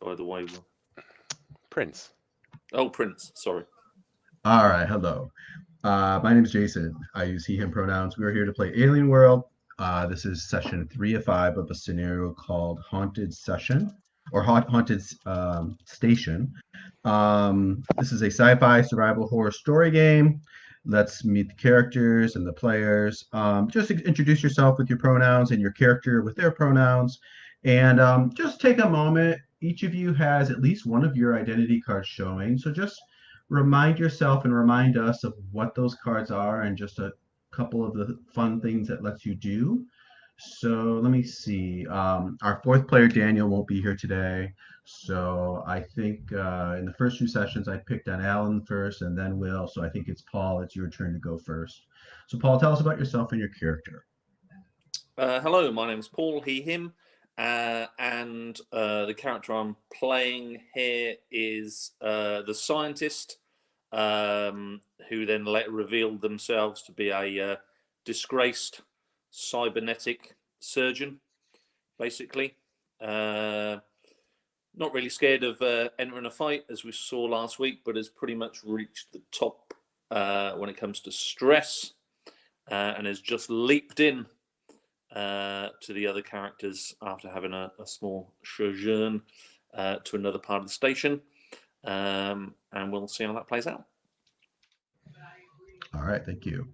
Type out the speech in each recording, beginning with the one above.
either way. Prince. Oh, Prince. Sorry. All right, hello. My name is Jason. I use he, him pronouns. We are here to play Alien World. This is session 3 of 5 of a scenario called Haunted Session or Haunted Station. This is a sci-fi survival horror story game. Let's meet the characters and the players. Just introduce yourself with your pronouns and your character with their pronouns. And just take a moment. Each of you has at least one of your identity cards showing. So just remind yourself and remind us of what those cards are and just a couple of the fun things that lets you do. So let me see. Our fourth player, Daniel, won't be here today. So I think in the first two sessions, I picked on Alan first and then Will. So I think it's Paul. It's your turn to go first. So Paul, tell us about yourself and your character. Hello, my name is Paul, he, him. And the character I'm playing here is the scientist, who then later revealed themselves to be a disgraced cybernetic surgeon, basically. Not really scared of entering a fight, as we saw last week, but has pretty much reached the top when it comes to stress, and has just leaped in to the other characters after having a small sojourn to another part of the station, and we'll see how that plays out. All right, thank you.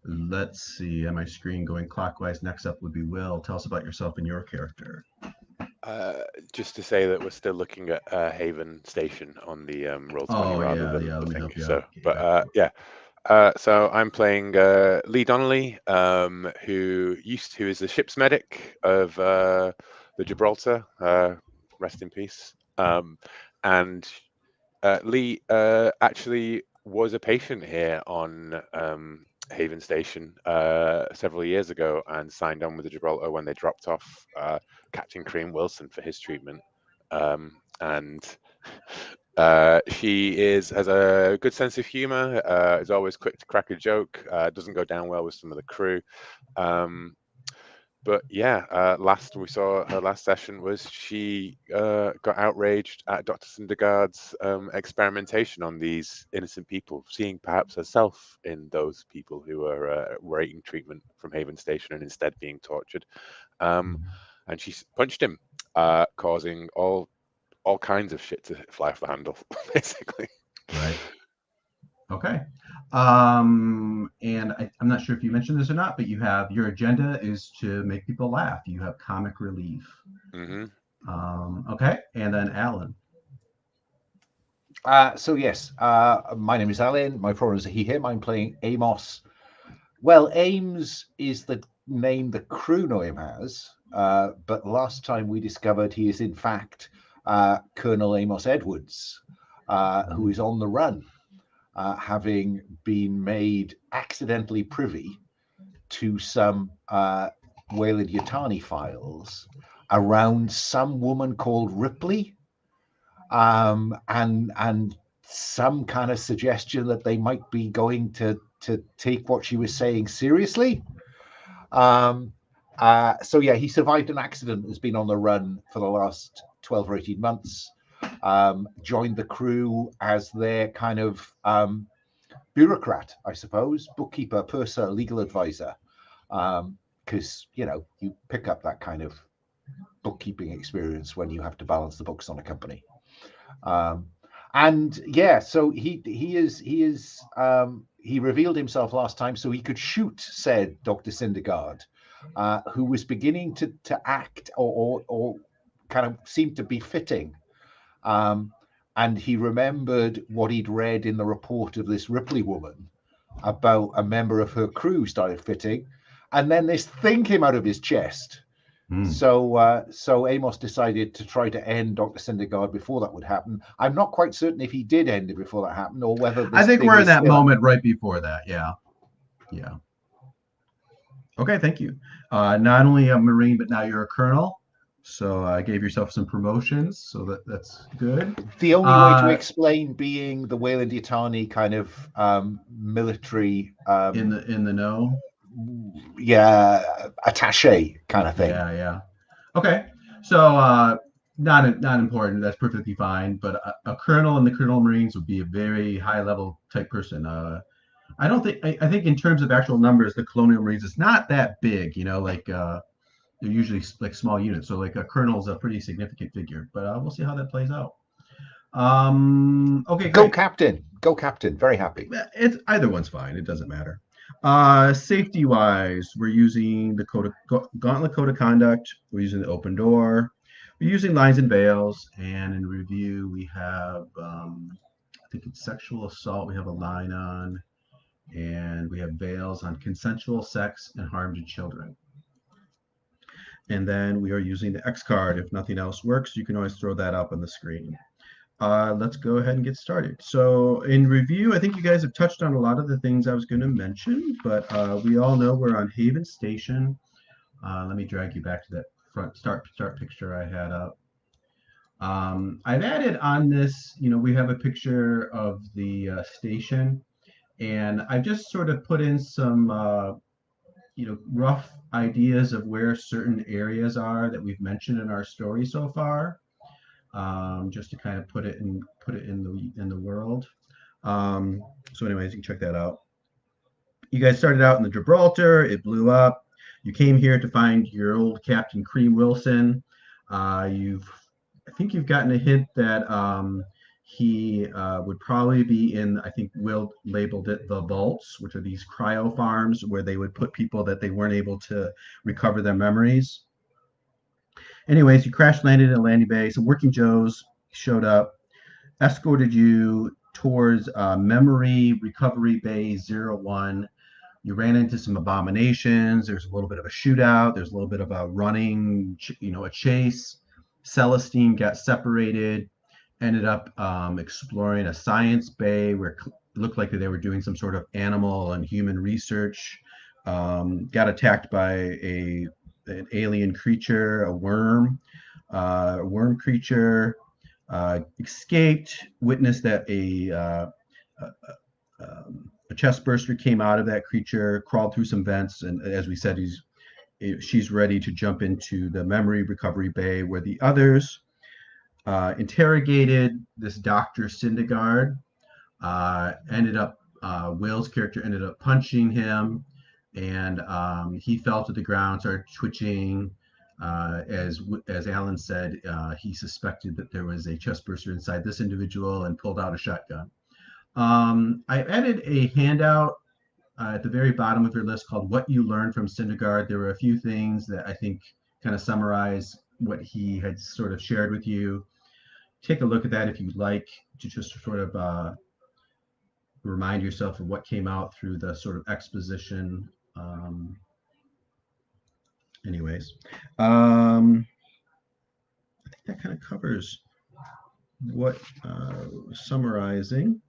Let's see, on my screen going clockwise, next up would be Will. Tell us about yourself and your character. Just to say that we're still looking at Haven Station on the Roll20 rather than the thing. So, but yeah. So I'm playing Lee Donnelly, who is the ship's medic of the Gibraltar. Rest in peace. And Lee actually was a patient here on Haven Station several years ago and signed on with the Gibraltar when they dropped off Captain Cream Wilson for his treatment. And she has a good sense of humor, is always quick to crack a joke, doesn't go down well with some of the crew. But yeah, last we saw her last session was she got outraged at Dr. Syndergaard's experimentation on these innocent people, seeing perhaps herself in those people who were awaiting treatment from Haven Station and instead being tortured. And she punched him, causing all kinds of shit to fly off the handle, basically. Right. Okay. And I'm not sure if you mentioned this or not, but you have your agenda is to make people laugh. You have comic relief. Mm-hmm. Okay. And then Alan. So yes, my name is Alan. My pronouns are he, him. I'm playing Amos. Well, Ames is the name the crew know him as, but last time we discovered he is in fact Colonel Amos Edwards, who is on the run, having been made accidentally privy to some Wayland Yutani files around some woman called Ripley, and some kind of suggestion that they might be going to take what she was saying seriously. So yeah, he survived an accident, has been on the run for the last 12 or 18 months, joined the crew as their kind of bureaucrat, I suppose, bookkeeper, purser, legal advisor, because, you know, you pick up that kind of bookkeeping experience when you have to balance the books on a company. And yeah, so he revealed himself last time so he could shoot said Dr. Syndergaard, who was beginning to act or kind of seemed to be fitting. And he remembered what he'd read in the report of this Ripley woman about a member of her crew started fitting. And then this thing came out of his chest. So Amos decided to try to end Dr. Syndergaard before that would happen. I'm not quite certain if he did end it before that happened or whether this I think we're in that moment right before that. Yeah. Yeah. Okay, thank you. Not only a Marine, but now you're a colonel. So I gave yourself some promotions, so that's good. The only way to explain being the Wayland Yutani kind of military in the know, yeah, attaché kind of thing. Yeah. Okay, so not important. That's perfectly fine. But a colonel in the Colonel Marines would be a very high level type person. I don't think I think in terms of actual numbers, the Colonial Marines is not that big. Like they're usually like small units. So like a colonel is a pretty significant figure. But we'll see how that plays out. Okay, Go great. Captain. Go Captain. Very happy. It's either one's fine. It doesn't matter. Safety wise, we're using the Gauntlet Code of Conduct. We're using the Open Door. We're using lines and veils. And in review, we have I think it's sexual assault. We have a line on, and we have veils on consensual sex and harm to children. And then we are using the X card. If nothing else works, you can always throw that up on the screen. Let's go ahead and get started. So in review, I think you guys have touched on a lot of the things I was going to mention, but we all know we're on Haven Station. Let me drag you back to that front start picture I had up. I've added on this, we have a picture of the station, and I've just sort of put in some, rough ideas of where certain areas are that we've mentioned in our story so far. Just to kind of put it in the world. So anyways, you can check that out. You guys started out in the Gibraltar. It blew up. You came here to find your old Captain Cream Wilson. I think you've gotten a hint that he would probably be in, I think Will labeled it the vaults, which are these cryo farms where they would put people that they weren't able to recover their memories. Anyways, you crash landed in a landing bay. Some working Joes showed up, escorted you towards Memory Recovery Bay 01. You ran into some abominations. There's a little bit of a shootout. There's a little bit of a running, a chase. Celestine got separated, ended up exploring a science bay where it looked like they were doing some sort of animal and human research. Got attacked by an alien creature, a worm creature, escaped, witnessed that a chest burster came out of that creature, crawled through some vents, and as we said, she's ready to jump into the memory recovery bay where the others interrogated this Dr. Syndergaard. Will's character ended up punching him, and he fell to the ground, started twitching. As Alan said, he suspected that there was a chest burster inside this individual and pulled out a shotgun. I added a handout at the very bottom of your list called What You Learned from Syndergaard. There were a few things that I think kind of summarize what he had sort of shared with you. Take a look at that if you'd like, to just sort of remind yourself of what came out through the sort of exposition. Anyways, I think that kind of covers what summarizing.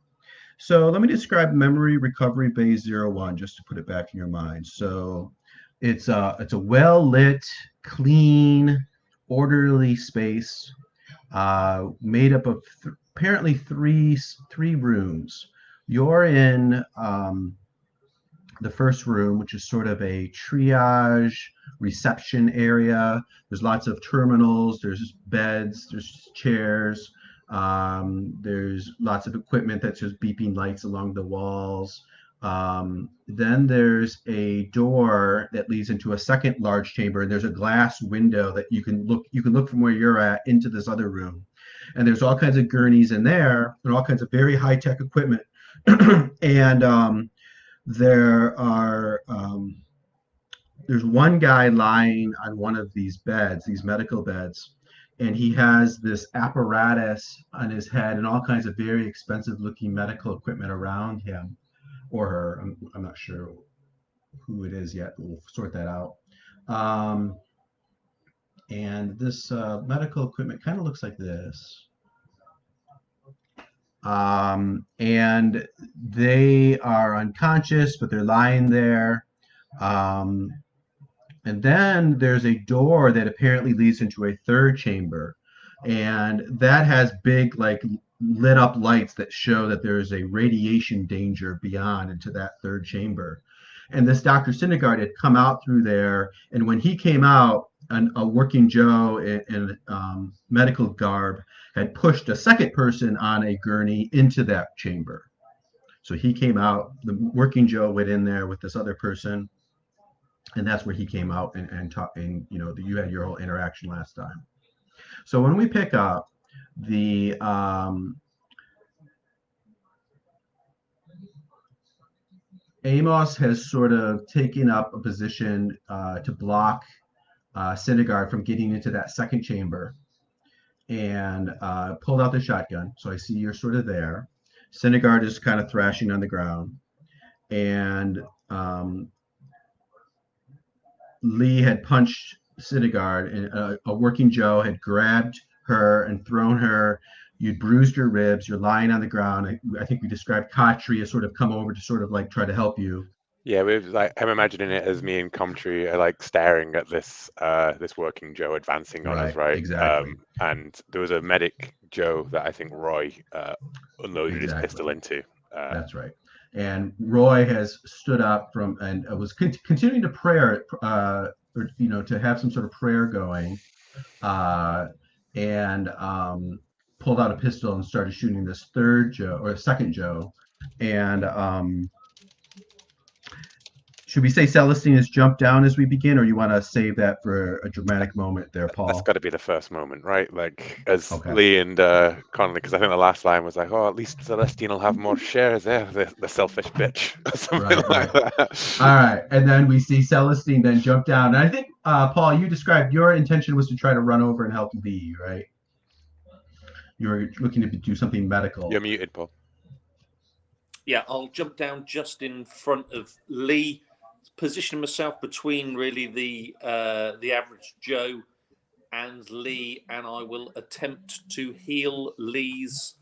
So let me describe Memory Recovery Bay 01, just to put it back in your mind. So it's a well-lit, clean, orderly space made up of apparently three rooms. You're in the first room, which is sort of a triage reception area. There's lots of terminals, there's beds, there's chairs, there's lots of equipment that's just beeping lights along the walls. Then there's a door that leads into a second large chamber, and there's a glass window that you can look from where you're at into this other room. And there's all kinds of gurneys in there and all kinds of very high-tech equipment. And there's one guy lying on one of these beds, these medical beds, and he has this apparatus on his head and all kinds of very expensive looking medical equipment around him or her. I'm not sure who it is yet. We'll sort that out. And this medical equipment kind of looks like this. And they are unconscious, but they're lying there. And then there's a door that apparently leads into a third chamber, and that has big, like, lit up lights that show that there's a radiation danger beyond into that third chamber. And this Dr. Syndergaard had come out through there, and when he came out, a working Joe in medical garb had pushed a second person on a gurney into that chamber. So he came out, the working Joe went in there with this other person, and that's where he came out and talked, and you had your whole interaction last time. So when we pick up the Amos has sort of taken up a position to block Syndergaard from getting into that second chamber, and pulled out the shotgun. So I see you're sort of there. Syndergaard is kind of thrashing on the ground, and Lee had punched Syndergaard, and a working Joe had grabbed her and thrown her. You'd bruised your ribs. You're lying on the ground. I think we described Khatri as sort of come over to sort of like try to help you. Yeah, I'm imagining it as me and Comtree are like staring at this this working Joe advancing on us, right? Exactly. And there was a medic Joe that I think Roy unloaded his pistol into. That's right. And Roy has stood up and was continuing to prayer, to have some sort of prayer going, and pulled out a pistol and started shooting this third Joe or second Joe. And should we say Celestine has jumped down as we begin, or you want to save that for a dramatic moment there, Paul? That's got to be the first moment, right? Like as Lee and Connolly, because I think the last line was like, "Oh, at least Celestine will have more shares there." The selfish bitch, or something like that. All right, and then we see Celestine then jump down. And I think Paul, you described your intention was to try to run over and help Lee, right? You were looking to do something medical. You're muted, Paul. Yeah, I'll jump down just in front of Lee. Position myself between really the average Joe and Lee, and I will attempt to heal Lee's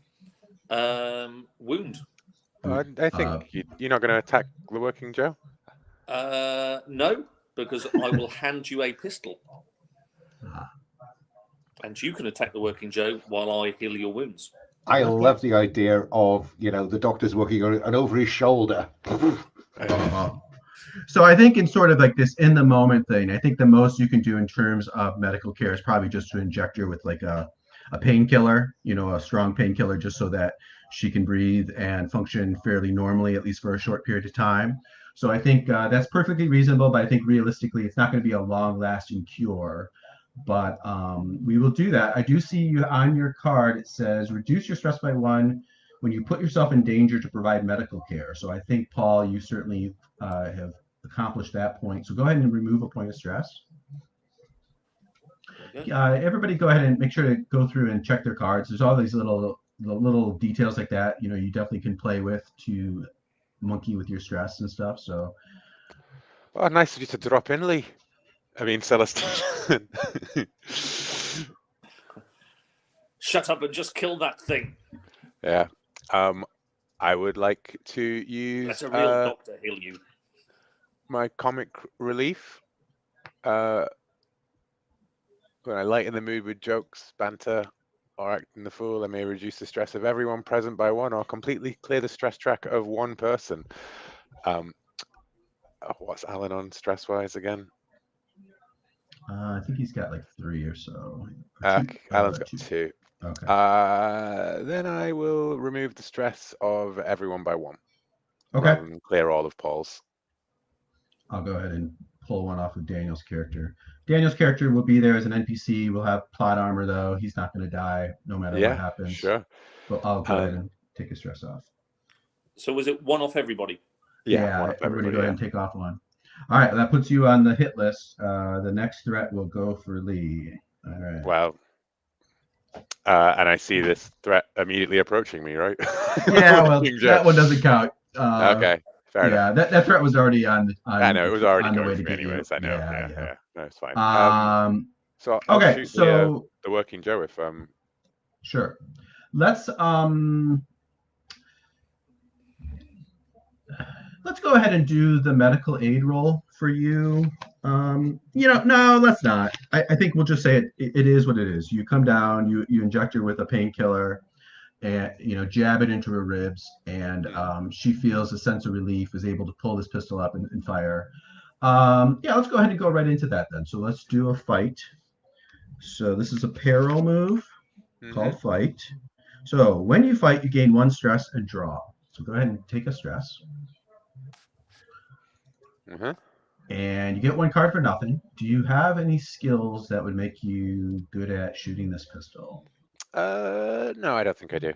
wound. I think you're not going to attack the working Joe. No, because I will hand you a pistol, and you can attack the working Joe while I heal your wounds. I love the idea of the doctor's working on and over his shoulder. So I think in sort of like this in the moment thing, I think the most you can do in terms of medical care is probably just to inject her with like a painkiller, a strong painkiller, just so that she can breathe and function fairly normally, at least for a short period of time. So I think that's perfectly reasonable, but I think realistically, it's not going to be a long lasting cure, but we will do that. I do see you on your card. It says reduce your stress by 1 when you put yourself in danger to provide medical care. So I think, Paul, you certainly have accomplished that point. So go ahead and remove a point of stress. Everybody go ahead and make sure to go through and check their cards. There's all these little details like that, you definitely can play with to monkey with your stress and stuff. So nice of you to drop in, Lee. I mean, Celestine. Shut up and just kill that thing. Yeah. I would like to use Let a real doctor heal you. My comic relief. When I lighten the mood with jokes, banter, or acting the fool, I may reduce the stress of everyone present by 1 or completely clear the stress track of 1 person. What's Alan on stress-wise again? I think he's got like 3 or so. Alan's got 2. Okay. Then I will remove the stress of everyone by 1. Okay. Rather than clear all of Paul's. I'll go ahead and pull 1 off of Daniel's character. Daniel's character will be there as an NPC. We'll have plot armor, though. He's not going to die no matter what happens. Sure. But I'll go ahead and take his stress off. So was it 1 off everybody? Yeah, everybody go ahead and take off 1. All right, that puts you on the hit list. The next threat will go for Lee. All right. Wow. And I see this threat immediately approaching me, right? Yeah, well, that one doesn't count. Okay, fair enough. Yeah, that threat was already on. I know, it was already going for me anyways. I know. Yeah. No, it's fine. So I'll shoot the working Joe if Sure. Let's go ahead and do the medical aid roll for you. No, let's not. I think we'll just say it is what it is. You come down, you inject her with a painkiller, and jab it into her ribs, and she feels a sense of relief, is able to pull this pistol up and fire. Yeah, let's go ahead and go right into that then. So let's do a fight. So this is a peril move called fight. So when you fight, you gain 1 stress and draw. So go ahead and take a stress. And you get 1 card for nothing. Do you have any skills that would make you good at shooting this pistol? No, I don't think I do.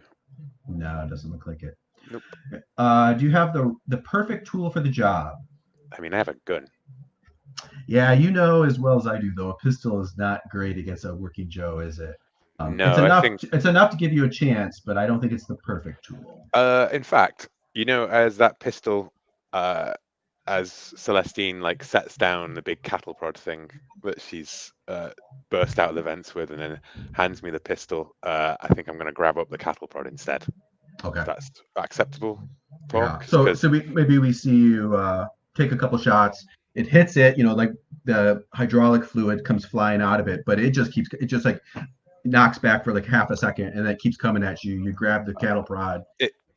No, it doesn't look like it. Nope. Do you have the perfect tool for the job? I mean, I have a gun. Yeah, you know as well as I do, though, a pistol is not great against a working Joe, is it? No, it's enough. I think It's enough to give you a chance, but I don't think it's the perfect tool. in fact, you know, as that pistol, as Celestine like sets down the big cattle prod thing that she's burst out of the vents with, and then hands me the pistol, I think I'm going to grab up the cattle prod instead. Okay, that's acceptable. Yeah. So maybe we see you take a couple shots. It hits it, you know, like the hydraulic fluid comes flying out of it, but it just like knocks back for like half a second, and then it keeps coming at you. You grab the cattle prod.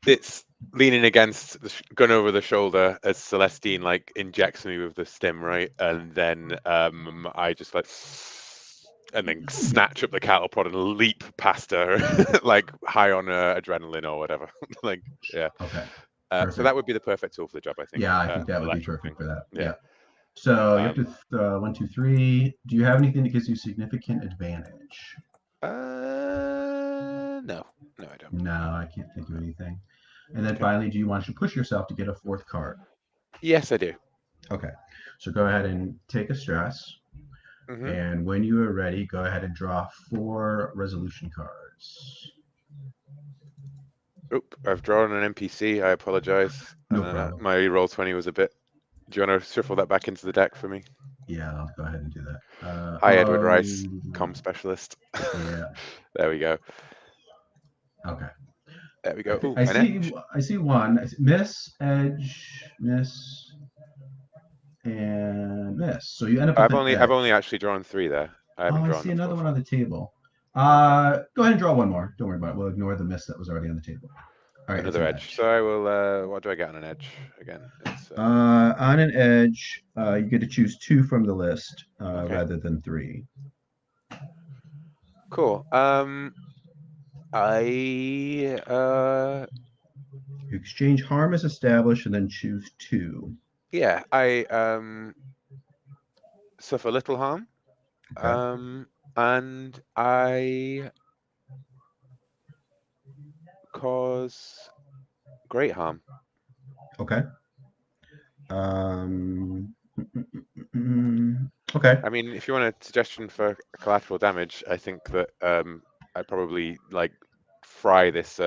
It's leaning against the gun over the shoulder as Celestine like injects me with the stim, right? And then I just like, and then snatch up the cattle prod and leap past her, like high on adrenaline or whatever. Like, yeah. Okay. So that would be the perfect tool for the job, I think. Yeah, I think that would be perfect for that. Yeah. So you have to 1, 2, 3. Do you have anything that gives you significant advantage? No, I don't. No, I can't think of anything. And then finally, do you want to push yourself to get a 4th card? Yes, I do. Okay. So go ahead and take a stress. And when you are ready, go ahead and draw 4 resolution cards. Oop, I've drawn an NPC. I apologize. No problem. My roll 20 was a bit. Do you want to shuffle that back into the deck for me? Yeah, I'll go ahead and do that. Hi, Edward Rice, comm specialist. Yeah. There we go. Okay. There we go. Ooh, I see one. Miss, edge, miss, and miss. So you end up with I've only actually drawn 3 there. I haven't drawn. I see another one on the table. Go ahead and draw one more. Don't worry about it. We'll ignore the miss that was already on the table. All right. Another edge. So I will. What do I get on an edge again? It's, on an edge, you get to choose 2 from the list rather than 3. Cool. You exchange harm as established and then choose 2. Yeah, I suffer little harm. Okay. And I cause great harm. Okay. Okay. I mean, if you want a suggestion for collateral damage, I think that I'd probably like fry this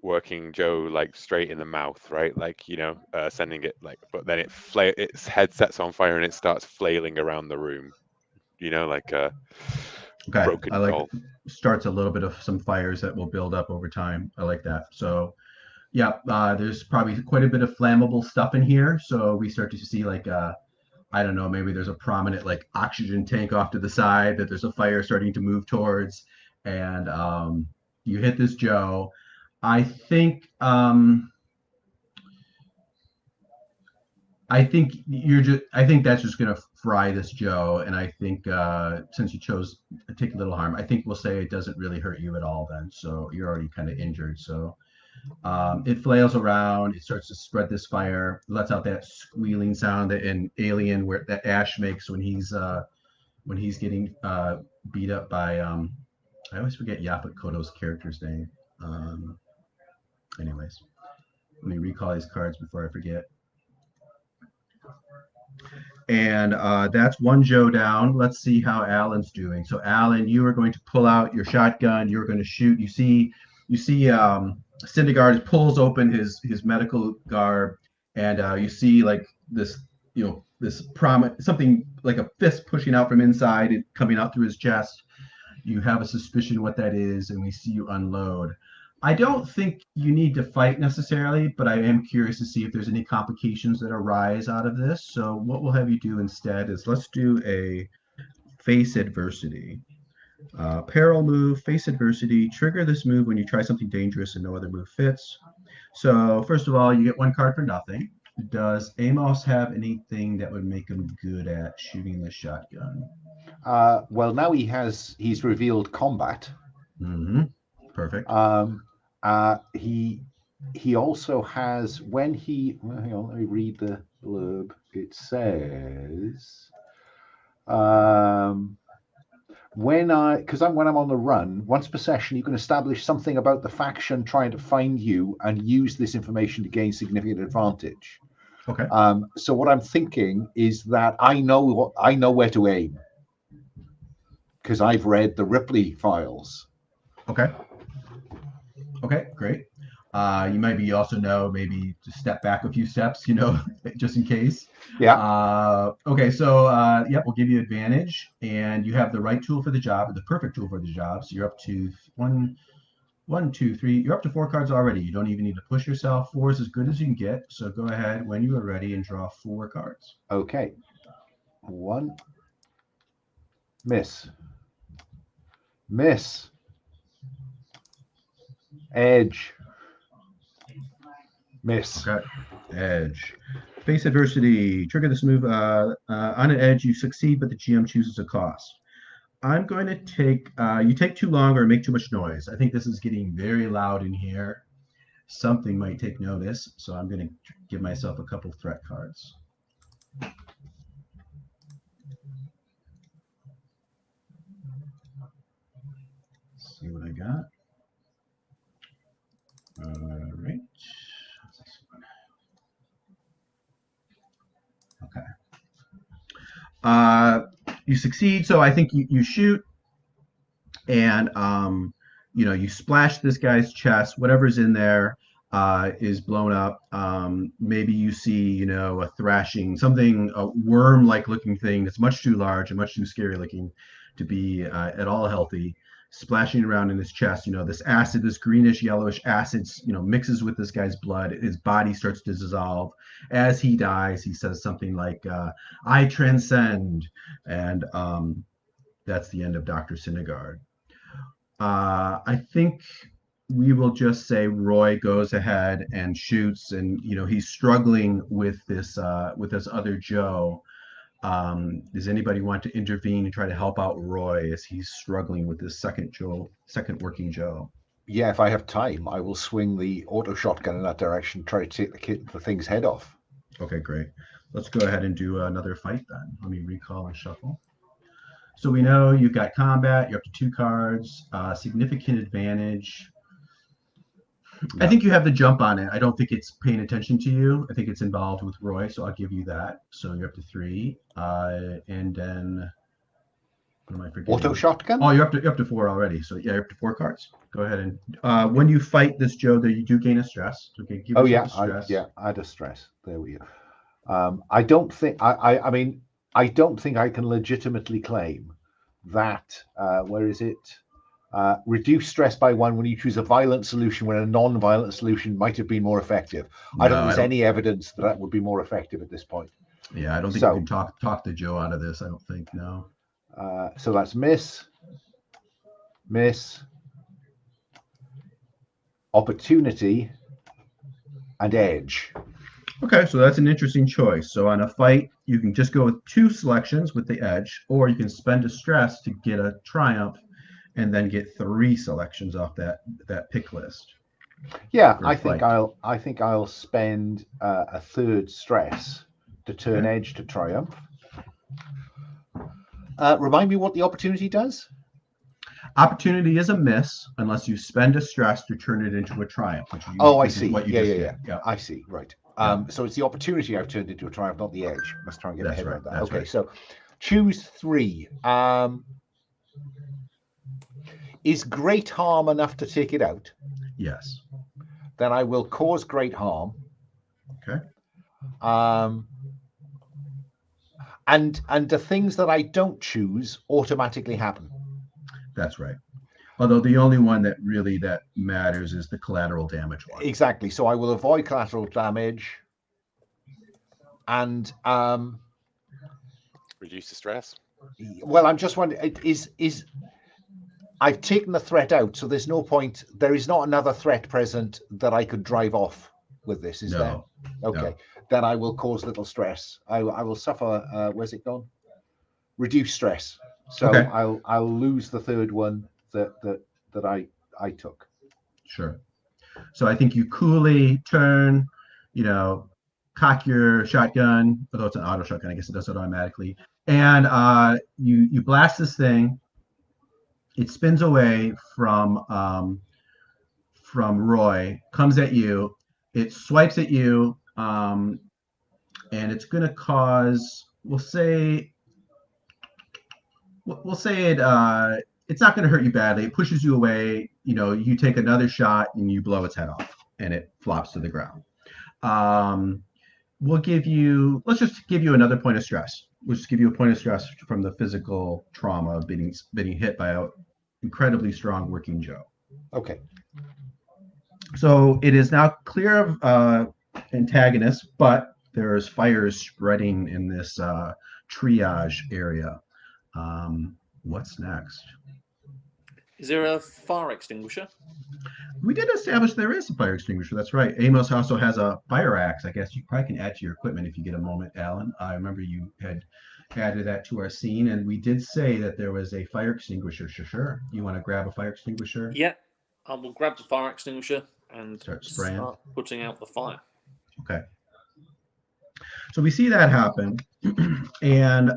working Joe like straight in the mouth, right? Like, you know, sending it like, but then its head sets on fire and it starts flailing around the room. You know, like a broken doll. Starts a little bit of some fires that will build up over time. I like that. So yeah, there's probably quite a bit of flammable stuff in here. So we start to see like I don't know, maybe there's a prominent like oxygen tank off to the side that there's a fire starting to move towards, and you hit this Joe. I think that's just gonna fry this Joe, and I think since you chose to take a little harm, I think we'll say it doesn't really hurt you at all then. So you're already kind of injured. So it flails around, it starts to spread this fire, lets out that squealing sound that an alien where that Ash makes when he's getting beat up by I always forget Yaphet Kotto's character's name. Anyways, let me recall these cards before I forget. And that's 1 Joe down. Let's see how Alan's doing. So Alan, you are going to pull out your shotgun. You're going to shoot. You see Syndergaard pulls open his medical garb, and you see like this, you know, this something like a fist pushing out from inside and coming out through his chest. You have a suspicion what that is, and we see you unload. I don't think you need to fight necessarily, but I am curious to see if there's any complications that arise out of this. So what we'll have you do instead is let's do a face adversity. Peril move, face adversity. Trigger this move when you try something dangerous and no other move fits. So first of all, you get 1 card for nothing. Does Amos have anything that would make him good at shooting the shotgun? Well, now he's revealed combat. Mm-hmm. Perfect. He also has, when he, well, hang on, let me read the blurb. It says, when I'm on the run, once per session, you can establish something about the faction trying to find you and use this information to gain significant advantage. Okay. So what I'm thinking is that I know where to aim because I've read the Ripley files. Okay. Okay, great. You maybe also know maybe to step back a few steps, just in case. Yeah. Okay, so yep, we'll give you advantage, and you have the right tool for the job, the perfect tool for the job. So you're up to one, two, three. You're up to 4 cards already. You don't even need to push yourself. 4 is as good as you can get. So go ahead when you are ready and draw 4 cards. Okay. 1. Miss. Edge. Miss. Okay. Edge. Face adversity. Trigger this move. On an edge, you succeed, but the GM chooses a cost. I'm going to take, you take too long or make too much noise. I think this is getting very loud in here. Something might take notice, so I'm going to give myself a couple threat cards. Let's see what I got. All right. What's this one? Okay. You succeed, so I think you shoot, and you splash this guy's chest. Whatever's in there is blown up. Maybe you see, a thrashing, something, a worm-like looking thing that's much too large and much too scary looking to be at all healthy, splashing around in his chest. This acid, this greenish yellowish acid, mixes with this guy's blood. His body starts to dissolve. As he dies, he says something like, I transcend. And that's the end of Dr. Syndergaard. I think we will just say Roy goes ahead and shoots, and he's struggling with this other Joe. Does anybody want to intervene and try to help out Roy as he's struggling with this second working Joe? Yeah, if I have time, I will swing the auto shotgun in that direction, try to take the thing's head off. Okay, great. Let's go ahead and do another fight then. Let me recall and shuffle. So we know you've got combat, you're up to 2 cards, significant advantage. No. I think you have the jump on it. I don't think it's paying attention to you. I think it's involved with Roy, so I'll give you that. So you're up to 3. And then, what am I forgetting? Auto shotgun? Oh, you're up to 4 already. So yeah, you're up to 4 cards. Go ahead and when you fight this Joe, you do gain a stress. Okay, give a stress. Add a stress. There we go. I don't think I don't think I can legitimately claim that. Where is it? Reduce stress by 1 when you choose a violent solution when a non-violent solution might have been more effective. I don't think there's any evidence that would be more effective at this point. Yeah, I don't think you can talk the Joe out of this. I don't think, no. So that's miss, opportunity, and edge. Okay, so that's an interesting choice. So on a fight, you can just go with 2 selections with the edge, or you can spend a stress to get a triumph and then get 3 selections off that pick list. Yeah, I think I'll spend a 3rd stress to turn edge to triumph. Remind me what the opportunity does? Opportunity is a miss unless you spend a stress to turn it into a triumph. I see. What you yeah. I see. Right. So it's the opportunity I've turned into a triumph, not the edge. Must try and get my head around that. Okay, so choose 3. Is great harm enough to take it out? Yes. Then I will cause great harm. Okay. And the things that I don't choose automatically happen. That's right. Although the only one that matters is the collateral damage one. Exactly. So I will avoid collateral damage and reduce the stress. Well, I'm just wondering, is I've taken the threat out, so there's no point. There is not another threat present that I could drive off with this, is there? Okay. No. then I will cause little stress. I will suffer. Where's it gone? Reduce stress. So Okay. I'll lose the third one that I took. Sure. So I think you coolly turn, cock your shotgun, although it's an auto shotgun, I guess it does it automatically. And you blast this thing. It spins away from Roy, comes at you. It swipes at you, and it's going to cause, we'll say it. It's not going to hurt you badly. It pushes you away. You take another shot and you blow its head off, and it flops to the ground. Let's just give you another point of stress. We'll just give you a point of stress from the physical trauma of being hit by an incredibly strong working Joe. Okay. So it is now clear of antagonists, but there's fires spreading in this triage area. What's next? Is there a fire extinguisher? We did establish there is a fire extinguisher. That's right. Amos also has a fire axe. I guess you probably can add to your equipment if you get a moment, Alan. I remember you had added that to our scene, and we did say that there was a fire extinguisher. Sure. You want to grab a fire extinguisher? Yeah, I will grab the fire extinguisher and Start spraying. start putting out the fire. Okay. So we see that happen, and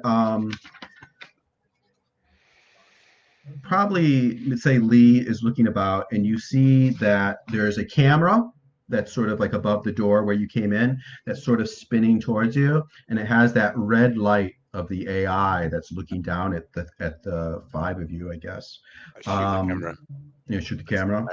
probably, let's say Lee is looking about, and you see that there's a camera that's sort of like above the door where you came in, that's sort of spinning towards you, and it has that red light of the AI that's looking down at the five of you, I guess. I shoot the camera. You shoot the camera.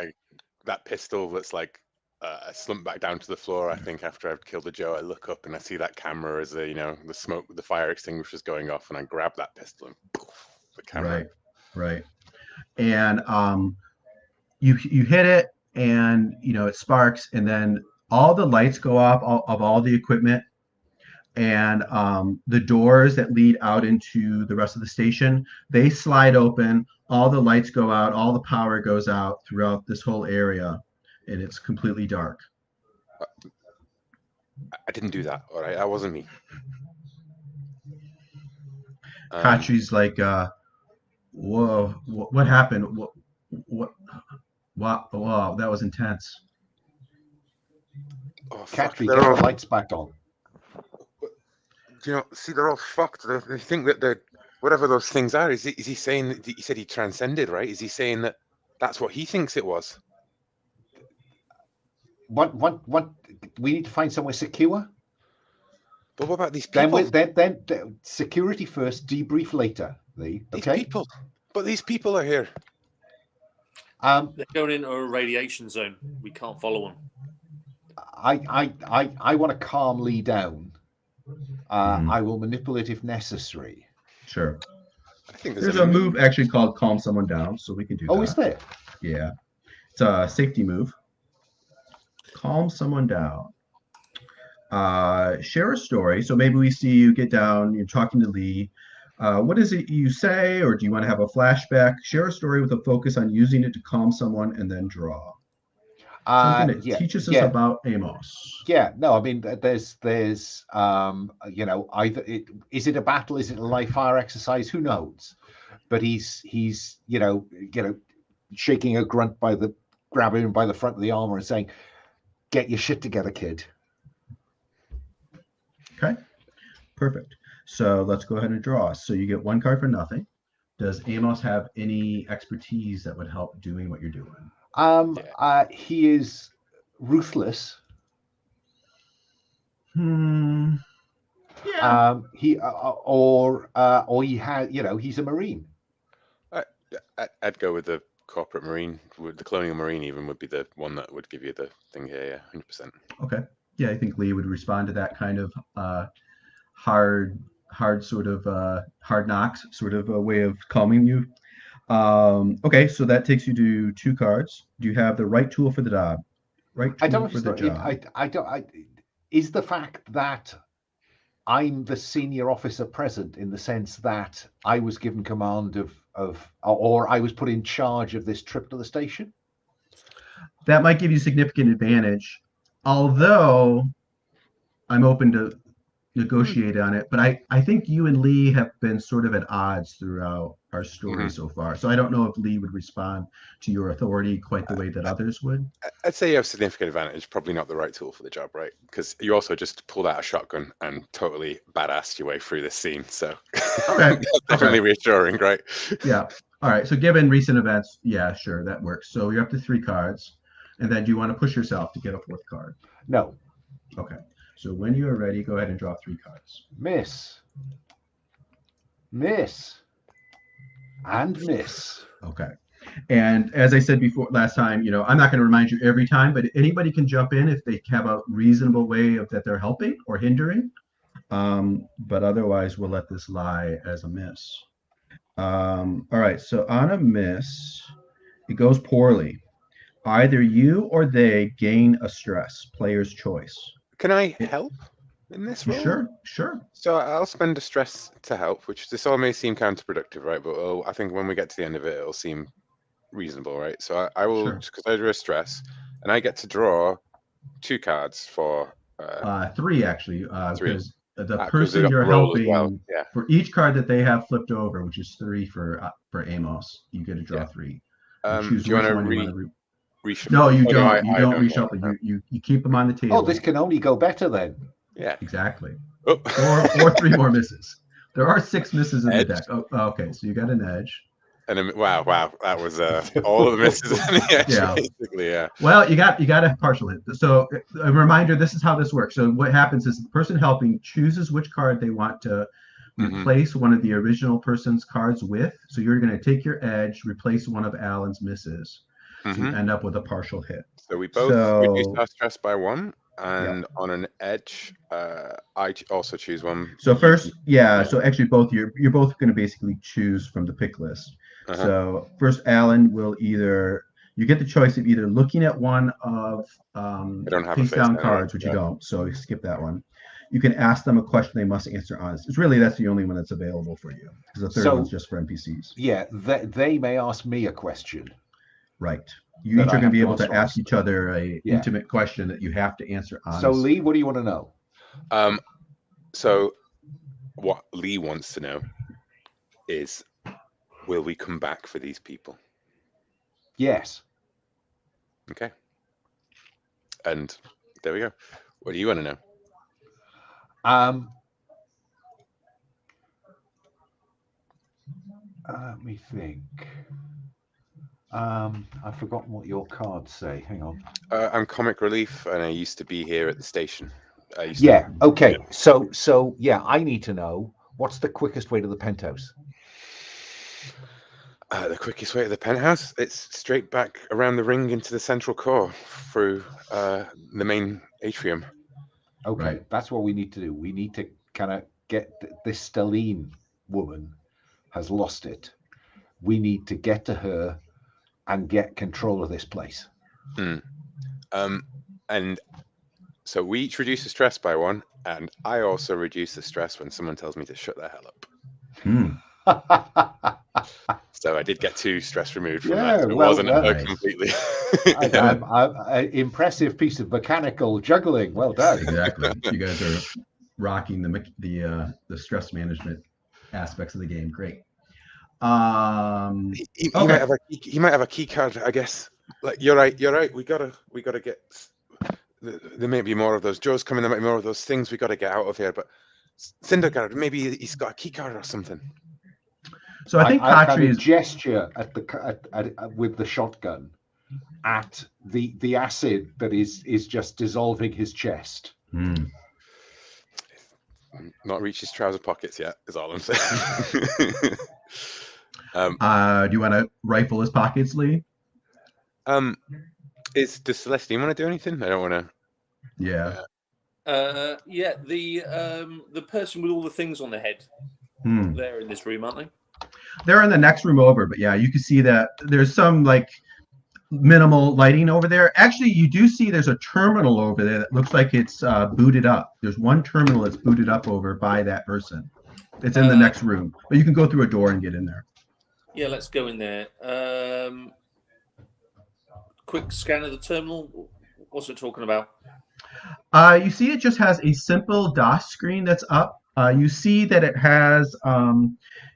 That pistol that's like I slump back down to the floor. I think after I've killed the Joe, I look up and I see that camera as the smoke, the fire extinguisher's going off, and I grab that pistol and poof, the camera. Right. And you hit it, and it sparks, and then all the lights go off of all the equipment, and the doors that lead out into the rest of the station, they slide open, all the lights go out, all the power goes out throughout this whole area, and it's completely dark. I didn't do that. All right, that wasn't me. Kachi's like, whoa, what happened? What? Wow, that was intense. Oh, Katri, get the lights back on. See, they're all fucked. They think that they're whatever those things are. Is he saying that he said he transcended, right? Is he saying that that's what he thinks it was? What? We need to find somewhere secure. But what about these people? Then security first, debrief later. Lee. Okay. These people are here. They're going into a radiation zone. We can't follow them. I want to calm Lee down. I will manipulate if necessary. Sure. I think there's a move actually called calm someone down, so we can do that. Oh, is there? Yeah. It's a safety move. Calm someone down. Share a story. So maybe we see you get down, you're talking to Lee. What is it you say, or do you want to have a flashback? Share a story with a focus on using it to calm someone and then draw. Something that teaches us about Amos. Yeah, no, I mean, there's either is it a battle, is it a live fire exercise? Who knows? But he's shaking a grunt grabbing him by the front of the armor and saying, "Get your shit together, kid." Okay, perfect. So let's go ahead and draw. So you get one card for nothing. Does Amos have any expertise that would help doing what you're doing? He is ruthless. Yeah. He he has, he's a Marine. I'd go with the corporate Marine. The Colonial Marine even would be the one that would give you the thing here. Yeah, 100%. Okay. Yeah, I think Lee would respond to that kind of hard sort of hard knocks sort of a way of calming you. Okay, so that takes you to 2 cards. Do you have the right tool for the job? Is the fact that I'm the senior officer present in the sense that I was given command or I was put in charge of this trip to the station? That might give you significant advantage. Although I'm open to negotiate on it, but I think you and Lee have been sort of at odds throughout our story so far. So I don't know if Lee would respond to your authority quite the way that others would. I'd say you have significant advantage. Probably not the right tool for the job, right? Because you also just pulled out a shotgun and totally badassed your way through this scene. So Okay, definitely reassuring, right? Yeah. All right. So given recent events, yeah, sure, that works. So you're up to 3 cards, and then do you want to push yourself to get a 4th card? No. Okay. So when you are ready, go ahead and draw 3 cards. Miss. Miss. And miss. Okay. And as I said before last time, I'm not going to remind you every time, but anybody can jump in if they have a reasonable way of that they're helping or hindering. But otherwise, we'll let this lie as a miss. All right. So on a miss, it goes poorly. Either you or they gain a stress. Player's choice. Can I help in this role? Sure. So I'll spend a stress to help, which this all may seem counterproductive, right? But I think when we get to the end of it, it'll seem reasonable, right? So I will, because I drew a stress, and I get to draw 2 cards for 3 actually, 3. because the person you're helping, for each card that they have flipped over, which is 3 for Amos, you get to draw 3. Choose do you want to reshuffle? No, you don't. You don't reshuffle. You keep them on the table. Oh, this can only go better then. Yeah, exactly. Oh. or 3 more misses. There are 6 misses in the deck. Oh, okay, so you got an edge. And wow, that was all of the misses in the edge, basically. Yeah. Well, you got a partial hit. So a reminder: this is how this works. So what happens is the person helping chooses which card they want to replace one of the original person's cards with. So you're going to take your edge, replace one of Alan's misses, to end up with a partial hit. So we both reduce our stress by 1. And on an edge, I also choose 1. So first, so actually you're both going to basically choose from the pick list. So first, Alan will you get the choice of either looking at one of face down cards, which you don't, so you skip that one. You can ask them a question they must answer honest. That's the only one that's available for you, because the third one's just for NPCs. Yeah, they may ask me a question. Right. You each are going to be able to ask each other a intimate question that you have to answer honestly. So Lee, what do you want to know? So what Lee wants to know is, will we come back for these people? Yes. Okay. And there we go. What do you want to know? Let me think. I've forgotten what your cards say. Hang on. I'm comic relief, and I used to be here at the station. Okay. So I need to know, what's the quickest way to the penthouse? The quickest way to the penthouse? It's straight back around the ring into the central core through the main atrium. Okay, that's what we need to do. We need to kind of get this Stelline woman has lost it. We need to get to her and get control of this place. And so we each reduce the stress by 1, and I also reduce the stress when someone tells me to shut the hell up. So I did get 2 stress removed from that. So it wasn't completely. Impressive piece of mechanical juggling. Well done. Exactly. You guys are rocking the stress management aspects of the game. Great. He might have a key card, I guess. Like you're right. We gotta get. There may be more of those. Joe's coming. There might be more of those things. We gotta get out of here. But Syndergaard, maybe he's got a key card or something. So I think Patrick's gesture with the shotgun at the acid that is just dissolving his chest. Not reached his trouser pockets yet, is all I'm saying. Do you want to rifle his pockets, Lee? Does Celestine want to do anything? I don't want to. Yeah. The person with all the things on their head. They're in this room, aren't they? They're in the next room over, but yeah, you can see that there's some minimal lighting over there. Actually, you do see there's a terminal over there that looks like it's booted up. There's one terminal that's booted up over by that person. It's in the next room, but you can go through a door and get in there. Yeah, let's go in there. Quick scan of the terminal. What's it talking about? You see, it just has a simple DOS screen that's up. You see that it has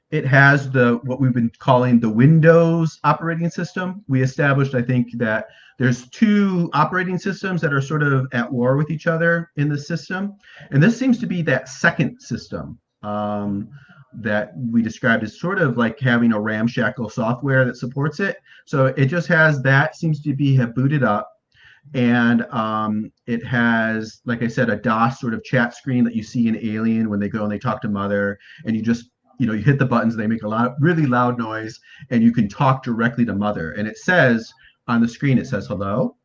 the what we've been calling the Windows operating system. We established, I think, that there's two operating systems that are sort of at war with each other in the system, and this seems to be that second system that we described as sort of like having a ramshackle software that supports it. So it just has that, seems to be have booted up. And it has, like I said, a DOS sort of chat screen that you see in Alien when they go and they talk to Mother, and you just, you hit the buttons, they make a really loud noise, and you can talk directly to Mother. And it says on the screen, it says hello.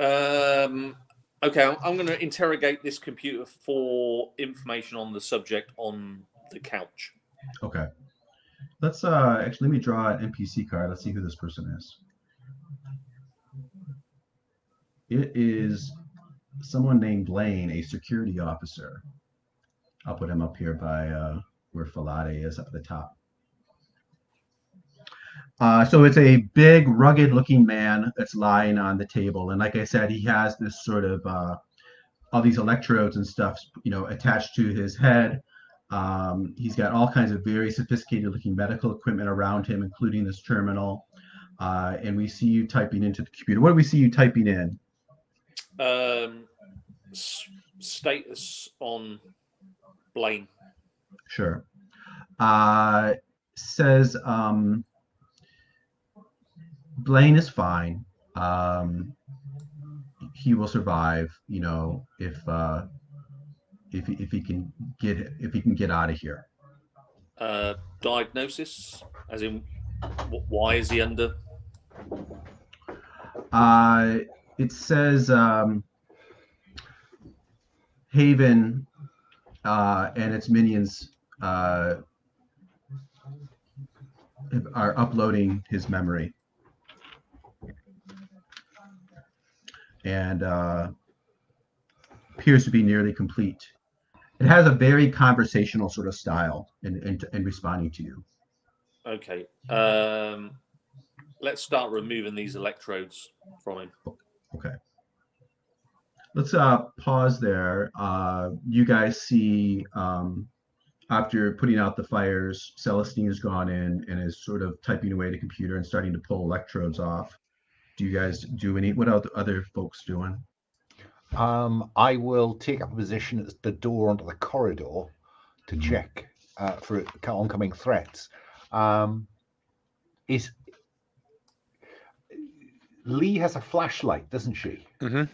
Okay, I'm going to interrogate this computer for information on the subject on the couch. Okay. Let's actually, let me draw an NPC card. Let's see who this person is. It is someone named Blaine, a security officer. I'll put him up here by where Falade is up at the top. So it's a big, rugged-looking man that's lying on the table, and like I said, he has this sort of all these electrodes and stuff, attached to his head. He's got all kinds of very sophisticated-looking medical equipment around him, including this terminal. And we see you typing into the computer. What do we see you typing in? Status on Blaine. Sure. Says Blaine is fine. He will survive. If he can get out of here. Diagnosis, as in, why is he under? It says Haven and its minions are uploading his memory, and appears to be nearly complete. It has a very conversational sort of style in responding to you. Okay. Let's start removing these electrodes from him. Okay. Let's pause there. You guys see, after putting out the fires, Celestine has gone in and is sort of typing away the computer and starting to pull electrodes off. Do you guys do what are the other folks doing? I will take up a position at the door onto the corridor to check for oncoming threats. Lee has a flashlight, doesn't she? Mm-hmm.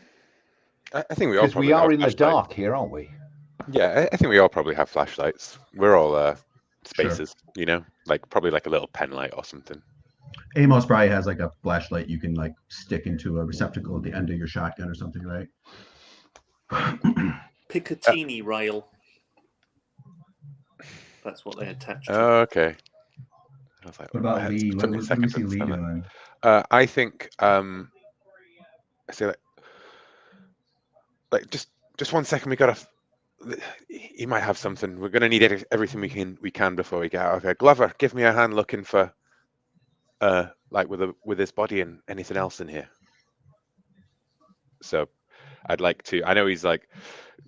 I think we all. Because we are in the dark here, aren't we? Yeah, I think we all probably have flashlights. We're all spacers, Sure. probably like a little pen light or something. Amos probably has like a flashlight you can like stick into a receptacle at the end of your shotgun or something, right? Picatinny rail. That's what they attach to. Okay. I was like, what about Lee? What do we see Lee doing? I think I say like just 1 second. We gotta. He might have something. We're gonna need everything we can before we get out of here. Glover, give me a hand looking for with his body and anything else in here. So I'd like to. I know he's like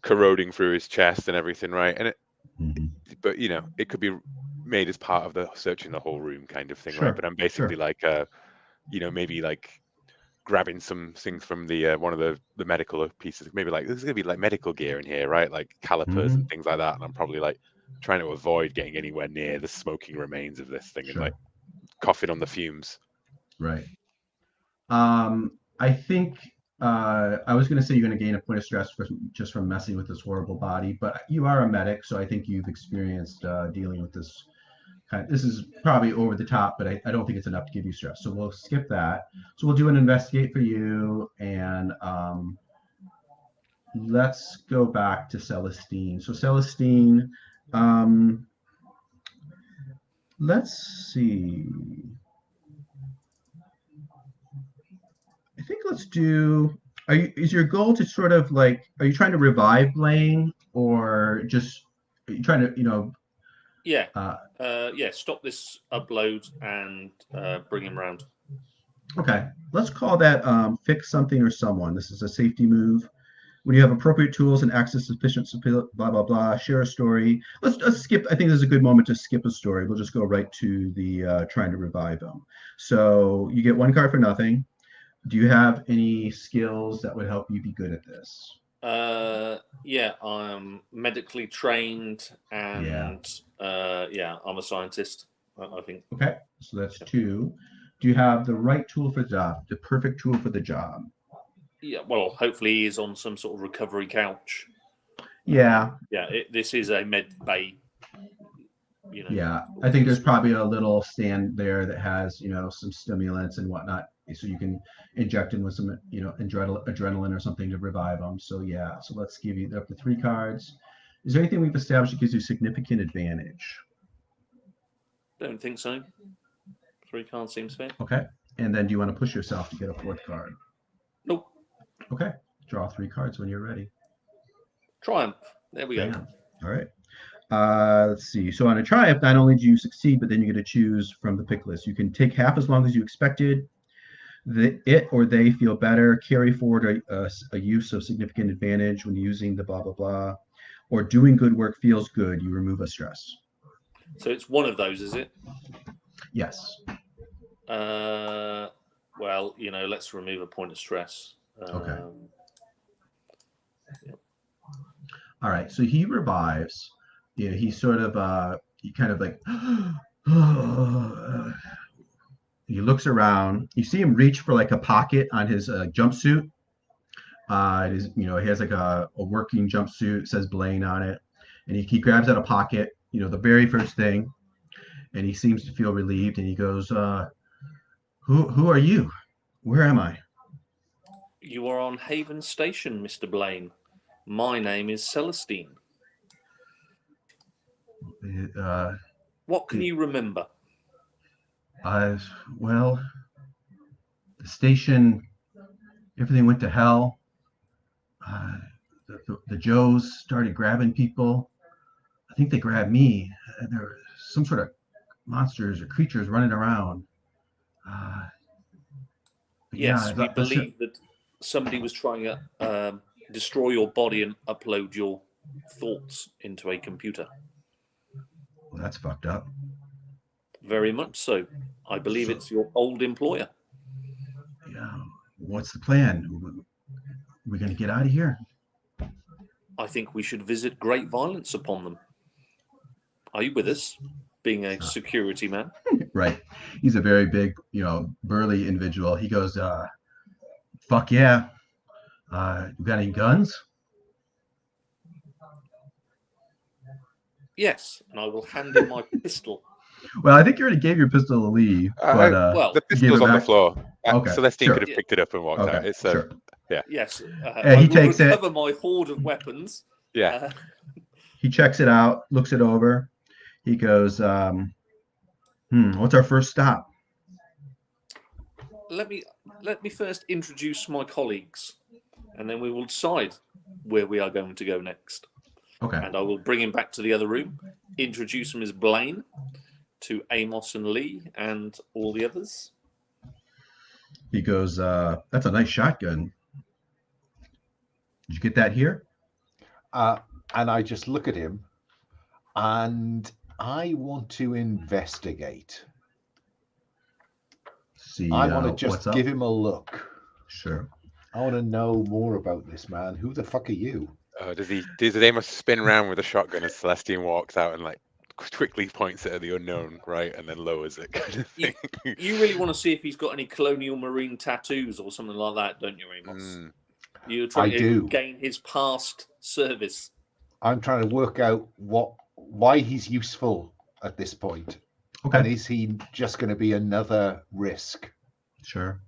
corroding through his chest and everything, right? And but it could be made as part of the searching the whole room kind of thing, right? But I'm basically maybe like grabbing some things from the one of the medical pieces. Maybe like there's gonna be like medical gear in here, right? Like calipers and things like that. And I'm probably like trying to avoid getting anywhere near the smoking remains of this thing and like coughing on the fumes. Right. I think I was going to say you're going to gain a point of stress just from messing with this horrible body, but you are a medic, so I think you've experienced dealing with this. This is probably over the top, but I don't think it's enough to give you stress. So we'll skip that. So we'll do an investigate for you, and let's go back to Celestine. So Celestine, let's see. I think let's do. Is your goal to sort of like? Are you trying to revive Blaine, or just are you trying to Yeah. Stop this upload and bring him round. Okay, let's call that fix something or someone. This is a safety move. When you have appropriate tools and access to sufficient blah blah blah, share a story. Let's skip. I think this is a good moment to skip a story. We'll just go right to the trying to revive them. So you get 1 card for nothing. Do you have any skills that would help you be good at this? Yeah, I'm medically trained, and yeah, I'm a scientist. I think. Okay, so that's 2. Do you have the right tool for the job? The perfect tool for the job? Yeah, well, hopefully he's on some sort of recovery couch. Yeah. Yeah, this is a med bay. You know. Yeah, I think there's probably a little stand there that has, some stimulants and whatnot, so you can inject in with some, adrenaline or something to revive them. So yeah, so let's give you up to 3 cards. Is there anything we've established that gives you significant advantage? Don't think so. 3 cards seems fair. Okay, and then do you want to push yourself to get a 4th card? Nope. Okay, draw 3 cards when you're ready. Triumph. There we go. All right. Let's see. So on a triumph, not only do you succeed, but then you get to choose from the pick list. You can take half as long as you expected. It or they feel better. Carry forward a use of significant advantage when using the blah, blah, blah. Or doing good work feels good. You remove a stress. So it's one of those, is it? Yes. Well, let's remove a point of stress. Okay. Yep. All right. So he revives. Yeah, he sort of he kind of like he looks around. You see him reach for like a pocket on his jumpsuit. It is, he has like a working jumpsuit, says Blaine on it, and he grabs out a pocket, the very first thing, and he seems to feel relieved, and he goes, who are you? Where am I? You are on Haven Station, Mr. Blaine. My name is Celestine. What can you remember? Well, the station, everything went to hell. The Joes started grabbing people. I think they grabbed me. There were some sort of monsters or creatures running around. Yes, we believe that somebody was trying to destroy your body and upload your thoughts into a computer. Well, that's fucked up. Very much so. I believe it's your old employer. Yeah. What's the plan? We're going to get out of here. I think we should visit great violence upon them. Are you with us, being a security man? Right. He's a very big, burly individual. He goes, fuck yeah. You got any guns? Yes, and I will hand him my pistol. Well, I think you already gave your pistol to Lee. But, well, the pistol's on the floor. Okay, Celestine sure. could have picked it up and walked out. It's sure. Yeah. Yes. He takes it. Recover my hoard of weapons. Yeah. He checks it out, looks it over. He goes, what's our first stop? Let me first introduce my colleagues, and then we will decide where we are going to go next. Okay. And I will bring him back to the other room, introduce him as Blaine to Amos and Lee and all the others. He goes, that's a nice shotgun. Did you get that here? And I just look at him, and I want to investigate. See, I want to just give him a look. Sure. I want to know more about this man. Who the fuck are you? Does Amos spin around with a shotgun as Celestine walks out and quickly points it at the unknown, right, and then lowers it, kind of thing. You really want to see if he's got any colonial marine tattoos or something like that, don't you, Amos? You're trying to gain his past service. I'm trying to work out why he's useful at this point. Okay. And is he just going to be another risk? Sure.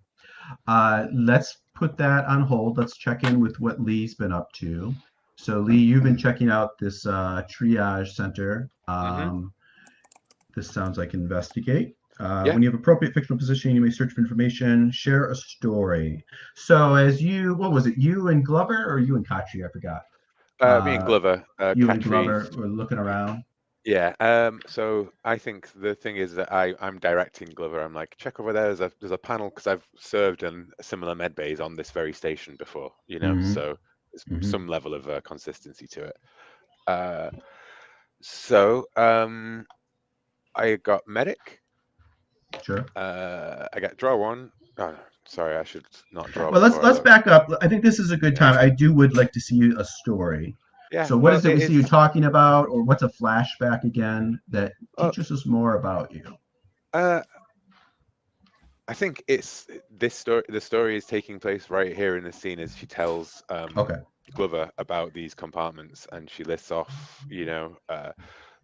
Let's put that on hold. Let's check in with what Lee's been up to. So, Lee, you've been checking out this triage center. This sounds like investigate. When you have appropriate fictional position, you may search for information, share a story. So as what was it, you and Glover or you and Katri? I forgot. Me and Glover. You Katri, and Glover were looking around. Yeah. So I think the thing is that I'm directing Glover. I'm like, check over there. There's a panel because I've served in similar med bays on this very station before. So there's some level of consistency to it. So I got medic. Sure. I got draw one. Oh, sorry, I should not draw. Well, let's back up. I think this is a good time. I would like to see a story. Yeah. So what is it we see you talking about, or what's a flashback again that teaches us more about you? I think it's this story. The story is taking place right here in the scene as she tells Glover about these compartments, and she lists off,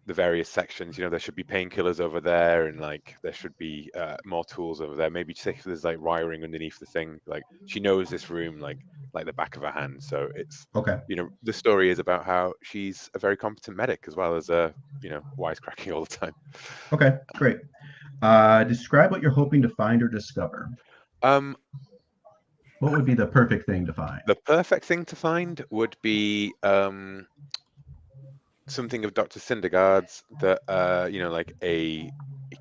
the various sections. There should be painkillers over there, and like there should be more tools over there. Maybe there's like wiring underneath the thing. Like she knows this room like the back of her hand. So it's the story is about how she's a very competent medic as well as wisecracking all the time. Okay, great. Describe what you're hoping to find or discover. What would be the perfect thing to find? The perfect thing to find would be something of Dr. Syndergaard's that like a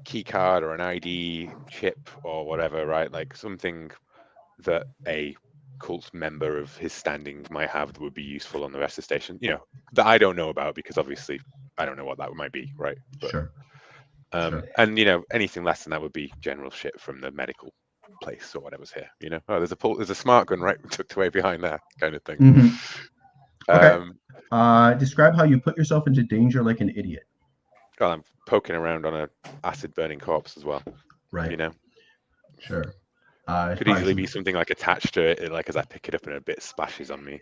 key card or an ID chip or whatever, right? Like something that a cult member of his standing might have that would be useful on the rest of the station, that I don't know about, because obviously I don't know what that might be, right? But, sure. And anything less than that would be general shit from the medical place or whatever's here. There's a smart gun right tucked away behind there, kind of thing. Okay. Describe how you put yourself into danger like an idiot. Well, I'm poking around on a acid burning corpse as well. Right. Sure. Could easily be something like attached to it, like as I pick it up and a bit splashes on me.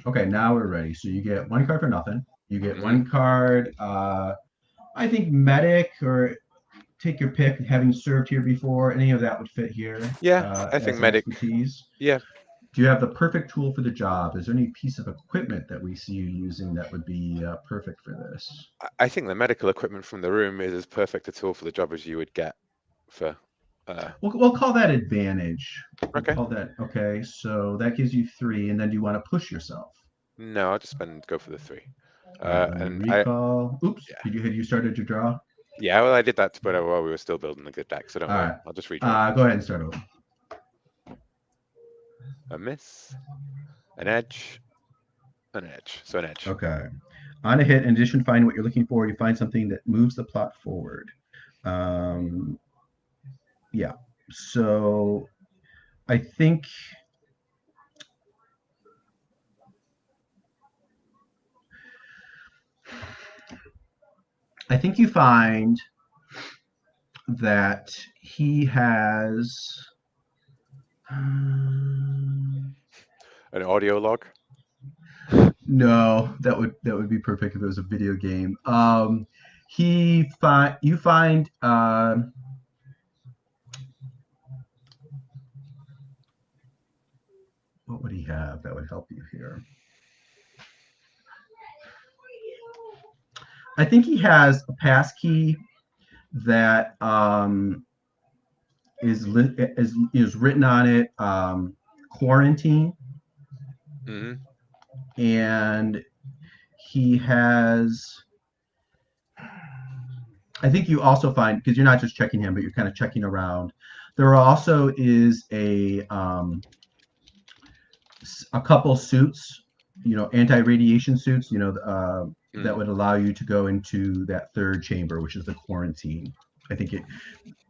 Okay, now we're ready. So you get one card for nothing. You get one card. I think medic, or take your pick. Having served here before, any of that would fit here. Yeah, I think medic. Expertise. Yeah. Do you have the perfect tool for the job? Is there any piece of equipment that we see you using that would be perfect for this? I think the medical equipment from the room is as perfect a tool for the job as you would get for. We'll call that advantage. Okay. Okay. So that gives you 3, and then do you want to push yourself? No, I'll just go for the 3. And recall. Oops. Yeah. Had you started to draw? Yeah, well, I did that, but while we were still building a good deck, so don't worry. I'll just redraw. Go ahead and start over. A miss, an edge, an edge. So an edge. Okay. On a hit, in addition to finding what you're looking for, you find something that moves the plot forward. Yeah. So I think you find that he has an audio log. No, that would be perfect if it was a video game. You find what would he have that would help you here? I think he has a pass key that is written on it, quarantine. And he has, I think you also find, because you're not just checking him, but you're kind of checking around, there also is a couple suits, anti-radiation suits, that would allow you to go into that 3rd chamber, which is the quarantine. I think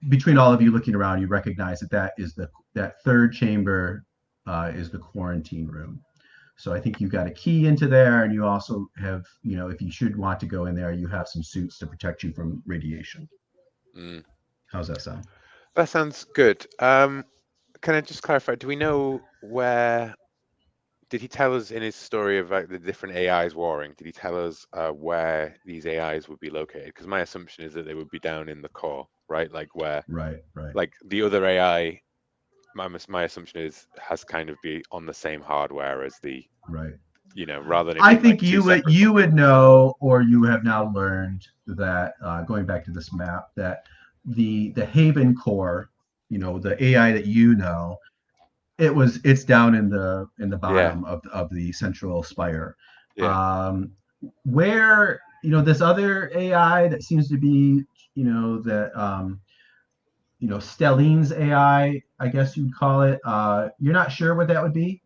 between all of you looking around, you recognize that that 3rd chamber is the quarantine room. So I think you've got a key into there, and you also have, if you should want to go in there, you have some suits to protect you from radiation. How's that sound? That sounds good. Can I just clarify? Do we know where? Did he tell us in his story about the different AIs warring? Did he tell us where these AIs would be located? Because my assumption is that they would be down in the core, right? Like where? Right. Like the other AI. My assumption has kind of be on the same hardware as the rather than I think you would know, or you have now learned that going back to this map, that the Haven core, the AI that it's down in the bottom of the central spire. Where this other AI that seems to be, that Stelline's AI, I guess you'd call it. You're not sure what that would be.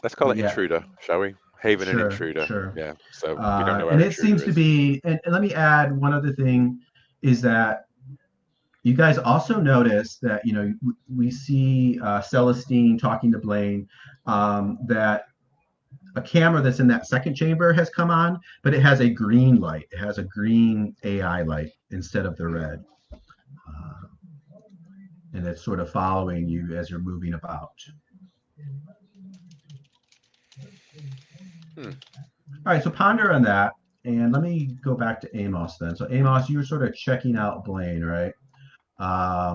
Let's call it yeah. intruder, shall we? Haven and intruder. Sure. Yeah. So we don't know where and it intruder seems to is. be, and let me add one other thing, is that you guys also notice that we see Celestine talking to Blaine, that a camera that's in that second chamber has come on, but it has a green light. It has a green AI light instead of the red. And it's sort of following you as you're moving about. All right, so ponder on that. And let me go back to Amos then. So Amos, you were sort of checking out Blaine, right? I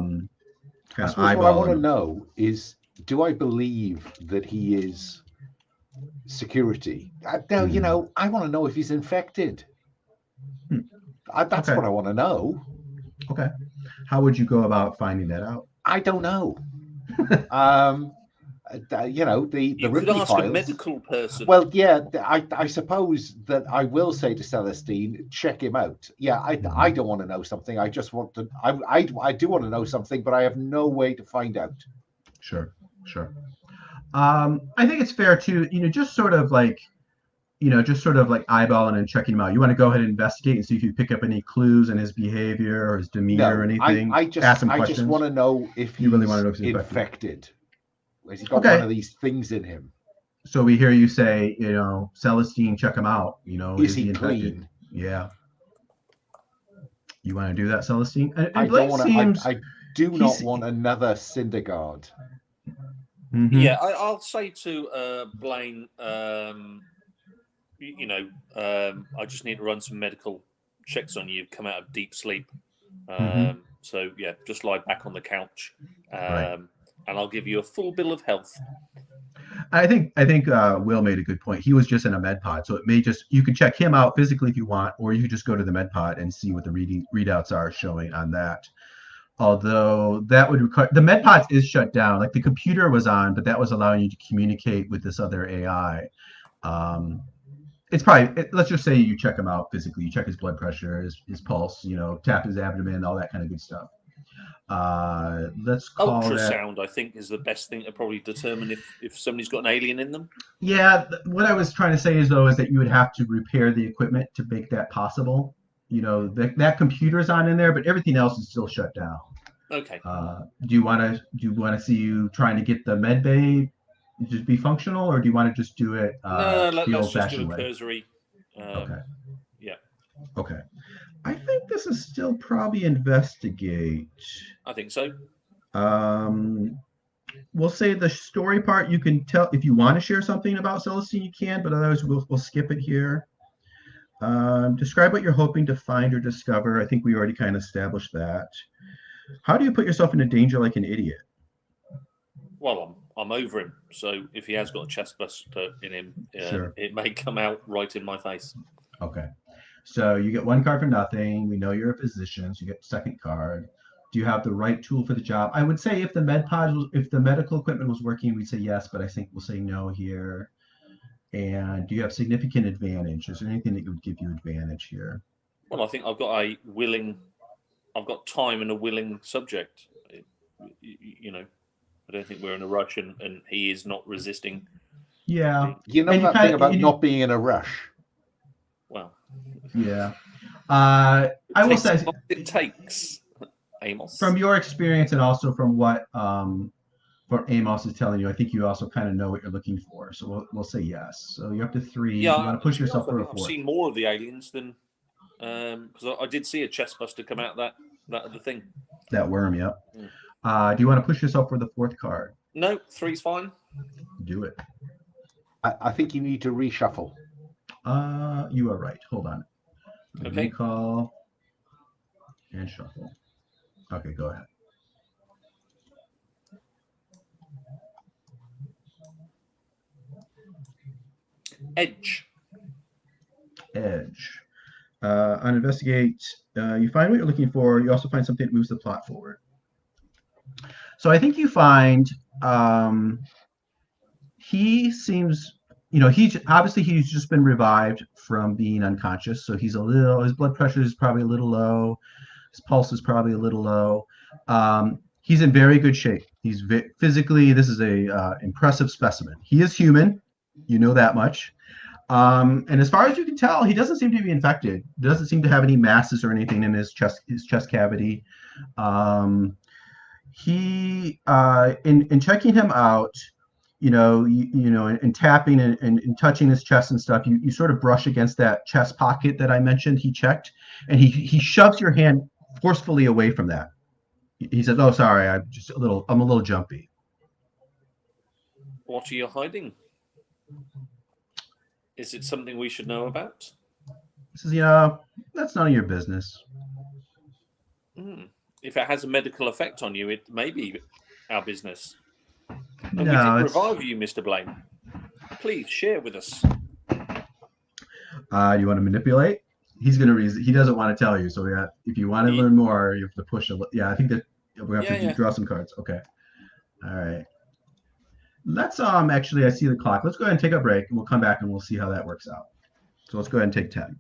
suppose what I want to know is, do I believe that he is security? Now, I want to know if he's infected. That's what I want to know. Okay. How would you go about finding that out? I don't know. The you Ripley could ask files. a medical person. Well, yeah, I suppose that I will say to Celestine, check him out. Yeah, I don't want to know something. I just want to. I do want to know something, but I have no way to find out. Sure. I think it's fair to just sort of like eyeballing and checking him out. You want to go ahead and investigate and see if you pick up any clues in his behavior or his demeanor or anything. I just want to know if he's infected. Has he got one of these things in him? So we hear you say, Celestine, check him out. Is he clean? Yeah. You want to do that, Celestine? I don't want to. I do not want another Syndergaard. Yeah, I'll say to Blaine, I just need to run some medical checks on you. You've come out of deep sleep. So yeah, just lie back on the couch. Right. And I'll give you a full bill of health. I think Will made a good point. He was just in a med pod, so it may you can check him out physically if you want, or you could just go to the med pod and see what the readouts are showing on that. Although that would require the med pods is shut down. Like the computer was on, but that was allowing you to communicate with this other AI. It's probably let's just say you check him out physically. You check his blood pressure, his pulse, tap his abdomen, all that kind of good stuff. Let's call ultrasound. I think is the best thing to probably determine if somebody's got an alien in them. Yeah, what I was trying to say is that you would have to repair the equipment to make that possible. That computer's on in there, but everything else is still shut down. Okay. Do you want to see you trying to get the med bay just be functional, or do you want to just do it the old-fashioned way? Cursory. Okay. Yeah. Okay. I think this is still probably investigate. I think so. We'll say the story part. You can tell if you want to share something about Celestine, you can, but otherwise we'll skip it here. Describe what you're hoping to find or discover. I think we already kind of established that. How do you put yourself into danger like an idiot? Well, I'm over him. So if he has got a chest buster in him, Sure. It may come out right in my face. Okay. So you get 1 card for nothing. We know you're a physician, so you get the second card. Do you have the right tool for the job? I would say if the medical equipment was working, we'd say yes, but I think we'll say no here. And do you have significant advantage? Is there anything that would give you advantage here? Well, I think I've got time and a willing subject. I don't think we're in a rush, and he is not resisting. Yeah. That thing about not being in a rush. Well. Yeah. I will say what it takes, Amos. From your experience and also from what Amos is telling you, I think you also kind of know what you're looking for. So we'll say yes. So you're up to 3. Yeah, you want to push yourself for a 4. I've seen more of the aliens than because I did see a chest buster come out that other thing. That worm, yep. Do you want to push yourself for the 4th card? No, 3's fine. Do it. I think you need to reshuffle. You are right. Hold on. Okay. Recall and shuffle. Okay, go ahead. Edge. On investigate, you find what you're looking for. You also find something that moves the plot forward. So I think you find he seems he's obviously he's just been revived from being unconscious, so his blood pressure is probably a little low, his pulse is probably a little low. He's in very good shape. He's physically, this is a impressive specimen. He is human, you know that much. And as far as you can tell, he doesn't seem to be infected. Doesn't seem to have any masses or anything in his chest cavity. In checking him out, and tapping and touching his chest and stuff, you sort of brush against that chest pocket that I mentioned he checked, and he shoves your hand forcefully away from that. He says, "Oh, sorry, I'm a little jumpy." What are you hiding? Is it something we should know about? He says, "That's none of your business." If it has a medical effect on you, it may be our business. And we No, did revive you, Mr. Blaine. Please share with us. You want to manipulate? He's gonna he doesn't want to tell you. So if you want to learn more, you have to push a. Yeah, I think that we have to draw some cards. Okay. All right. Let's actually, I see the clock. Let's go ahead and take a break, and we'll come back and we'll see how that works out. So let's go ahead and take 10.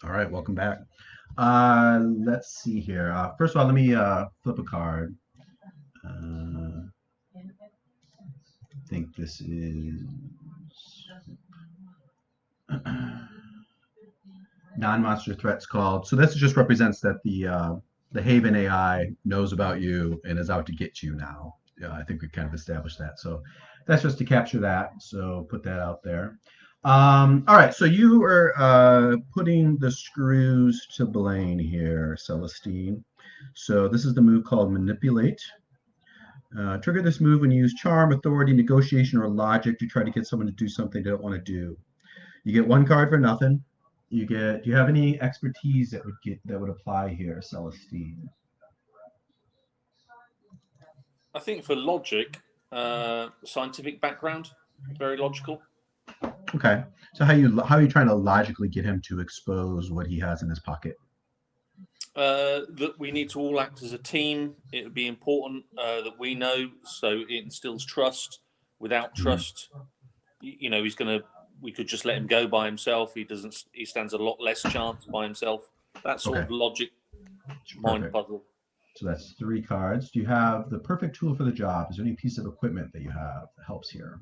All right, welcome back. Let's see here. First of all, let me flip a card. I think this is non-monster threats called. So this just represents that the Haven AI knows about you and is out to get you now. Yeah, I think we kind of established that. So that's just to capture that. So put that out there. All right, so you are putting the screws to Blaine here, Celestine. So this is the move called Manipulate. Trigger this move when you use charm, authority, negotiation, or logic to try to get someone to do something they don't want to do. You get one card for nothing. Do you have any expertise that would apply here, Celestine? I think for logic, scientific background, very logical. Okay. So how are you trying to logically get him to expose what he has in his pocket? That we need to all act as a team. It would be important that we know, so it instills trust. Without trust, you know, we could just let him go by himself. He stands a lot less chance by himself. That sort of logic mind puzzle. So that's 3 cards. Do you have the perfect tool for the job? Is there any piece of equipment that you have that helps here?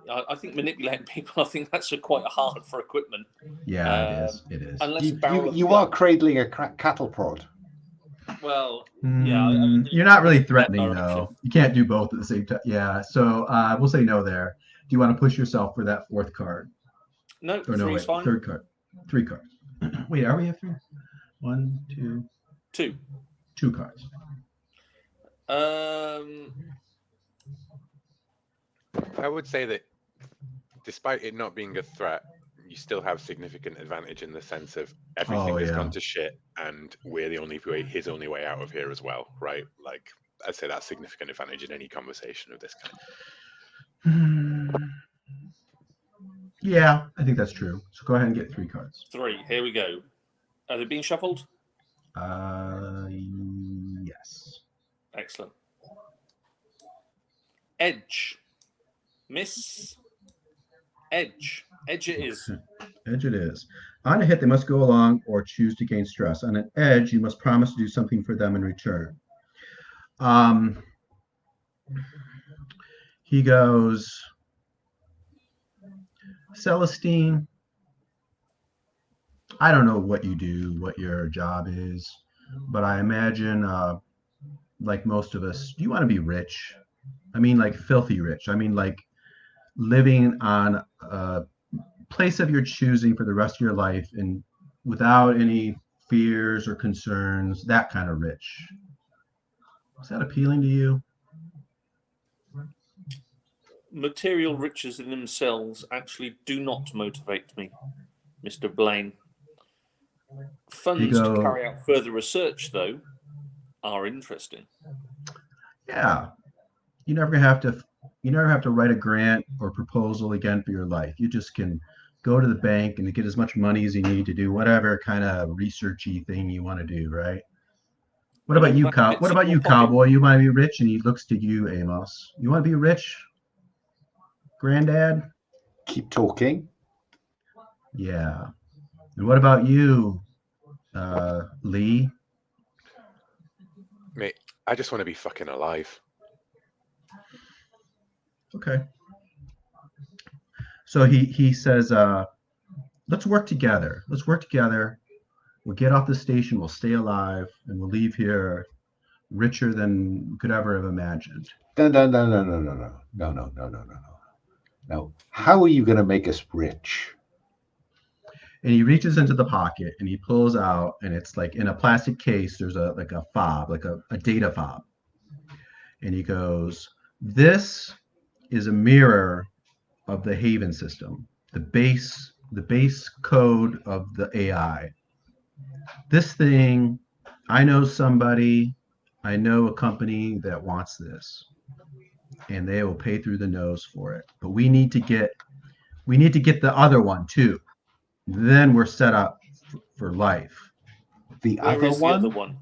I think manipulating people, I think that's quite hard for equipment. Yeah, it is. Unless you are cradling a cattle prod. Well, yeah. You're not really threatening, though. You can't do both at the same time. Yeah, so we'll say no there. Do you want to push yourself for that 4th card? No, three's fine. 3rd card. 3 cards. Wait, are we at 3? 1, 2. 2. 2 cards. I would say that despite it not being a threat, you still have significant advantage in the sense of everything has gone to shit, and we're his only way out of here as well, right? Like, I'd say that's significant advantage in any conversation of this kind. Yeah, I think that's true. So go ahead and get 3 cards. 3. Here we go. Are they being shuffled? Yes. Excellent. Edge. Miss. Edge. Edge it is. Edge it is. On a hit, they must go along or choose to gain stress. On an edge, you must promise to do something for them in return. He goes, Celestine, I don't know what you do, what your job is, but I imagine, like most of us, you want to be rich. I mean, like filthy rich. I mean, like living on a place of your choosing for the rest of your life and without any fears or concerns, that kind of rich. Is that appealing to you? Material riches in themselves actually do not motivate me, Mr. Blaine. Funds to carry out further research, though, are interesting. Yeah. You never have to write a grant or proposal again for your life. You just can go to the bank and get as much money as you need to do whatever kind of researchy thing you want to do, right? What about you, cowboy? You want to be rich, and he looks to you, Amos. You want to be rich, granddad? Keep talking. Yeah. And what about you, Lee? Mate, I just want to be fucking alive. Okay. So he says, let's work together. We'll get off the station. We'll stay alive, and we'll leave here richer than we could ever have imagined. No. How are you going to make us rich? And he reaches into the pocket and he pulls out, and it's like in a plastic case. There's a fob, like a data fob. And he goes, "This is a mirror of the Haven system, the base code of the AI. This thing, I know a company that wants this, and they will pay through the nose for it. But we need to get the other one too. Then we're set up for life." The other one?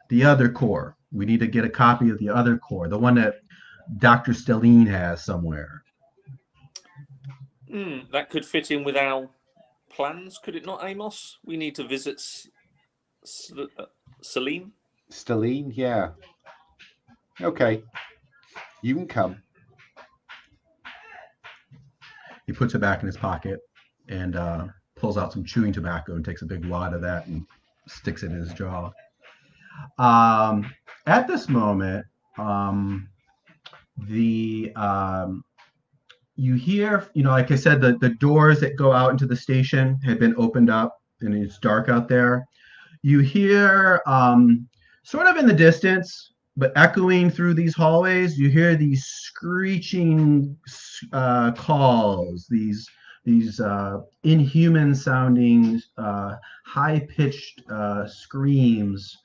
The other core. We need to get a copy of the other core, the one that Dr. Stelline has somewhere. That could fit in with our plans, could it not, Amos? We need to visit Celine. Stelline, yeah. Okay. You can come. He puts it back in his pocket and pulls out some chewing tobacco and takes a big wad of that and sticks it in his jaw. At this moment, you hear, like I said, the doors that go out into the station had been opened up and it's dark out there. You hear sort of in the distance, but echoing through these hallways, you hear these screeching calls, these inhuman sounding, high-pitched screams.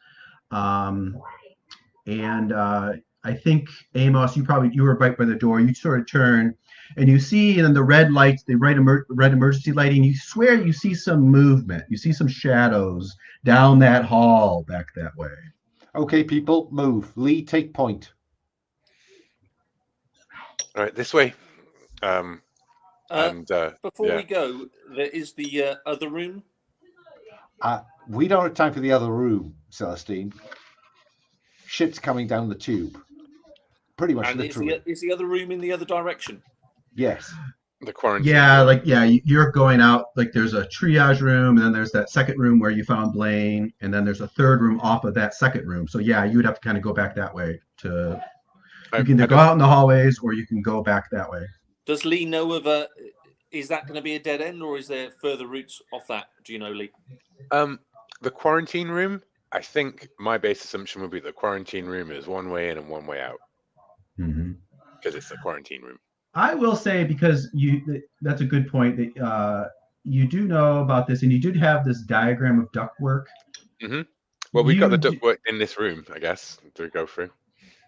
I think, Amos, you were right by the door. You sort of turn and you see in the red lights, the red emergency lighting, you swear you see some movement. You see some shadows down that hall back that way. Okay, people, move. Lee, take point. All right, this way. Before we go, there is the other room. We don't have time for the other room, Celestine. Shit's coming down the tube. Pretty much, and literally. Is the other room in the other direction? Yes. The quarantine. Yeah, you're going out. Like there's a triage room, and then there's that second room where you found Blaine, and then there's a third room off of that second room. So yeah, you would have to kind of go back that way. You can either go out in the hallways, or you can go back that way. Does Lee know of is that going to be a dead end, or is there further routes off that? Do you know, Lee? The quarantine room. I think my base assumption would be the quarantine room is one way in and one way out. Because it's the quarantine room. I will say, because that's a good point, that you do know about this, and you did have this diagram of ductwork. Well, we've got the ductwork in this room, I guess, to go through.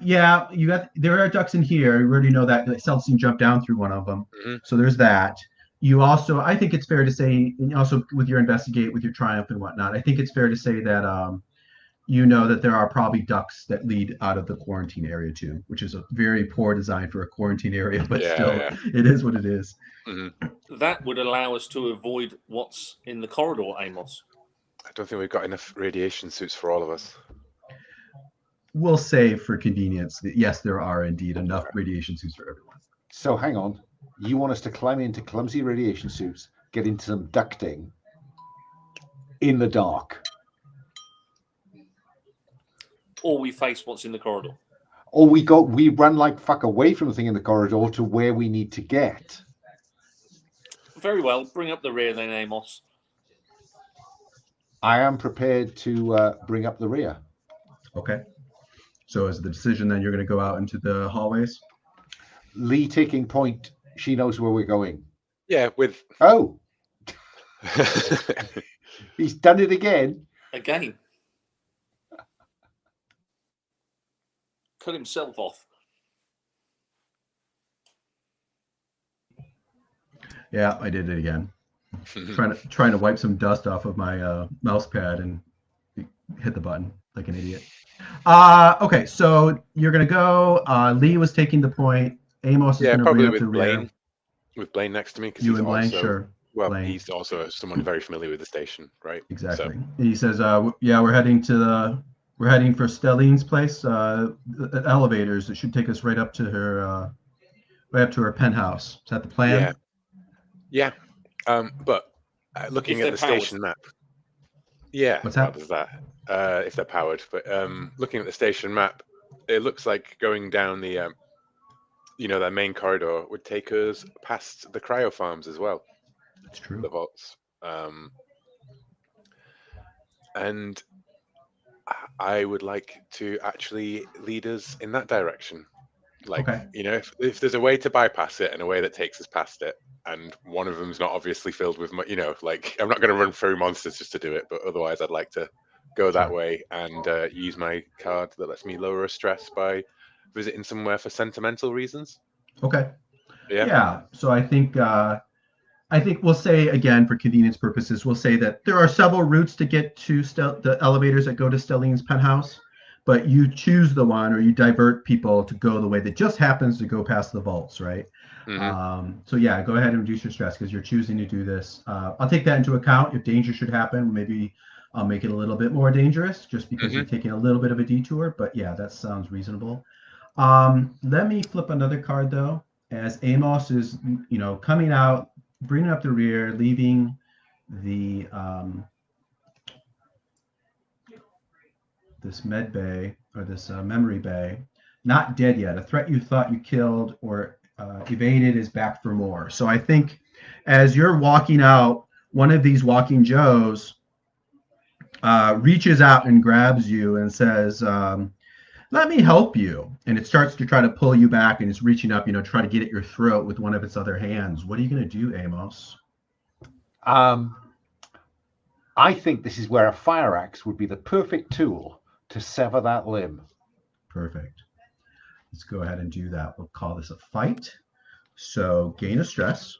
Yeah, there are ducts in here. You already know that Celestine jumped down through one of them. So there's that. You also, I think it's fair to say, and also with your investigate, with your triumph and whatnot, I think it's fair to say that you know that there are probably ducts that lead out of the quarantine area too, which is a very poor design for a quarantine area, but it is what it is. That would allow us to avoid what's in the corridor, Amos. I don't think we've got enough radiation suits for all of us. We'll say for convenience that yes, there are indeed enough radiation suits for everyone. So hang on. You want us to climb into clumsy radiation suits, get into some ducting in the dark? Or we face what's in the corridor. Or we run like fuck away from the thing in the corridor to where we need to get. Very well. Bring up the rear then, Amos. I am prepared to bring up the rear. Okay. So is the decision then you're going to go out into the hallways? Lee taking point. She knows where we're going. Yeah, with... Oh. He's done it again. Again. Cut himself off. Yeah, I did it again. trying to wipe some dust off of my mouse pad and hit the button like an idiot. Okay, so you're gonna go. Lee was taking the point. Amos is gonna bring up the rear. Blaine. With Blaine next to me, because you and Blaine, sure. Well, Blaine. He's also someone very familiar with the station, right? Exactly. So. He says, "Yeah, we're heading for Stelline's place. The elevators that should take us right up to her penthouse. Is that the plan?" Yeah. But looking at the station map. Yeah. What's that? Does that? If they're powered, but looking at the station map, it looks like going down the, that main corridor would take us past the cryo farms as well. That's true. The vaults. And I would like to actually lead us in that direction. Like, okay. If there's a way to bypass it and a way that takes us past it, and one of them's not obviously filled with, I'm not going to run through monsters just to do it, but otherwise I'd like to go that way and use my card that lets me lower a stress by visiting somewhere for sentimental reasons. Okay. Yeah. So I think we'll say, again, for convenience purposes, we'll say that there are several routes to get to the elevators that go to Stelline's penthouse. but you choose the one, or you divert people to go the way that just happens to go past the vaults, right? So yeah, go ahead and reduce your stress because you're choosing to do this. I'll take that into account. If danger should happen, maybe I'll make it a little bit more dangerous just because you're taking a little bit of a detour. But yeah, that sounds reasonable. Let me flip another card though, as Amos is, coming out, bringing up the rear, leaving the this med bay or this memory bay, not dead yet. A threat you thought you killed or evaded is back for more. So I think as you're walking out, one of these walking Joes reaches out and grabs you and says, let me help you. And it starts to try to pull you back, and it's reaching up, try to get at your throat with one of its other hands. What are you going to do, Amos? I think this is where a fire axe would be the perfect tool to sever that limb. Perfect. Let's go ahead and do that. We'll call this a fight. So gain a stress.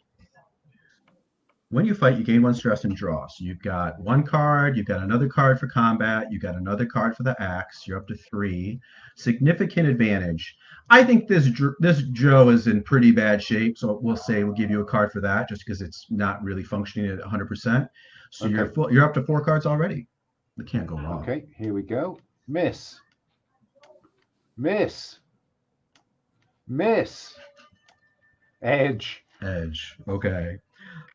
When you fight, you gain 1 stress and draw. So you've got 1 card, you've got another card for combat, you've got another card for the axe. You're up to 3. Significant advantage. I think this Joe is in pretty bad shape, so we'll give you a card for that, just because it's not really functioning at 100%. So you're up to 4 cards already. It can't go wrong. Okay, here we go. Miss. Miss. Miss. Edge. Edge. Okay.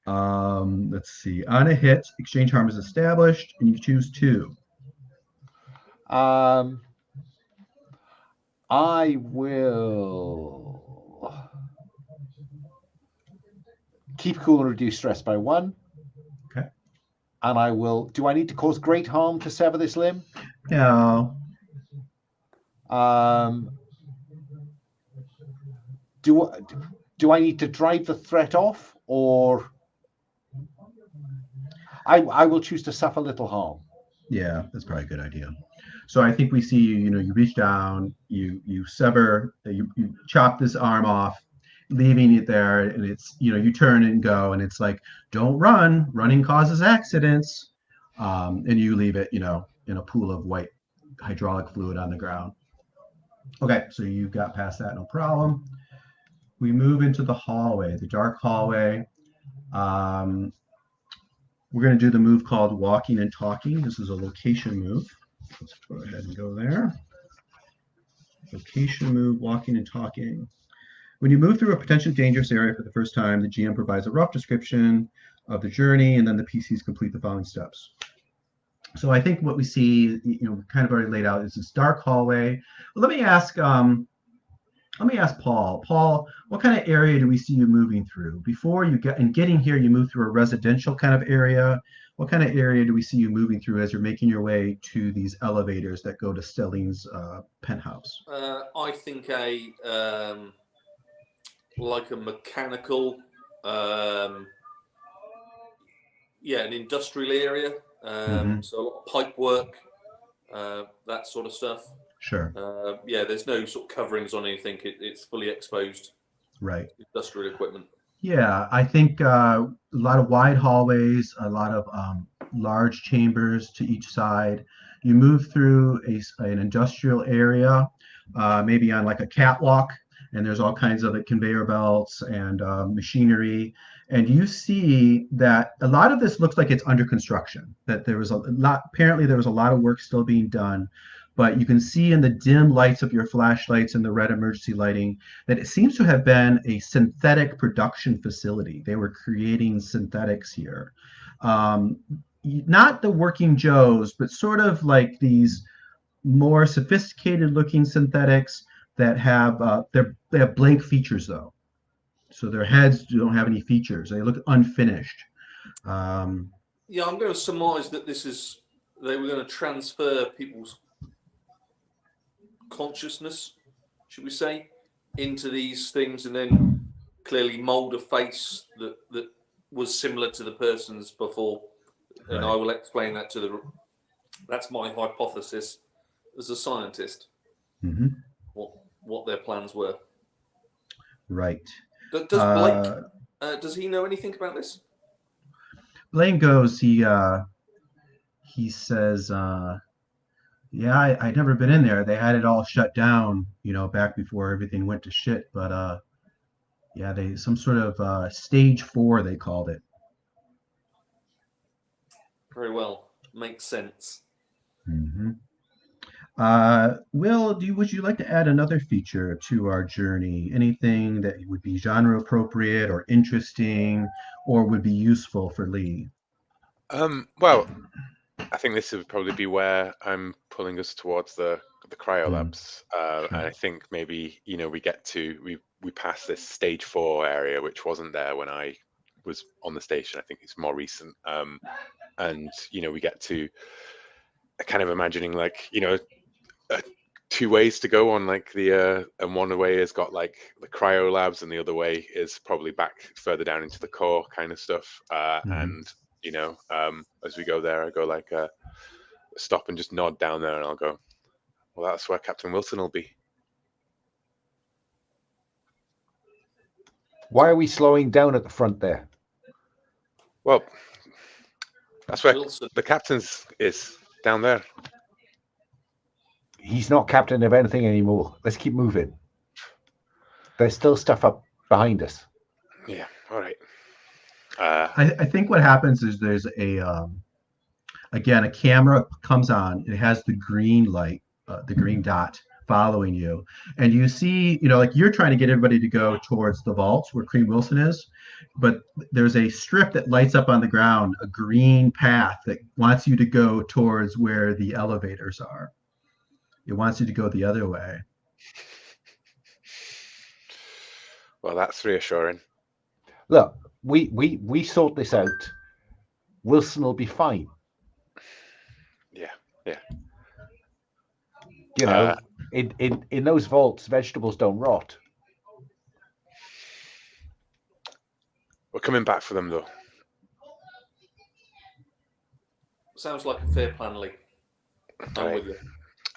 Let's see. On a hit, exchange harm is established, and you choose 2. I will keep cool and reduce stress by 1. Okay. And I will. Do I need to cause great harm to sever this limb? No. Do I need to drive the threat off, or I will choose to suffer little harm? Yeah, that's probably a good idea. So I think we see you reach down, you sever, you chop this arm off, leaving it there, and it's you turn and go, and it's like, don't run. Running causes accidents, and you leave it in a pool of white hydraulic fluid on the ground. Okay, so you got past that, no problem. We move into the hallway, the dark hallway. We're going to do the move called walking and talking. This is a location move. Let's go ahead and go there. Location move, walking and talking. When you move through a potentially dangerous area for the first time, the GM provides a rough description of the journey, and then the PCs complete the following steps. So I think what we see, kind of already laid out, is this dark hallway. Let me ask Paul. Paul, what kind of area do we see you moving through? Before you getting here, you move through a residential kind of area. What kind of area do we see you moving through as you're making your way to these elevators that go to Stelling's penthouse? I think like a mechanical, an industrial area. So a lot of pipe work, that sort of stuff. Sure. There's no sort of coverings on anything. It's fully exposed. Right. Industrial equipment. Yeah, I think a lot of wide hallways, a lot of large chambers to each side. You move through an industrial area, maybe on like a catwalk, and there's all kinds of conveyor belts and machinery. And you see that a lot of this looks like it's under construction, that there was apparently there was a lot of work still being done. But you can see in the dim lights of your flashlights and the red emergency lighting that it seems to have been a synthetic production facility. They were creating synthetics here. Not the working Joes, but sort of like these more sophisticated looking synthetics that have they have blank features though. So their heads don't have any features. They look unfinished. I'm going to surmise that they were going to transfer people's consciousness, should we say, into these things, and then clearly mold a face that was similar to the person's before. And I will explain that that's my hypothesis as a scientist. Mm-hmm. What their plans were. Right. Does Blake? Does he know anything about this? Blaine goes. He says. Yeah, I'd never been in there. They had it all shut down, back before everything went to shit. But yeah, they some sort of stage 4 they called it. Very well. Makes sense. Mm-hmm. Will, would you like to add another feature to our journey? Anything that would be genre appropriate or interesting or would be useful for Lee? Well, I think this would probably be where I'm pulling us towards the cryolabs, and I think maybe we pass this stage 4 area, which wasn't there when I was on the station. I think it's more recent, and we get to kind of imagining like two ways to go on like the and one way has got like the cryo labs and the other way is probably back further down into the core kind of stuff, and as we go there I go like stop and just nod down there and I'll go, well, that's where Captain Wilson will be. Why are we slowing down at the front there? Well, that's where Wilson. the captain's is, down there. He's not captain of anything anymore. Let's keep moving. There's still stuff up behind us. Yeah, all right. I think what happens is there's again, a camera comes on. It has the green light, the green dot following you. And you see, like you're trying to get everybody to go towards the vault where Cream Wilson is. But there's a strip that lights up on the ground, a green path that wants you to go towards where the elevators are. It wants you to go the other way. Well, that's reassuring. Look, we sort this out. Wilson will be fine. Yeah. In those vaults, vegetables don't rot. We're coming back for them though. Sounds like a fair plan, Lee. I'm with you.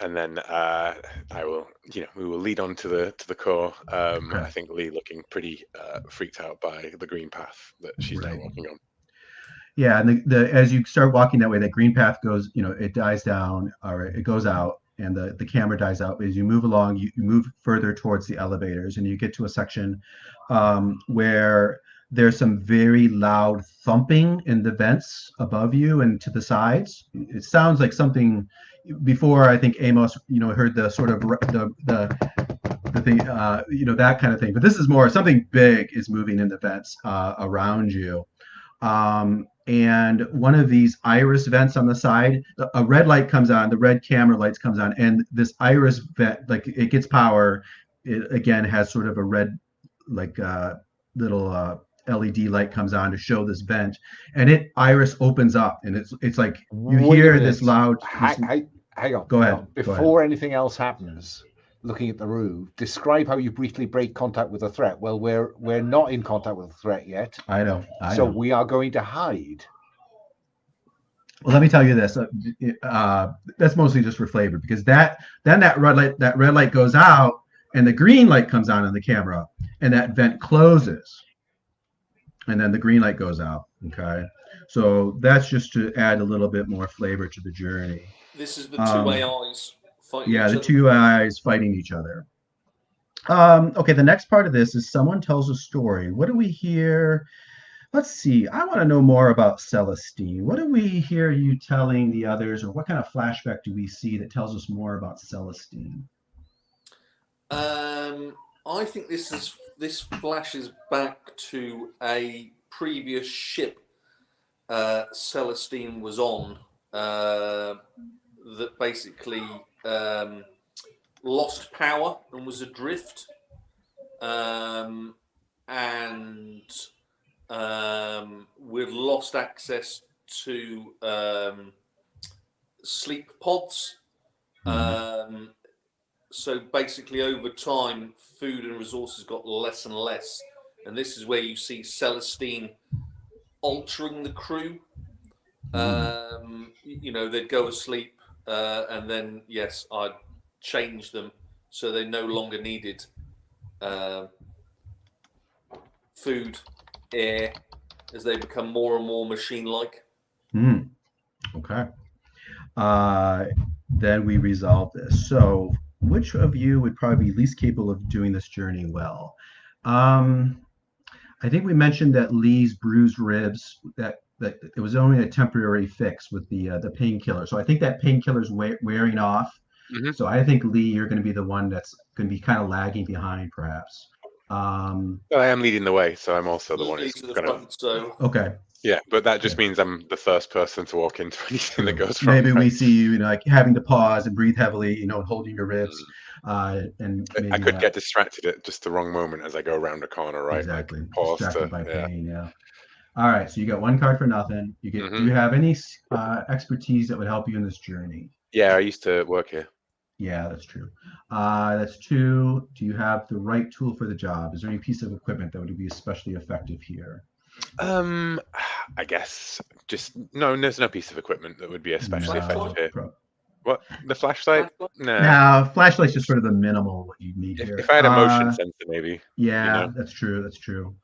And then I will, we will lead on to the core. I think Lee looking pretty freaked out by the green path that she's now walking on. Yeah, and as you start walking that way, that green path goes, it dies down or it goes out, and the camera dies out. As you move along, you move further towards the elevators, and you get to a section where there's some very loud thumping in the vents above you and to the sides. It sounds like something. Before, I think Amos, heard the sort of the thing, that kind of thing. But this is more something big is moving in the vents around you. And one of these iris vents on the side, a red light comes on, the red camera lights comes on, and this iris vent, like it gets power. It again has sort of a red, like little LED light comes on to show this vent, and iris opens up, and it's like you hear this loud. Hang on. Go ahead. Before anything else happens, looking at the roof, describe how you briefly break contact with a threat. Well, we're not in contact with a threat yet. I know. So we are going to hide. Well, let me tell you this. That's mostly just for flavor, because that red light goes out, and the green light comes on in the camera, and that vent closes, and then the green light goes out. Okay, so that's just to add a little bit more flavor to the journey. This is the two AIs fighting each other. Yeah, the two AIs fighting each other. Okay, the next part of this is someone tells a story. What do we hear? Let's see. I want to know more about Celestine. What do we hear you telling the others, or what kind of flashback do we see that tells us more about Celestine? I think this flashes back to a previous ship Celestine was on. That basically lost power and was adrift, and we've lost access to sleep pods. So basically, over time, food and resources got less and less, and this is where you see Celestine altering the crew. They'd go asleep, and then yes, I'd change them so they no longer needed food, air, as they become more and more machine-like. Okay. then we resolve this. So which of you would probably be least capable of doing this journey well? I think we mentioned that Lee's bruised ribs, that it was only a temporary fix with the painkiller. So I think that painkiller's wearing off. Mhm. So I think, Lee, you're going to be the one that's going to be kind of lagging behind, perhaps. Well, I am leading the way, so I'm also the one who's Lead to the going to. front, so Okay. Yeah, but that just means I'm the first person to walk into anything that goes wrong. Maybe right? we see you, like having to pause and breathe heavily, holding your ribs, and maybe I could get distracted at just the wrong moment as I go around a corner, right? exactly Like pause distracted by pain. Yeah. All right, so you got one card for nothing. You get. Do you have any expertise that would help you in this journey? Yeah, I used to work here. Yeah, that's true. That's 2. Do you have the right tool for the job? Is there any piece of equipment that would be especially effective here? I guess just no. There's no piece of equipment that would be especially effective here. What, the flashlight? No, flashlight's just sort of the minimal what you need here. If I had a motion sensor, maybe. Yeah, that's true. That's true.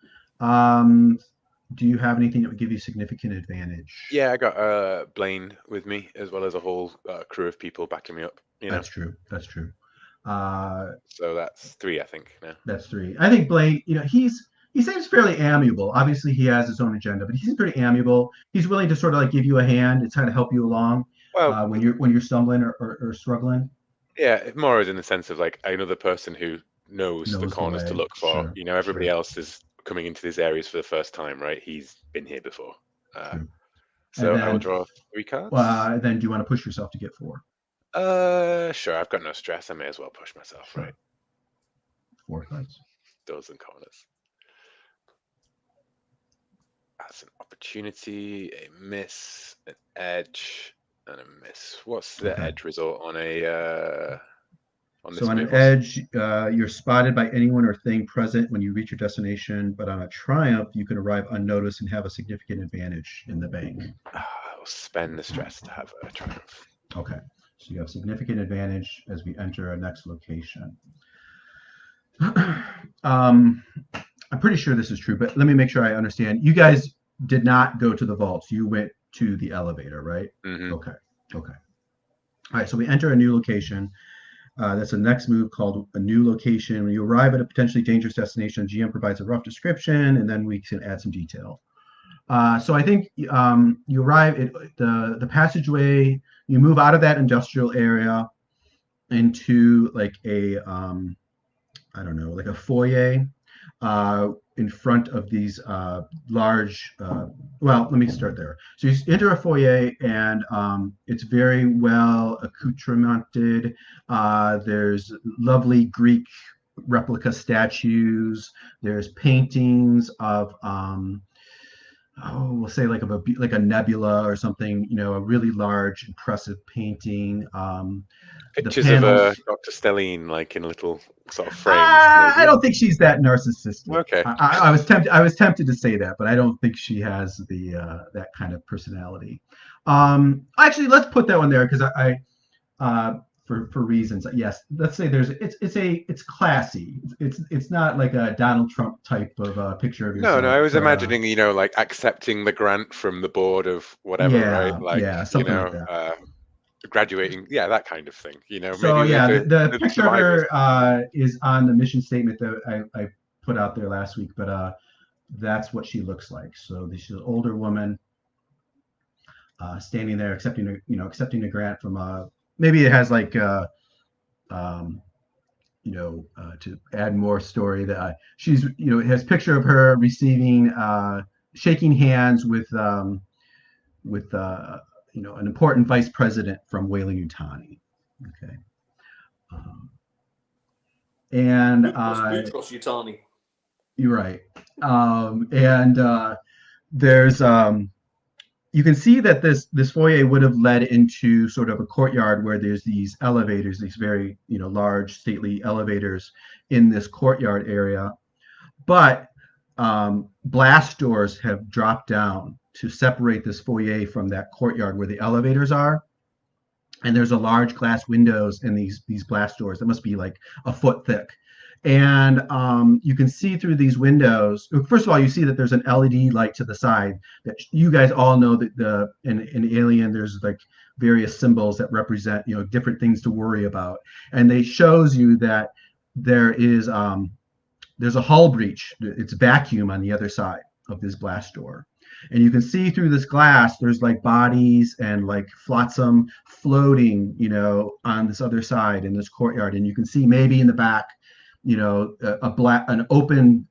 Do you have anything that would give you significant advantage? Yeah, I got Blaine with me, as well as a whole crew of people backing me up. That's true. That's true. So that's 3, I think. Now. That's 3. I think Blaine, he seems fairly amiable. Obviously, he has his own agenda, but he seems pretty amiable. He's willing to sort of like give you a hand and try to help you along when you're stumbling or struggling. Yeah, more as in the sense of like another person who knows the corners to look for. Sure, Everybody else is coming into these areas for the first time, right? He's been here before. So I will draw 3 cards. Then do you want to push yourself to get 4? Sure. I've got no stress. I may as well push myself, right? 4 cards. Those and corners. That's an opportunity, a miss, an edge, and a miss. What's the edge result on a on this? So on an edge, you're spotted by anyone or thing present when you reach your destination, but on a triumph, you can arrive unnoticed and have a significant advantage in the bank. I'll spend the stress to have a triumph. Okay. So you have significant advantage as we enter our next location. I'm pretty sure this is true, but let me make sure I understand. You guys did not go to the vaults. You went to the elevator, right? Mm-hmm. Okay. All right. So we enter a new location. That's the next move called a new location. When you arrive at a potentially dangerous destination, GM provides a rough description, and then we can add some detail. So I think you arrive at the passageway. You move out of that industrial area into like a like a foyer in front of these large. Well, let me start there. So you enter a foyer, and it's very well accoutramented. There's lovely Greek replica statues. There's paintings of we'll say like a nebula or something, a really large, impressive painting. Pictures of Dr. Stelline, like in little sort of frames. I don't think she's that narcissistic. Okay. I was tempted to say that, but I don't think she has the that kind of personality. Actually, let's put that one there because for reasons. Yes, let's say it's classy. It's not like a Donald Trump type of picture of yourself. No, I was imagining, like accepting the grant from the board of whatever, right? Like, something like that. Graduating, that kind of thing. So maybe the picture of her is on the mission statement that I put out there last week, but that's what she looks like. So she's an older woman standing there accepting a grant from maybe it has like to add more story that she's it has picture of her receiving shaking hands with an important vice president from Weyland-Yutani. Okay. And Yutani. You're right. And there's you can see that this foyer would have led into sort of a courtyard where there's these elevators, these very large stately elevators in this courtyard area, but blast doors have dropped down to separate this foyer from that courtyard where the elevators are. And there's a large glass windows in these blast doors that must be like a foot thick. And you can see through these windows. First of all, you see that there's an LED light to the side. That you guys all know that in Alien there's like various symbols that represent different things to worry about, and they shows you that there's a hull breach. It's vacuum on the other side of this blast door. And you can see through this glass, there's like bodies and like flotsam floating, on this other side in this courtyard. And you can see maybe in the back, an open,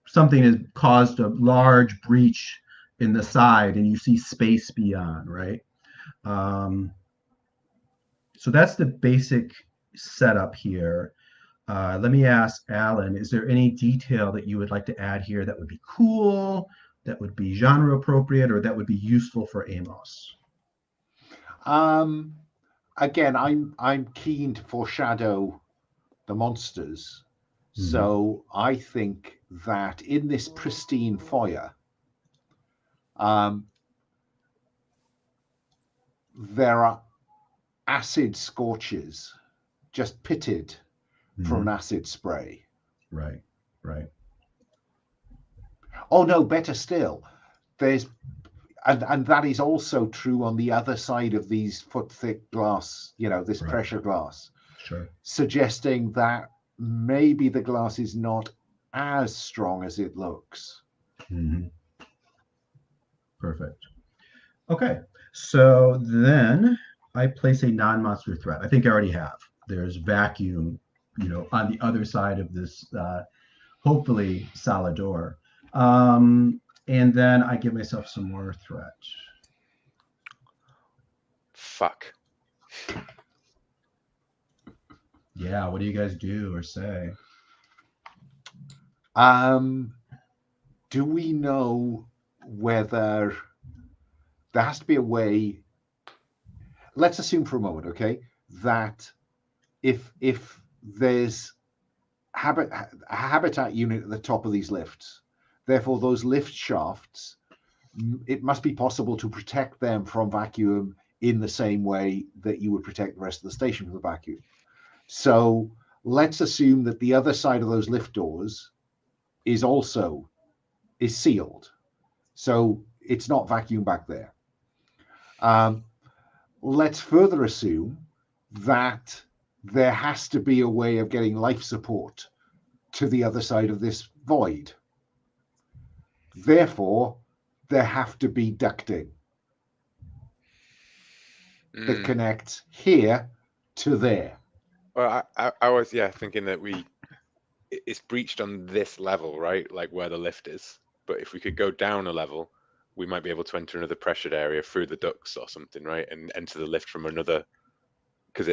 something has caused a large breach in the side, and you see space beyond, right? So that's the basic setup here. Let me ask Alan, is there any detail that you would like to add here that would be cool, that would be genre appropriate, or that would be useful for Amos? Again, I'm keen to foreshadow the monsters. Mm-hmm. So I think that in this pristine foyer, there are acid scorches just pitted from an acid spray. Right. Oh no, better still, there's and that is also true on the other side of these foot-thick glass, this pressure glass. Sure. Suggesting that maybe the glass is not as strong as it looks. Mm-hmm. Perfect. Okay, so then I place a non-monster threat. I think I already have. There's vacuum, on the other side of this, hopefully solid door. And then I give myself some more threat. Fuck. Yeah, what do you guys do or say? Do we know whether there has to be a way? Let's assume for a moment, okay, that if there's a habitat unit at the top of these lifts, therefore those lift shafts, it must be possible to protect them from vacuum in the same way that you would protect the rest of the station from vacuum. So let's assume that the other side of those lift doors is sealed. So it's not vacuum back there. Let's further assume that there has to be a way of getting life support to the other side of this void. Therefore, there have to be ducting that connects here to there. Well, I was thinking that it's breached on this level, right? Like where the lift is. But if we could go down a level, we might be able to enter another pressured area through the ducts or something, right? And enter the lift from another, because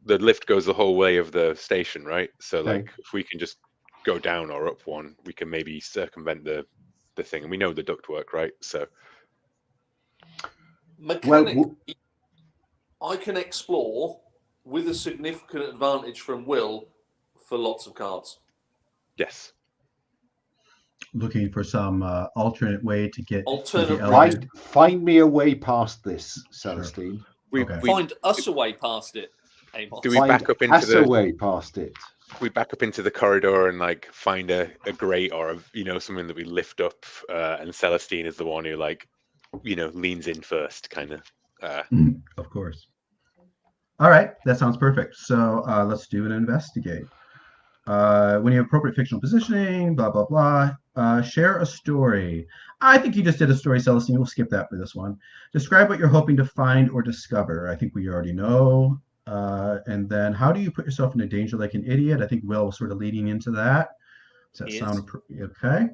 the lift goes the whole way of the station, right? So like if we can just go down or up one, we can maybe circumvent the thing. And we know the duct work, right? So I can explore with a significant advantage from Will for lots of cards. Yes. Looking for some alternate way to get find me a way past this, Celestine. Sure. Find us a way past it, Amos. Do we back up into a way past it? We back up into the corridor and like find a grate or something that we lift up, and Celestine is the one who leans in first, kind of. Of course. All right, that sounds perfect. So let's do an investigate. When you have appropriate fictional positioning, blah, blah, blah. Share a story. I think you just did a story, Celestine. We'll skip that for this one. Describe what you're hoping to find or discover. I think we already know. And then how do you put yourself into danger like an idiot? I think Will was sort of leading into that. Does that sound okay?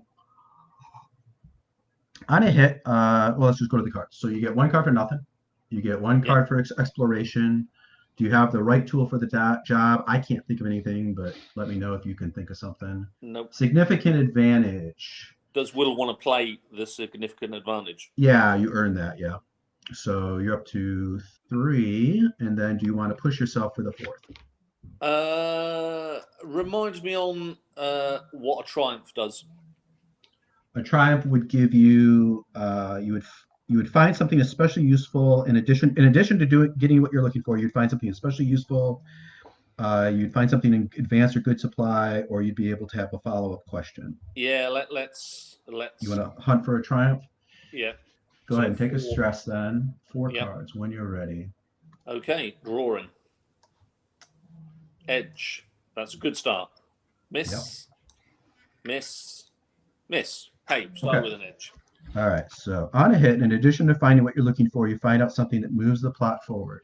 On a hit, let's just go to the cards. So you get one card for nothing. You get one card for exploration. Do you have the right tool for the job? I can't think of anything, but let me know if you can think of something. Nope. Significant advantage. Does Will want to play the significant advantage? Yeah, you earn that, yeah. So you're up to 3, and then do you want to push yourself for the 4th? Reminds me on what a triumph does. A triumph would give you you would find something especially useful in addition to getting what you're looking for. You'd find something especially useful You'd find something in advanced or good supply, or you'd be able to have a follow-up question. Yeah, let's. You want to hunt for a triumph? Yeah. Go So ahead and take a 4. stress then. 4 Yep. cards when you're ready. Okay, drawing. Edge. That's a good start. Miss. Miss. Miss. Hey, start with an edge. All right. So on a hit, in addition to finding what you're looking for, you find out something that moves the plot forward.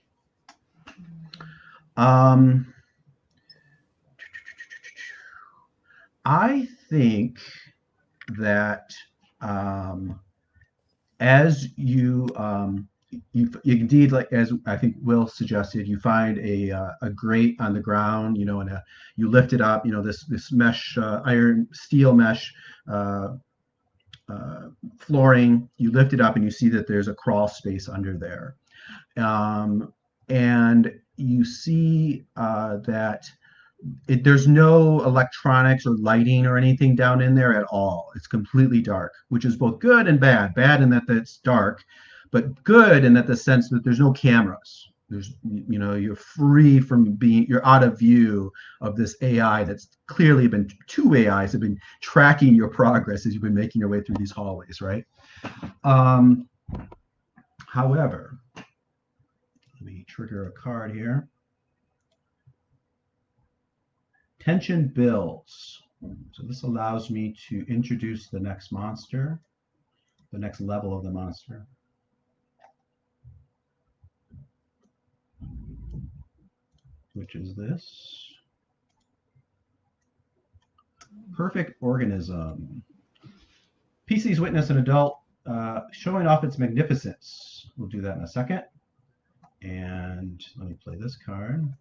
I think that as you indeed, like as I think Will suggested, you find a grate on the ground, you know, and you lift it up, you know, this mesh, iron steel mesh flooring. You lift it up and you see that there's a crawl space under there, and you see that there's no electronics or lighting or anything down in there at all. It's completely dark, which is both good and bad. Bad in that it's dark, but good in that the sense that there's no cameras. There's, you know, you're free from you're out of view of this AI that's clearly been, 2 AIs have been tracking your progress as you've been making your way through these hallways, right? However, let me trigger a card here. Tension builds. So this allows me to introduce the next monster, the next level of the monster. Which is this. Perfect organism. PC's witness an adult showing off its magnificence. We'll do that in a second. And let me play this card.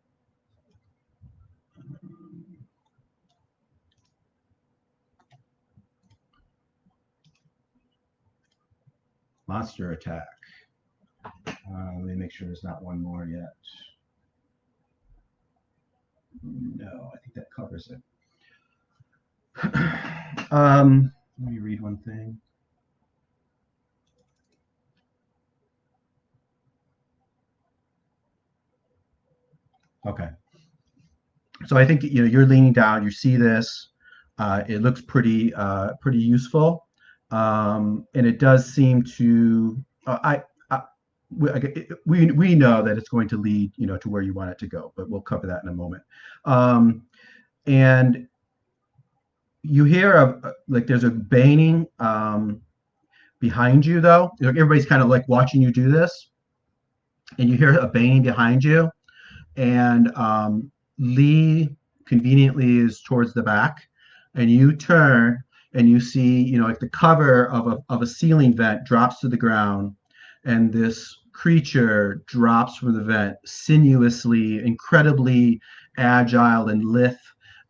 Monster attack. Let me make sure there's not one more yet. No, I think that covers it. Let me read one thing. Okay. So I think, you know, you're leaning down. You see this. It looks pretty useful, and it does seem to. We know that it's going to lead, you know, to where you want it to go, but we'll cover that in a moment. And you hear like there's a banging behind you, though. Everybody's kind of like watching you do this, and you hear a banging behind you, and Lee conveniently is towards the back, and you turn and you see, you know, like the cover of a ceiling vent drops to the ground, and this creature drops from the vent sinuously, incredibly agile and lithe.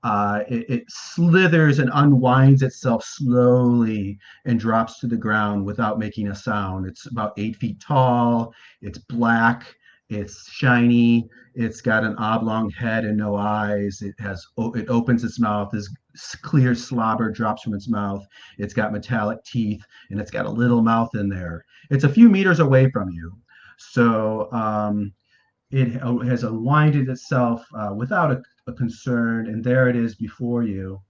It slithers and unwinds itself slowly and drops to the ground without making a sound. It's about 8 feet tall. It's black. It's shiny. It's got an oblong head and no eyes. It opens its mouth. This clear slobber drops from its mouth. It's got metallic teeth, and it's got a little mouth in there. It's a few meters away from you. So it has unwinded itself without a concern, and there it is before you.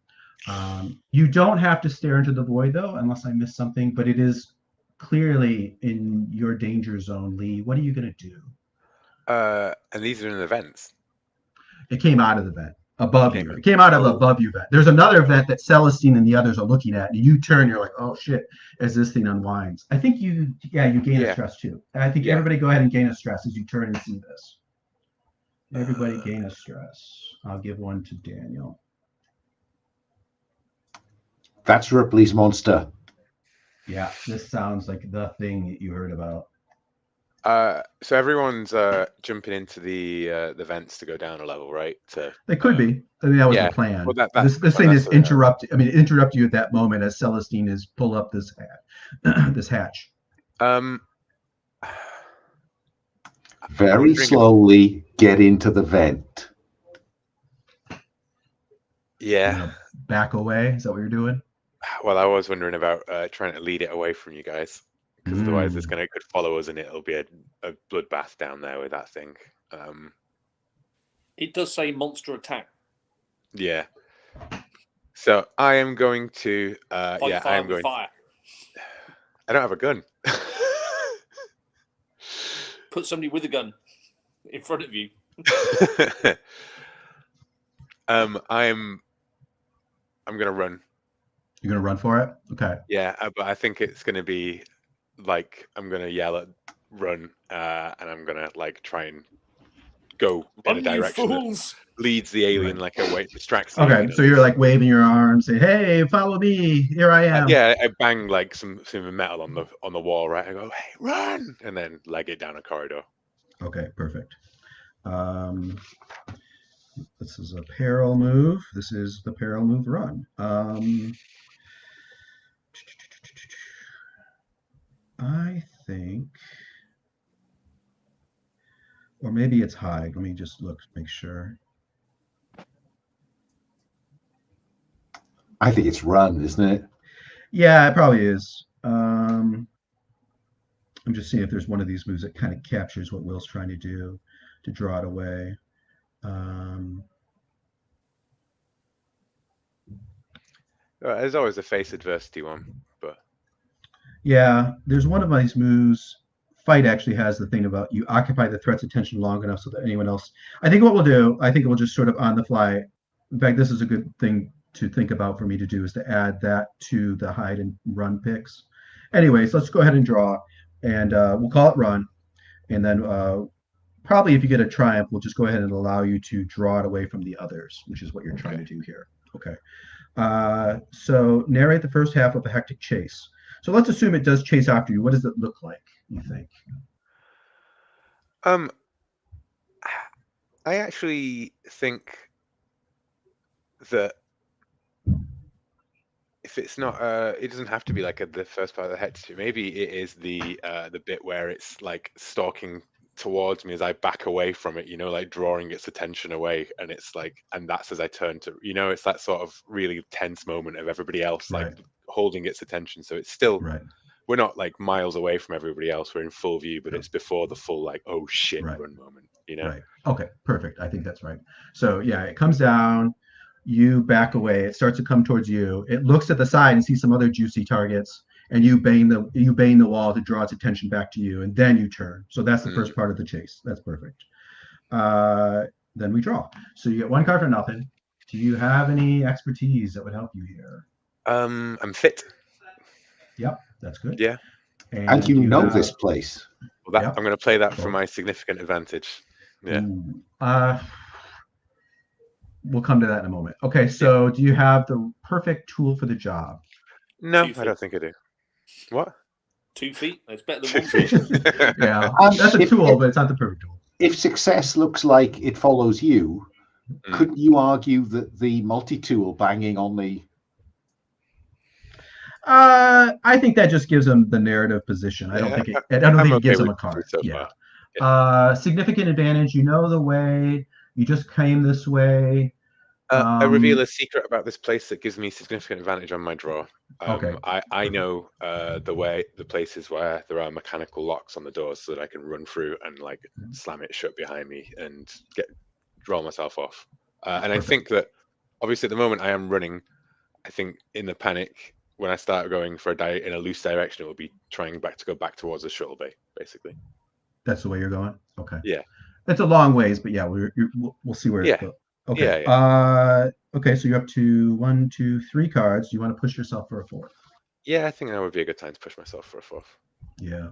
You don't have to stare into the void, though, unless I missed something, but it is clearly in your danger zone, Lee. What are you going to do? And these are in the vents. It came out of the vent above you. It came out of above you vent. There's another vent that Celestine and the others are looking at, and you turn. You're like, oh shit! As this thing unwinds, I think you gain a stress too. And I think everybody go ahead and gain a stress as you turn and see this. Everybody gain a stress. I'll give one to Daniel. That's Ripley's monster. Yeah, this sounds like the thing that you heard about. So everyone's jumping into the vents to go down a level, right? They could be. I mean, that was the plan. Well, this thing is interrupted. I mean, interrupt you at that moment as Celestine is pull up this this hatch. Very slowly get into the vent. Yeah. Back away. Is that what you're doing? Well, I was wondering about trying to lead it away from you guys. Because otherwise it could follow us and it'll be a bloodbath down there with that thing. It does say monster attack. Yeah. So I am going to. Fight Yeah, I fire am with going. fire. I don't have a gun. Put somebody with a gun in front of you. I'm gonna run. You're gonna run for it? Okay. Yeah, but I think it's gonna be like I'm gonna yell at run, and I'm gonna like try and go in a direction that leads the alien like away, distracts the alien. Okay, so you're like waving your arms, say, "Hey, follow me! Here I am." Yeah, I bang like some metal on the wall, right? I go, "Hey, run!" and then leg it down a corridor. Okay, perfect. This is a peril move. This is the peril move run. I think, or maybe it's hide. Let me just look, make sure. I think it's run, isn't it? Yeah, it probably is. I'm just seeing if there's one of these moves that kind of captures what Will's trying to do to draw it away. There's always a face adversity one, but yeah, there's one of these moves. Fight actually has the thing about you occupy the threat's attention long enough so that anyone else. I think what we'll do, I think we'll just sort of on the fly. In fact, this is a good thing to think about for me to do is to add that to the hide and run picks. Anyways, let's go ahead and draw, and we'll call it run, and then probably if you get a triumph, we'll just go ahead and allow you to draw it away from the others, which is what you're trying to do here. Okay. So narrate the first half of a hectic chase. So let's assume it does chase after you. What does it look like, you think? I actually think that if it's not, it doesn't have to be like the first part of the head. Maybe it is the bit where it's like stalking towards me as I back away from it, like drawing its attention away, and it's like, and that's as I turn to, it's that sort of really tense moment of everybody else like holding its attention. So it's still, we're not like miles away from everybody else. We're in full view, but it's before the full like, oh shit, run moment, Right. Okay, perfect. I think that's right. So yeah, it comes down, you back away, it starts to come towards you. It looks at the side and sees some other juicy targets, and you bang the wall to draw its attention back to you, and then you turn. So that's the first part of the chase. That's perfect. Then we draw. So you get one card for nothing. Do you have any expertise that would help you here? I'm fit. Yep, that's good. Yeah. And you know this place. Well, I'm going to play that for my significant advantage. Yeah. We'll come to that in a moment. Okay, so do you have the perfect tool for the job? No, I don't think I do. What? 2 feet? It's better than 1 foot. Yeah, that's a tool, but it's not the perfect tool. If success looks like it follows you, couldn't you argue that the multi-tool banging on the... I think that just gives them the narrative position. I don't think it gives them a card. Significant advantage. You know the way. You just came this way. I reveal a secret about this place that gives me significant advantage on my draw. Okay. I know the places where there are mechanical locks on the doors so that I can run through and like slam it shut behind me and draw myself off. And I think that obviously at the moment I am running. I think in the panic when I start going for in a loose direction, it will be trying to go back towards the shuttle bay, basically. That's the way you're going. Okay. Yeah. It's a long ways, but yeah, we'll see where it goes. Okay. Yeah. Okay, so you're up to 1, 2, 3 cards. Do you want to push yourself for a 4th? Yeah, I think that would be a good time to push myself for a 4th. Yeah.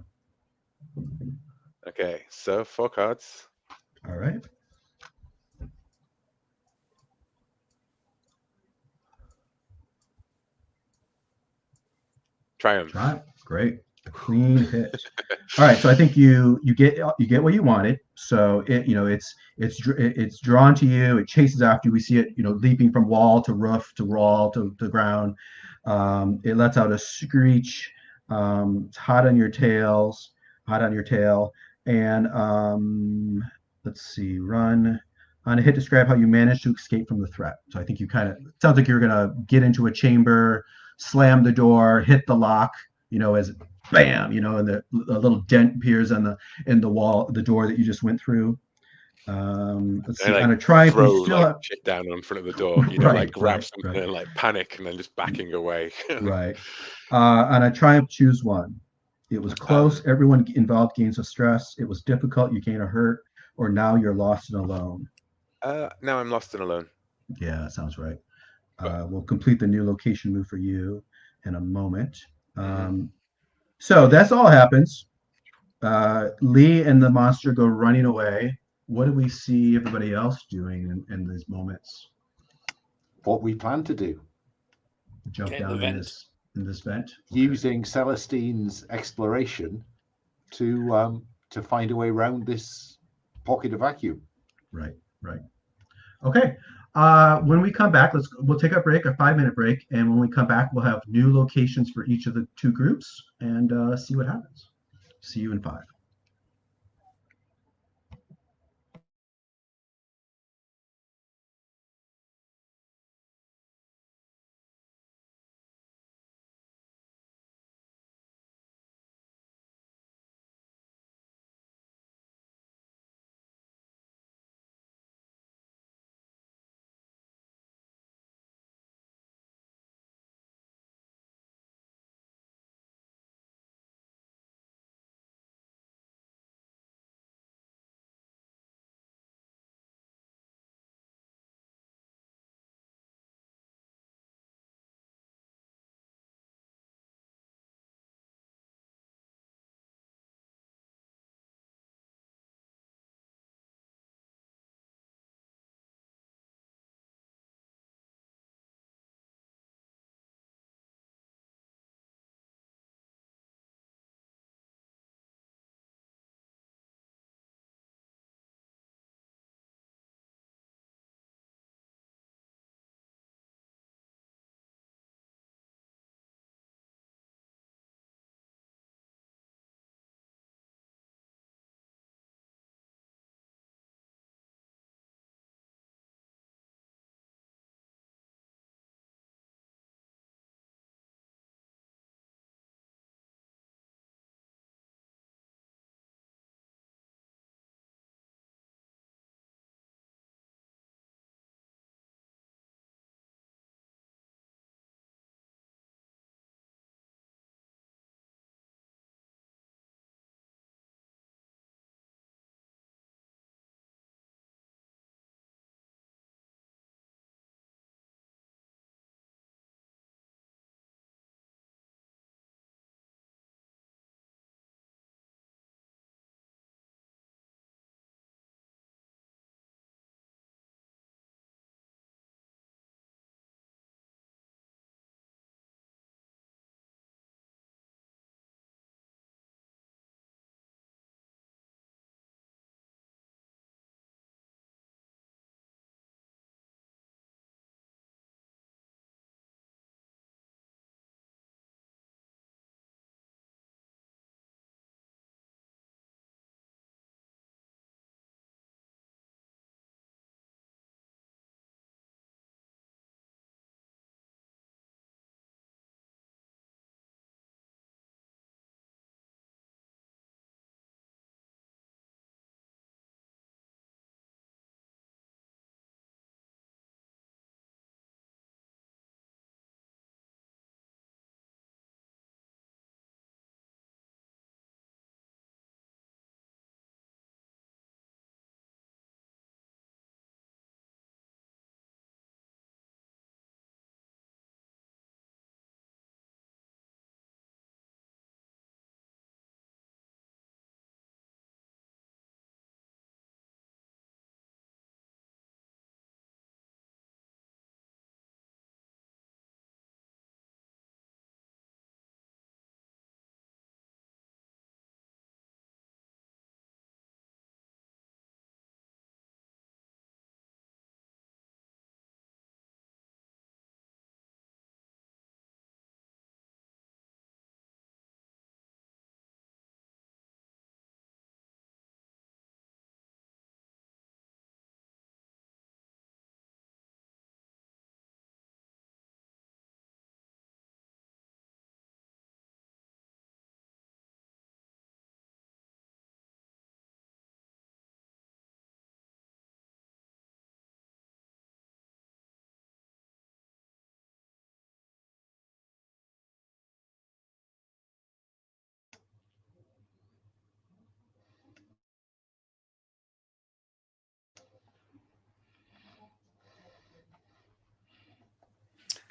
Okay, so 4 cards. All right. Triumph. Great. A clean hit. All right, so I think you get what you wanted. So it's drawn to you. It chases after you. We see it leaping from wall to roof to wall to the ground. It lets out a screech. It's hot on your tail. And let's see. Run on a hit. Describe how you managed to escape from the threat. So I think it sounds like you're gonna get into a chamber, slam the door, hit the lock. As bam, and a little dent appears in the wall, the door that you just went through, Let's And see. like On a triumph, throw you still like have shit down in front of the door, you know, Right, like grab right, something right. and like panic and then just backing away. right. On a triumph, choose one. It was close. Everyone involved gains a stress. It was difficult. You gain a hurt. Or now you're lost and alone. Now I'm lost and alone. Yeah, that sounds right. We'll complete the new location move for you in a moment. So that's all happens. Lee and the monster go running away. What do we see everybody else doing in these moments? What we plan to do. Jump down in this vent. Using Celestine's exploration to find a way around this pocket of vacuum. Right. Okay. When we come back, we'll take a break, a 5-minute break, and when we come back, we'll have new locations for each of the two groups and see what happens. See you in 5.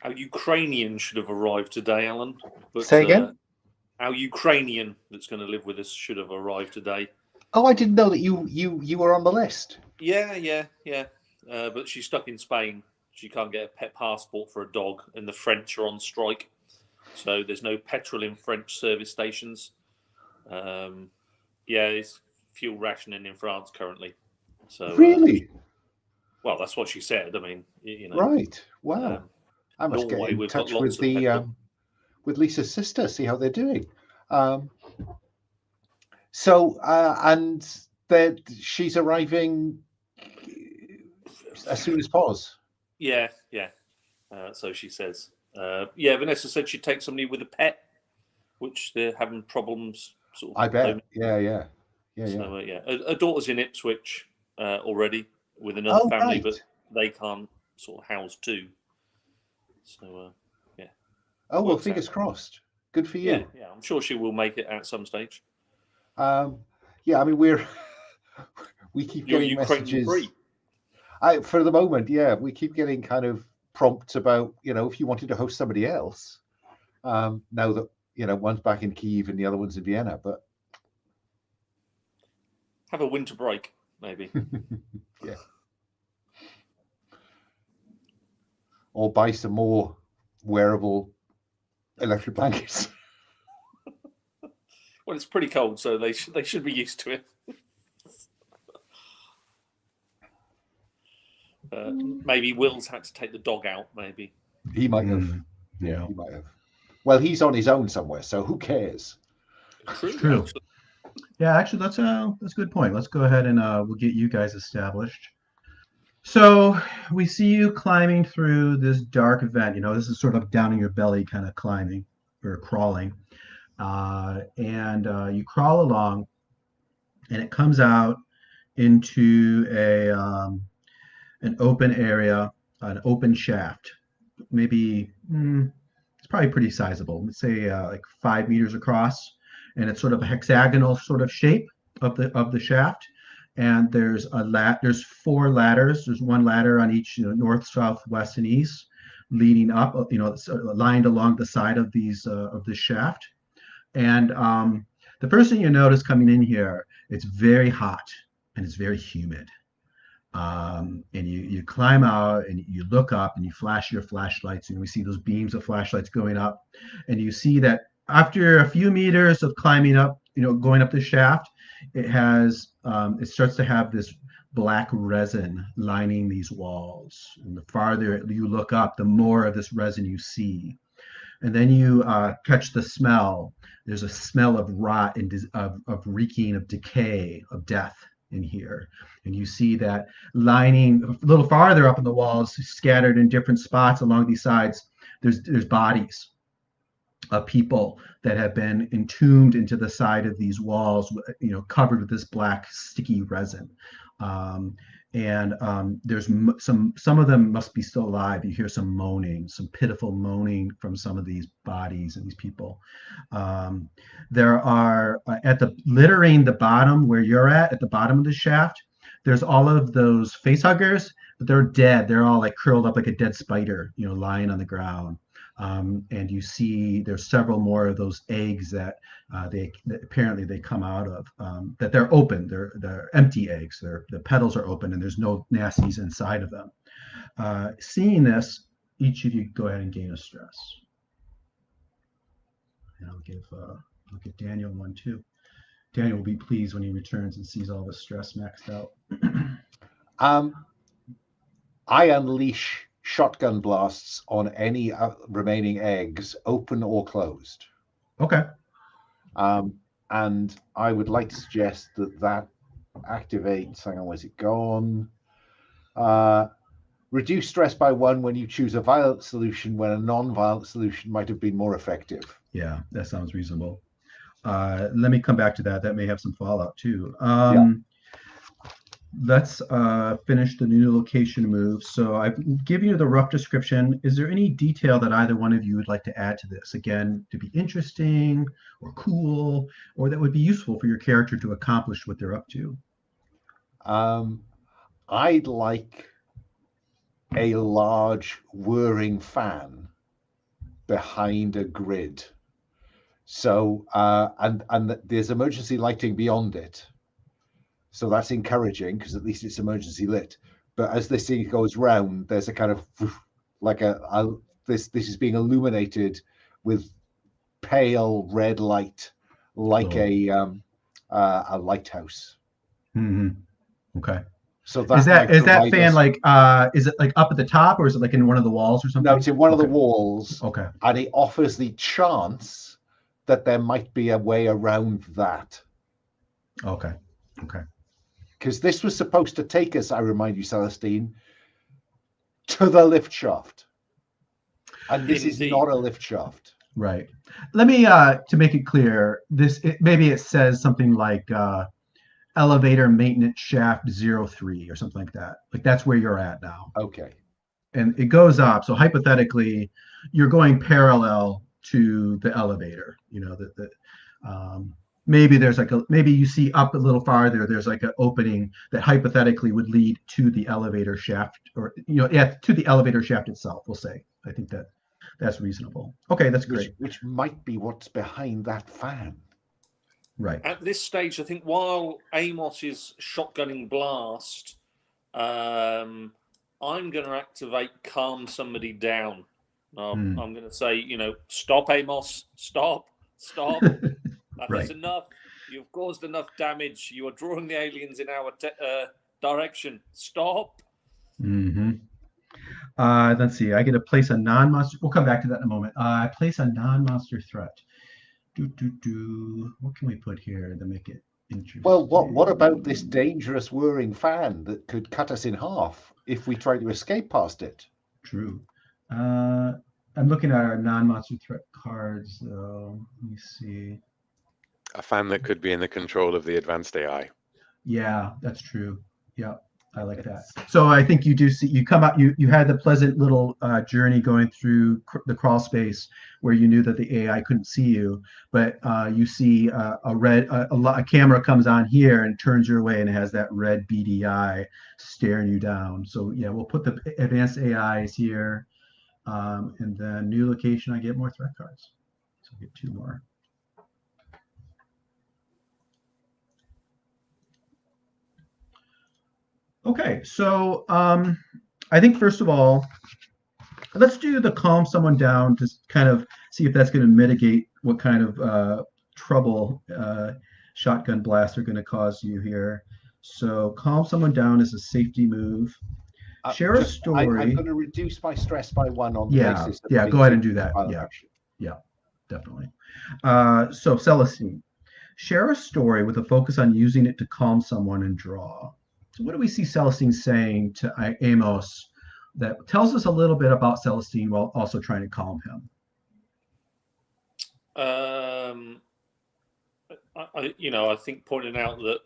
Our Ukrainian should have arrived today, Alan. But, Say again? Our Ukrainian that's going to live with us should have arrived today. Oh, I didn't know that you were on the list. Yeah. But she's stuck in Spain. She can't get a pet passport for a dog, and the French are on strike. So there's no petrol in French service stations. It's fuel rationing in France currently. So Really? Well, that's what she said. I mean, Right. Wow. I must Norway, get in we've got touch lots with of the petrol. with Lisa's sister, see how they're doing. And that she's arriving as soon as pos. Yeah. So she says. Vanessa said she'd take somebody with a pet, which they're having problems. Sort of I bet. Yeah. So her daughter's in Ipswich already with another family, right. but they can't sort of house two. So Oh well, fingers crossed. Good for you. Yeah. I'm sure she will make it at some stage. I mean we keep getting messages. Free. For the moment, we keep getting kind of prompts about if you wanted to host somebody else. Now that one's back in Kyiv and the other one's in Vienna, but have a winter break maybe. Yeah. Or buy some more wearable electric blankets. Well, it's pretty cold, so they should be used to it. Maybe Will's had to take the dog out. Maybe he might have. Yeah, he might have. Well, he's on his own somewhere, so who cares? True. Yeah, actually, that's a good point. Let's go ahead and we'll get you guys established. So we see you climbing through this dark vent. This is sort of down in your belly kind of climbing or crawling. And you crawl along, and it comes out into an open area, an open shaft. Maybe it's probably pretty sizable. Let's say like 5 meters across, and it's sort of a hexagonal sort of shape of the shaft. And there's there's 4 ladders. There's one ladder on each north, south, west, and east, leading up. Lined along the side of these of this shaft. And the first thing you notice coming in here, it's very hot and it's very humid. And you climb out and you look up and you flash your flashlights, and we see those beams of flashlights going up, and you see that after a few meters of climbing up, going up the shaft, it starts to have this black resin lining these walls. And the farther you look up, the more of this resin you see. And then you catch the smell. There's a smell of rot and of reeking of decay, of death in here. And you see that lining a little farther up in the walls, scattered in different spots along these sides, there's bodies of people that have been entombed into the side of these walls, covered with this black sticky resin. There's some of them must be still alive. You hear some moaning, some pitiful moaning from some of these bodies and these people. There are littering the bottom where you're at the bottom of the shaft. There's all of those face huggers, but they're dead. They're all like curled up like a dead spider, lying on the ground. And you see there's several more of those eggs that apparently they come out of, that they're open. They're empty eggs. The petals are open and there's no nasties inside of them. Seeing this, each of you go ahead and gain a stress. And I'll give Daniel one too. Daniel will be pleased when he returns and sees all the stress maxed out. I unleash shotgun blasts on any remaining eggs, open or closed. Okay. And I would like to suggest that activates. Hang on, where's it gone? Reduce stress by 1 when you choose a violent solution when a non-violent solution might have been more effective. Yeah, that sounds reasonable. Let me come back to that. That may have some fallout too. Let's finish the new location move. So I've given you the rough description. Is there any detail that either one of you would like to add to this? Again, to be interesting or cool, or that would be useful for your character to accomplish what they're up to? I'd like a large whirring fan behind a grid. So and there's emergency lighting beyond it. So that's encouraging because at least it's emergency lit. But as this thing goes round, there's a kind of like this is being illuminated with pale red light, like a lighthouse. Okay. So is that fan like is it like up at the top, or is it like in one of the walls or something? No, it's in one of the walls. Okay. And it offers the chance that there might be a way around that. Okay. Okay. Because this was supposed to take us, I remind you, Celestine, to the lift shaft. And this is not a lift shaft. Right. Let me to make it clear, maybe it says something like elevator maintenance shaft 03 or something like that. Like that's where you're at now. Okay. And it goes up. So hypothetically, you're going parallel to the elevator. You know, maybe there's maybe you see up a little farther, there's like an opening that hypothetically would lead to the elevator shaft, or to the elevator shaft itself, we'll say. I think that's reasonable. Okay, that's great. Which might be what's behind that fan. Right. At this stage, I think while Amos is shotgunning blast, I'm going to activate calm somebody down. I'm going to say, stop, Amos, stop. That is enough. You've caused enough damage. You are drawing the aliens in our direction. Stop. Let's see. I get to place a non-monster. We'll come back to that in a moment. Place a non-monster threat. What can we put here to make it interesting? Well, what about this dangerous whirring fan that could cut us in half if we try to escape past it? True. I'm looking at our non-monster threat cards, though. Let me see. A fan that could be in the control of the advanced AI. Yeah, that's true. Yeah, I like that. So I think you do see, you come out, you had the pleasant little journey going through the crawl space where you knew that the AI couldn't see you, but you see a camera comes on here and turns your way, and it has that red beady eye staring you down. So yeah, we'll put the advanced AIs here, and then new location, I get more threat cards. So I get 2 more. Okay, so I think first of all, let's do the calm someone down to kind of see if that's going to mitigate what kind of trouble shotgun blasts are going to cause you here. So calm someone down is a safety move. Share a story. I'm going to reduce my stress by 1 on the basis of go ahead and do that. Yeah, definitely. So Celestine, share a story with a focus on using it to calm someone and draw. So what do we see Celestine saying to Amos that tells us a little bit about Celestine while also trying to calm him? I think pointing out that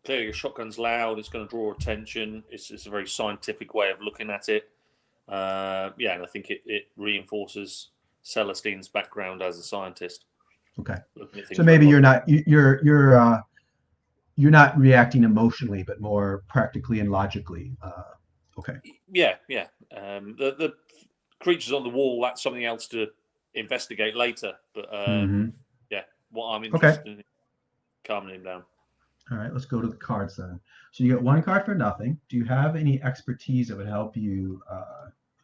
clearly a shotgun's loud, it's going to draw attention. It's a very scientific way of looking at it. And I think it reinforces Celestine's background as a scientist. Okay. So maybe you're not reacting emotionally, but more practically and logically. Okay. Yeah. The creatures on the wall, that's something else to investigate later. But what I'm interested in is calming him down. All right, let's go to the cards then. So you get 1 card for nothing. Do you have any expertise that would help you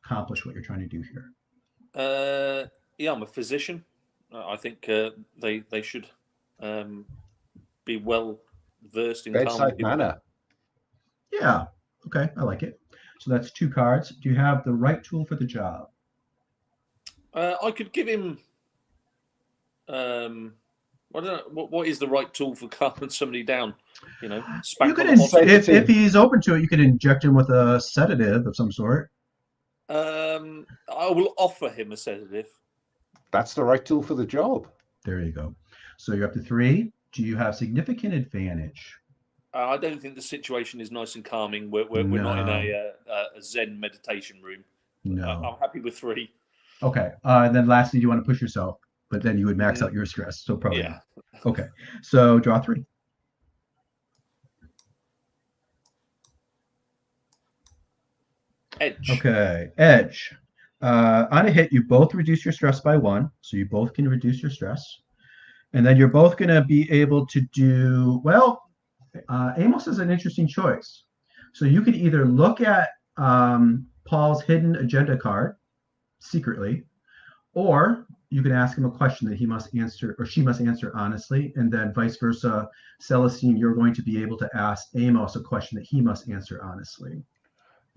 accomplish what you're trying to do here? I'm a physician. I think they should be well versed in bedside manner. Yeah. Okay, I like it. So that's 2 cards. Do you have the right tool for the job? I could give him. I don't know what is the right tool for calming somebody down. You could if he's open to it, you could inject him with a sedative of some sort. I will offer him a sedative. That's the right tool for the job. There you go. So you're up to 3. Do you have significant advantage? I don't think the situation is nice and calming. We're not in a Zen meditation room. No. I'm happy with 3. Okay. And then lastly, you want to push yourself, but then you would max out your stress. So probably. Yeah. Okay. So draw 3. Edge. Okay. Edge. On a hit, you both reduce your stress by 1, so you both can reduce your stress. And then you're both going to be able to do, well, Amos is an interesting choice. So you could either look at Paul's hidden agenda card secretly, or you can ask him a question that he must answer, or she must answer honestly, and then vice versa. Celestine, you're going to be able to ask Amos a question that he must answer honestly.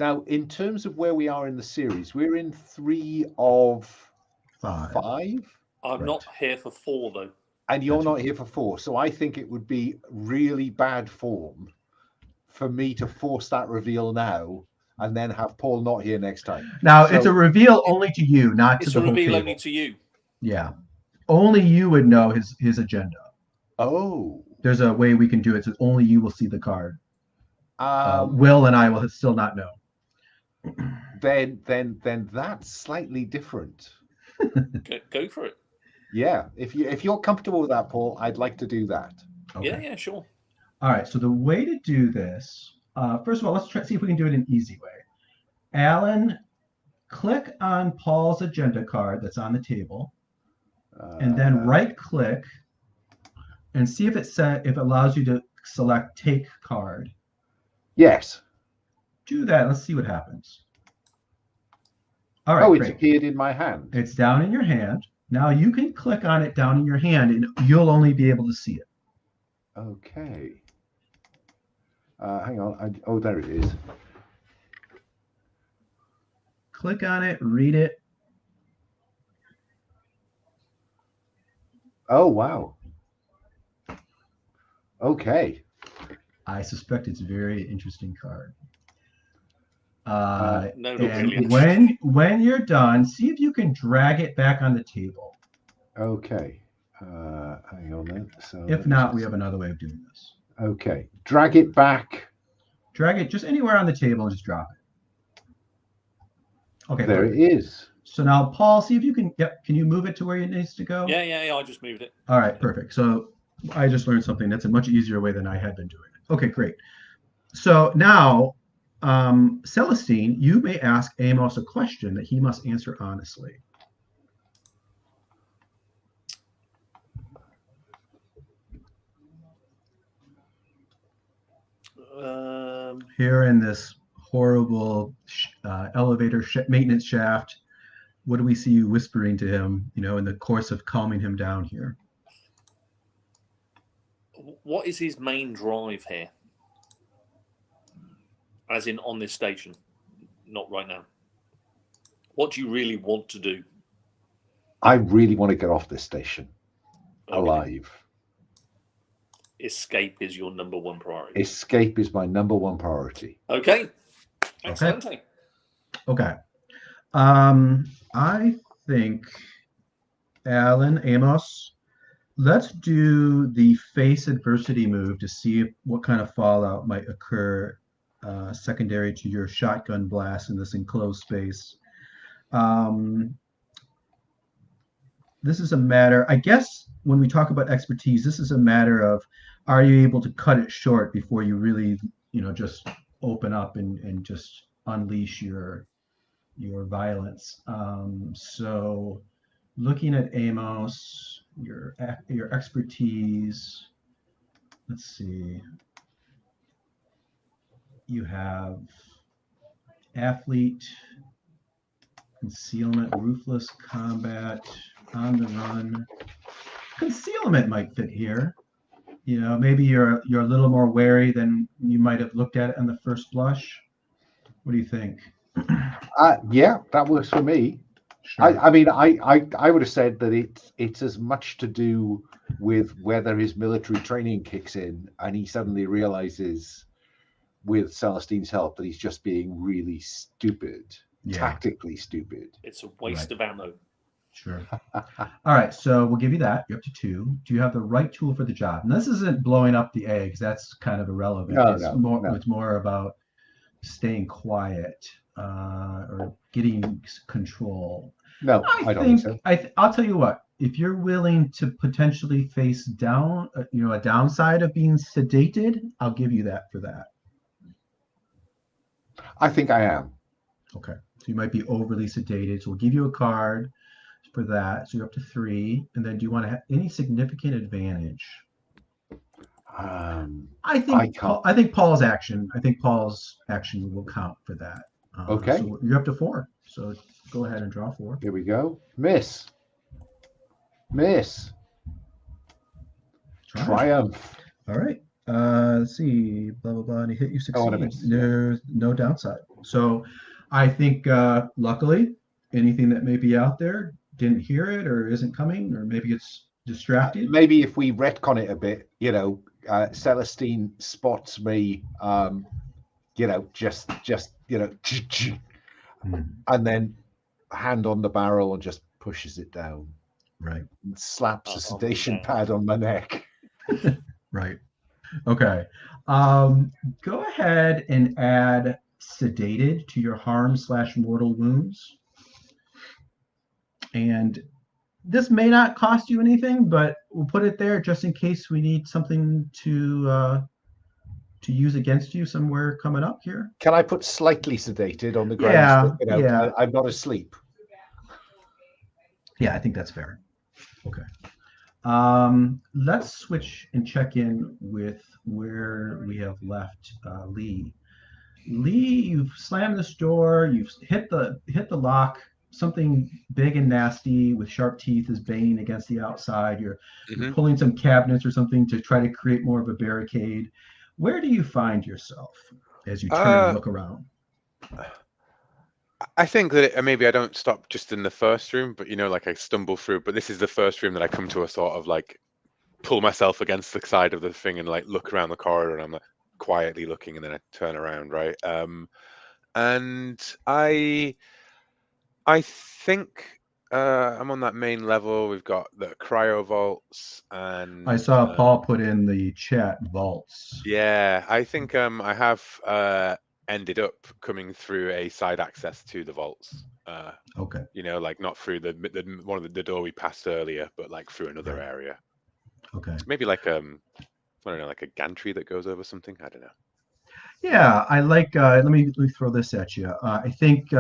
Now, in terms of where we are in the series, we're in 3 of 5. I'm not here for 4, though. And you're not here for 4. So I think it would be really bad form for me to force that reveal now and then have Paul not here next time. Now, it's a reveal only to you, not to the whole table. It's a reveal only to you. Yeah. Only you would know his agenda. Oh. There's a way we can do it so only you will see the card. Will and I will still not know. Then that's slightly different. Go for it. Yeah, if you're comfortable with that, Paul, I'd like to do that. Okay. Yeah, sure. All right. So the way to do this, first of all, let's see if we can do it an easy way. Alan, click on Paul's agenda card that's on the table, and then right-click and see if it allows you to select Take Card. Yes. Do that. Let's see what happens. All right. Oh, it's great. appeared in my hand. It's down in your hand. Now you can click on it down in your hand, and you'll only be able to see it. Okay. Hang on. Oh, there it is. Click on it, read it. Oh, wow. Okay. I suspect it's a very interesting card. No, and when you're done, see if you can drag it back on the table. Okay. Hang on then. So if not, we have another way of doing this. Okay. Drag it back. Drag it just anywhere on the table and just drop it. Okay. There it is. So now, Paul, see if you can. Yep. Can you move it to where it needs to go? Yeah. I just moved it. All right. Perfect. So I just learned something. That's a much easier way than I had been doing it. Okay. Great. So now, Celestine, you may ask Amos a question that he must answer honestly. Here in this horrible elevator maintenance shaft, what do we see you whispering to him, in the course of calming him down here? What is his main drive here? As in on this station, not right now. What do you really want to do? I really want to get off this station alive. Escape is your number 1 priority. Escape is my number 1 priority. Okay. Excellent. Okay. I think, Alan, Amos, let's do the face adversity move to see what kind of fallout might occur secondary to your shotgun blast in this enclosed space. This is a matter, I guess, when we talk about expertise, this is a matter of, are you able to cut it short before you really, just open up and just unleash your violence. So looking at Amos, your expertise, let's see. You have athlete, concealment, ruthless combat, on the run. Concealment might fit here. Maybe you're a little more wary than you might have looked at it on the first blush. What do you think? Yeah, that works for me. Sure. I mean, I would have said that it's as much to do with whether his military training kicks in and he suddenly realizes with Celestine's help that he's just being really stupid, tactically stupid. It's a waste of ammo. Sure. All right, so we'll give you that. You're up to 2. Do you have the right tool for the job? And this isn't blowing up the eggs. That's kind of irrelevant. It's more about staying quiet or getting control. No, I don't think so. I'll tell you what. If you're willing to potentially face down, a downside of being sedated, I'll give you that for that. I think I am. Okay. So you might be overly sedated. So we'll give you a card for that. So you're up to 3. And then do you want to have any significant advantage? I think Paul's action. I think Paul's action will count for that. Okay. So you're up to 4. So go ahead and draw 4. Here we go. Miss. Triumph. All right. Let's see. Blah blah blah. And he hit you, succeeds. No downside. So I think luckily anything that may be out there didn't hear it or isn't coming, or maybe it's distracted. Maybe if we retcon it a bit, Celestine spots me, just and then hand on the barrel and just pushes it down. Right. And slaps a sedation pad on my neck. Right. Okay. Go ahead and add sedated to your harm/mortal wounds. And this may not cost you anything, but we'll put it there just in case we need something to use against you somewhere coming up here. Can I put slightly sedated on the ground? Yeah. I'm not asleep. Yeah, I think that's fair. Okay. Let's switch and check in with where we have left Lee. Lee, you've slammed this door. You've hit the lock. Something big and nasty with sharp teeth is banging against the outside. You're pulling some cabinets or something to try to create more of a barricade. Where do you find yourself as you turn and look around? I think that maybe I don't stop just in the first room, but I stumble through. But this is the first room that I come to a sort of pull myself against the side of the thing and look around the corridor, and I'm quietly looking, and then I turn around, right? And I think I'm on that main level. We've got the cryo vaults, and I saw Paul put in the chat vaults. Yeah, I think I have ended up coming through a side access to the vaults. Okay. Not through the door we passed earlier, but through another area. Okay. Maybe I don't know, like a gantry that goes over something. I don't know. Yeah, I like. Let me throw this at you. I think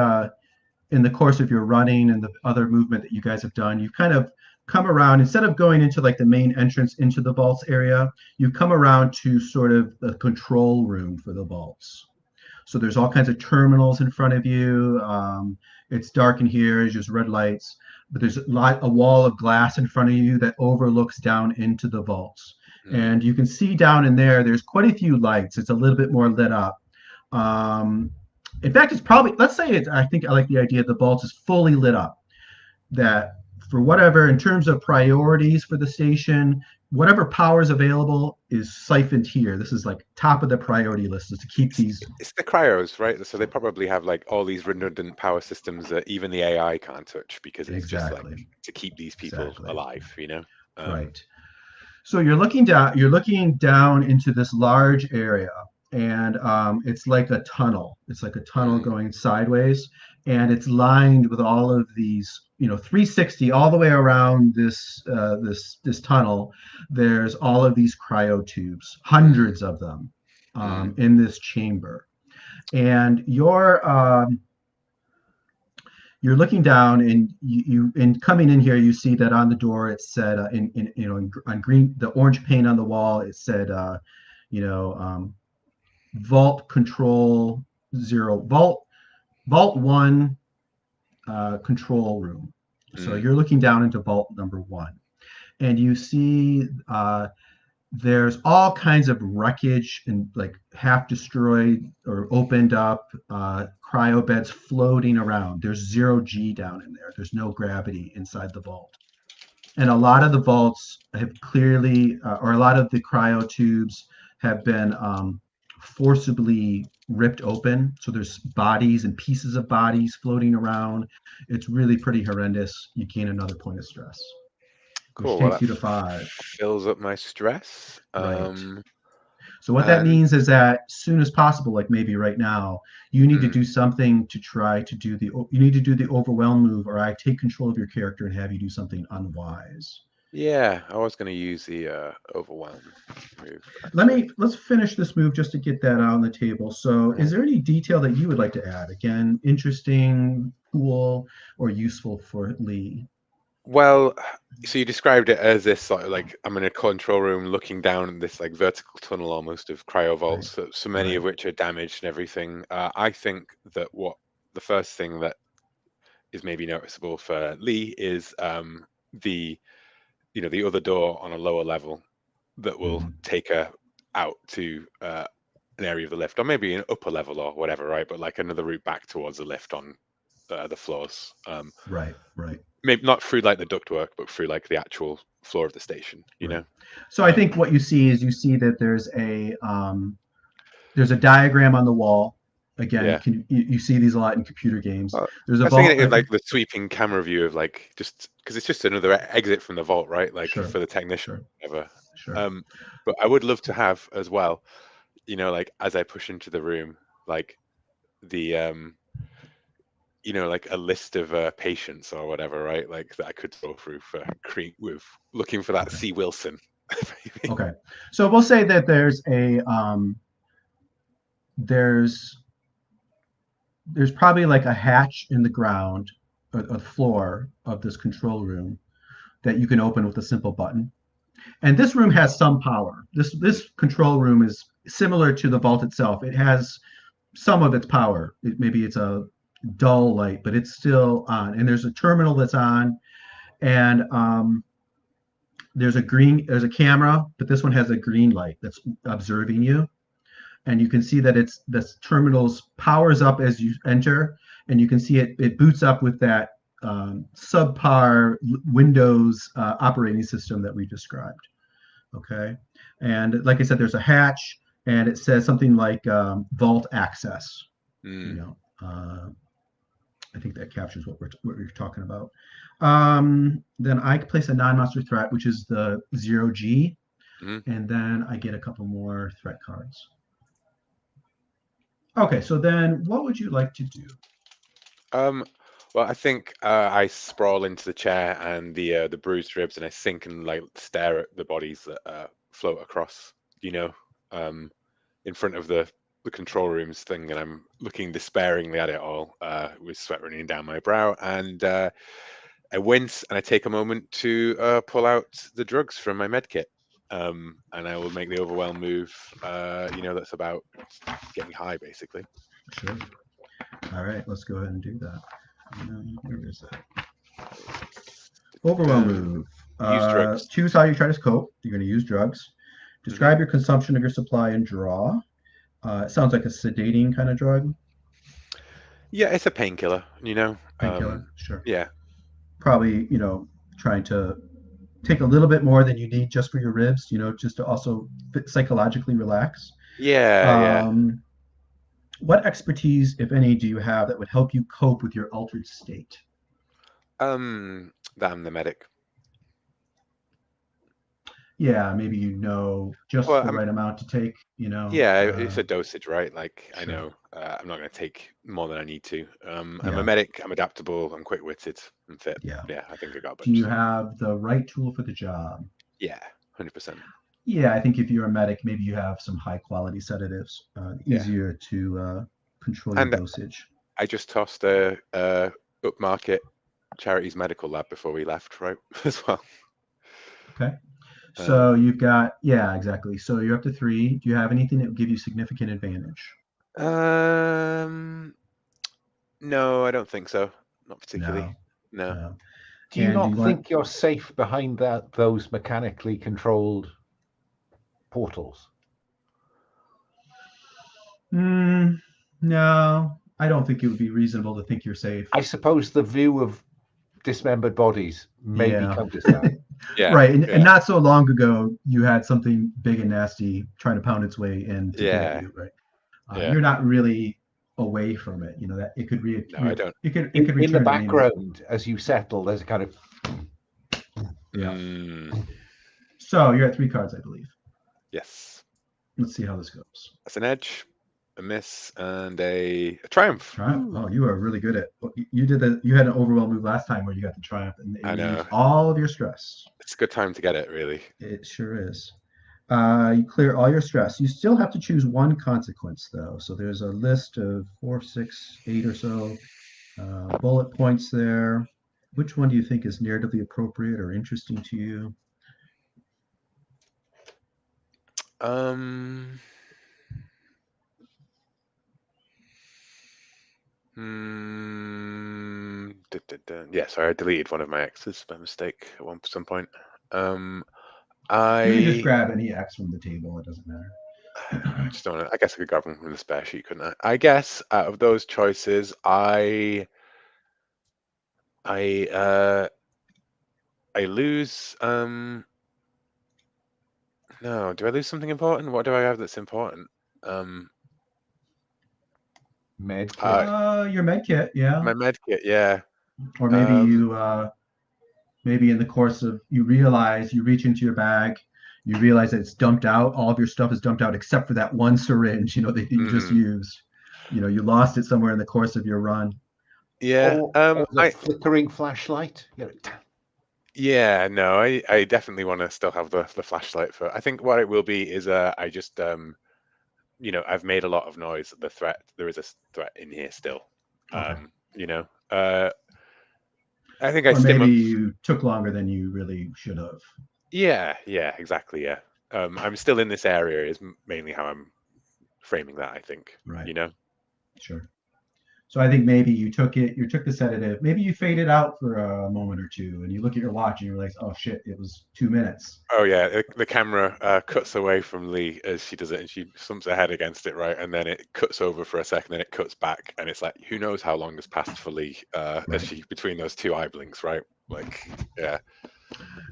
in the course of your running and the other movement that you guys have done, you've kind of come around, instead of going into the main entrance into the vaults area, you come around to sort of the control room for the vaults. So there's all kinds of terminals in front of you. It's dark in here, it's just red lights, but there's a wall of glass in front of you that overlooks down into the vaults. And you can see down in there's quite a few lights. It's a little bit more lit up. In fact, it's probably, let's say I think I like the idea the vault is fully lit up. That for whatever, in terms of priorities for the station, whatever power is available is siphoned here. This is top of the priority list, is to keep these. It's the cryos, right? So they probably have all these redundant power systems that even the AI can't touch, because it's just to keep these people alive, Right. So you're looking down into this large area. And it's like a tunnel. It's like a tunnel going sideways, and it's lined with all of these, 360 all the way around this tunnel. There's all of these cryo tubes, hundreds of them, in this chamber. And you're looking down, and you coming in here, you see that on the door it said on green, the orange paint on the wall, it said Vault Control 0, Vault 1 control room. So you're looking down into Vault number 1, and you see there's all kinds of wreckage and half destroyed or opened up cryo beds floating around. There's 0G down in there. There's no gravity inside the vault. And a lot of the vaults have clearly, or a lot of the cryo tubes have been forcibly ripped open. So there's bodies and pieces of bodies floating around. It's really pretty horrendous. You gain another point of stress. Cool. Which takes you to 5. Fills up my stress. Right. So what that means is that as soon as possible, maybe right now, you need to do something to try to do the overwhelm move, or I take control of your character and have you do something unwise. Yeah, I was going to use the overwhelm move. Let's finish this move just to get that out on the table. So, is there any detail that you would like to add? Again, interesting, cool, or useful for Lee? Well, so you described it as this sort of like I'm in a control room looking down in this like vertical tunnel almost of cryovaults, so many of which are damaged and everything. I think that what the first thing that is maybe noticeable for Lee is the the other door on a lower level that will take her out to an area of the lift, or maybe an upper level or whatever, right? But like another route back towards the lift on the floors. Right. Maybe not through like the ductwork, but through like the actual floor of the station. You know. So I think what you see is that there's a diagram on the wall. Again, you see these a lot in computer games. There's a I was vault. thinking of like the sweeping camera view of like just because it's just another exit from the vault, right? Like for the technician, whatever. But I would love to have as well, like as I push into the room, like the like a list of patients or whatever, right? Like that I could go through for Creek with looking for that C. Wilson. Okay, so we'll say that there's probably like a hatch in the ground, a floor of this control room that you can open with a simple button. And this room has some power. This control room is similar to the vault itself. It has some of its power. Maybe it's a dull light, but it's still on. And there's a terminal that's on, and there's a camera, but this one has a green light that's observing you. And you can see that the terminal's powers up as you enter, and you can see it boots up with that subpar Windows operating system that we described. Okay, and like I said, there's a hatch, and it says something like vault access. I think that captures what we're talking about. Then I place a non-monster threat, which is the 0G, and then I get a couple more threat cards. Okay, so then what would you like to do? Well, I think I sprawl into the chair and the bruised ribs, and I sink and like stare at the bodies that float across, in front of the control rooms thing, and I'm looking despairingly at it all, with sweat running down my brow, and I wince and I take a moment to pull out the drugs from my med kit. And I will make the overwhelm move, that's about getting high, basically. Sure. All right, let's go ahead and do that. Where is that? Overwhelm move. Use drugs. Choose how you try to cope. You're going to use drugs. Describe your consumption of your supply and draw. It sounds like a sedating kind of drug. Yeah, it's a painkiller, Painkiller, sure. Yeah. Probably, trying to take a little bit more than you need just for your ribs, just to also psychologically relax. Yeah. What expertise, if any, do you have that would help you cope with your altered state? That I'm the medic. Yeah, maybe just the right amount to take, Yeah, it's a dosage, right? Like, sure. I know I'm not going to take more than I need to. I'm a medic, I'm adaptable, I'm quick-witted, I'm fit. Yeah, I think I got a bunch. Do you have the right tool for the job? Yeah, 100%. Yeah, I think if you're a medic, maybe you have some high-quality sedatives, easier to control your dosage. I just tossed a upmarket charities medical lab before we left, right, as well. Okay. So you've got, exactly. So you're up to 3. Do you have anything that would give you significant advantage? No, I don't think so. Not particularly. No. Do you not think you're safe behind those mechanically controlled portals? No, I don't think it would be reasonable to think you're safe. I suppose the view of dismembered bodies may be counterstanding. Right, and not so long ago, you had something big and nasty trying to pound its way in to get at you, right? You're not really away from it. That it could reappear. No, I don't. It could return in the background as you settle. There's a kind of So you're at 3 cards, I believe. Yes. Let's see how this goes. That's an edge. miss, and a triumph. Triumph. Oh, you are really good at. You did that. You had an overwhelm move last time where you got the triumph, and I you know. used all of your stress. It's a good time to get it, really. It sure is. You clear all your stress. You still have to choose one consequence, though. So there's a list of 4, 6, 8 or so bullet points there. Which one do you think is narratively appropriate or interesting to you? Yeah, sorry, I deleted one of my X's by mistake at some point. You can just grab any X from the table. It doesn't matter. I just don't know. I guess I could grab them from the spare sheet, couldn't I? I guess out of those choices, I lose. No, do I lose something important? What do I have that's important? Med kit. Your med kit, yeah. My med kit, yeah. Or maybe you, maybe in the course of you reach into your bag, you realize that it's dumped out. All of your stuff is dumped out except for that one syringe, that you just used. You lost it somewhere in the course of your run. Yeah. Or the flickering flashlight. Yeah, no, I definitely want to still have the flashlight for. I think what it will be is I just I've made a lot of noise. There is a threat in here still. Okay. I think maybe you took longer than you really should have. Yeah, exactly. Yeah. I'm still in this area is mainly how I'm framing that, I think. Right. Sure. So I think maybe you took the sedative. Maybe you faded out for a moment or two, and you look at your watch and you realize, oh shit, it was 2 minutes. Oh yeah, the camera cuts away from Lee as she does it, and she thumps her head against it, right, and then it cuts over for a second, then it cuts back, and it's like, who knows how long has passed for Lee as she between those two eye blinks, right? Like, yeah.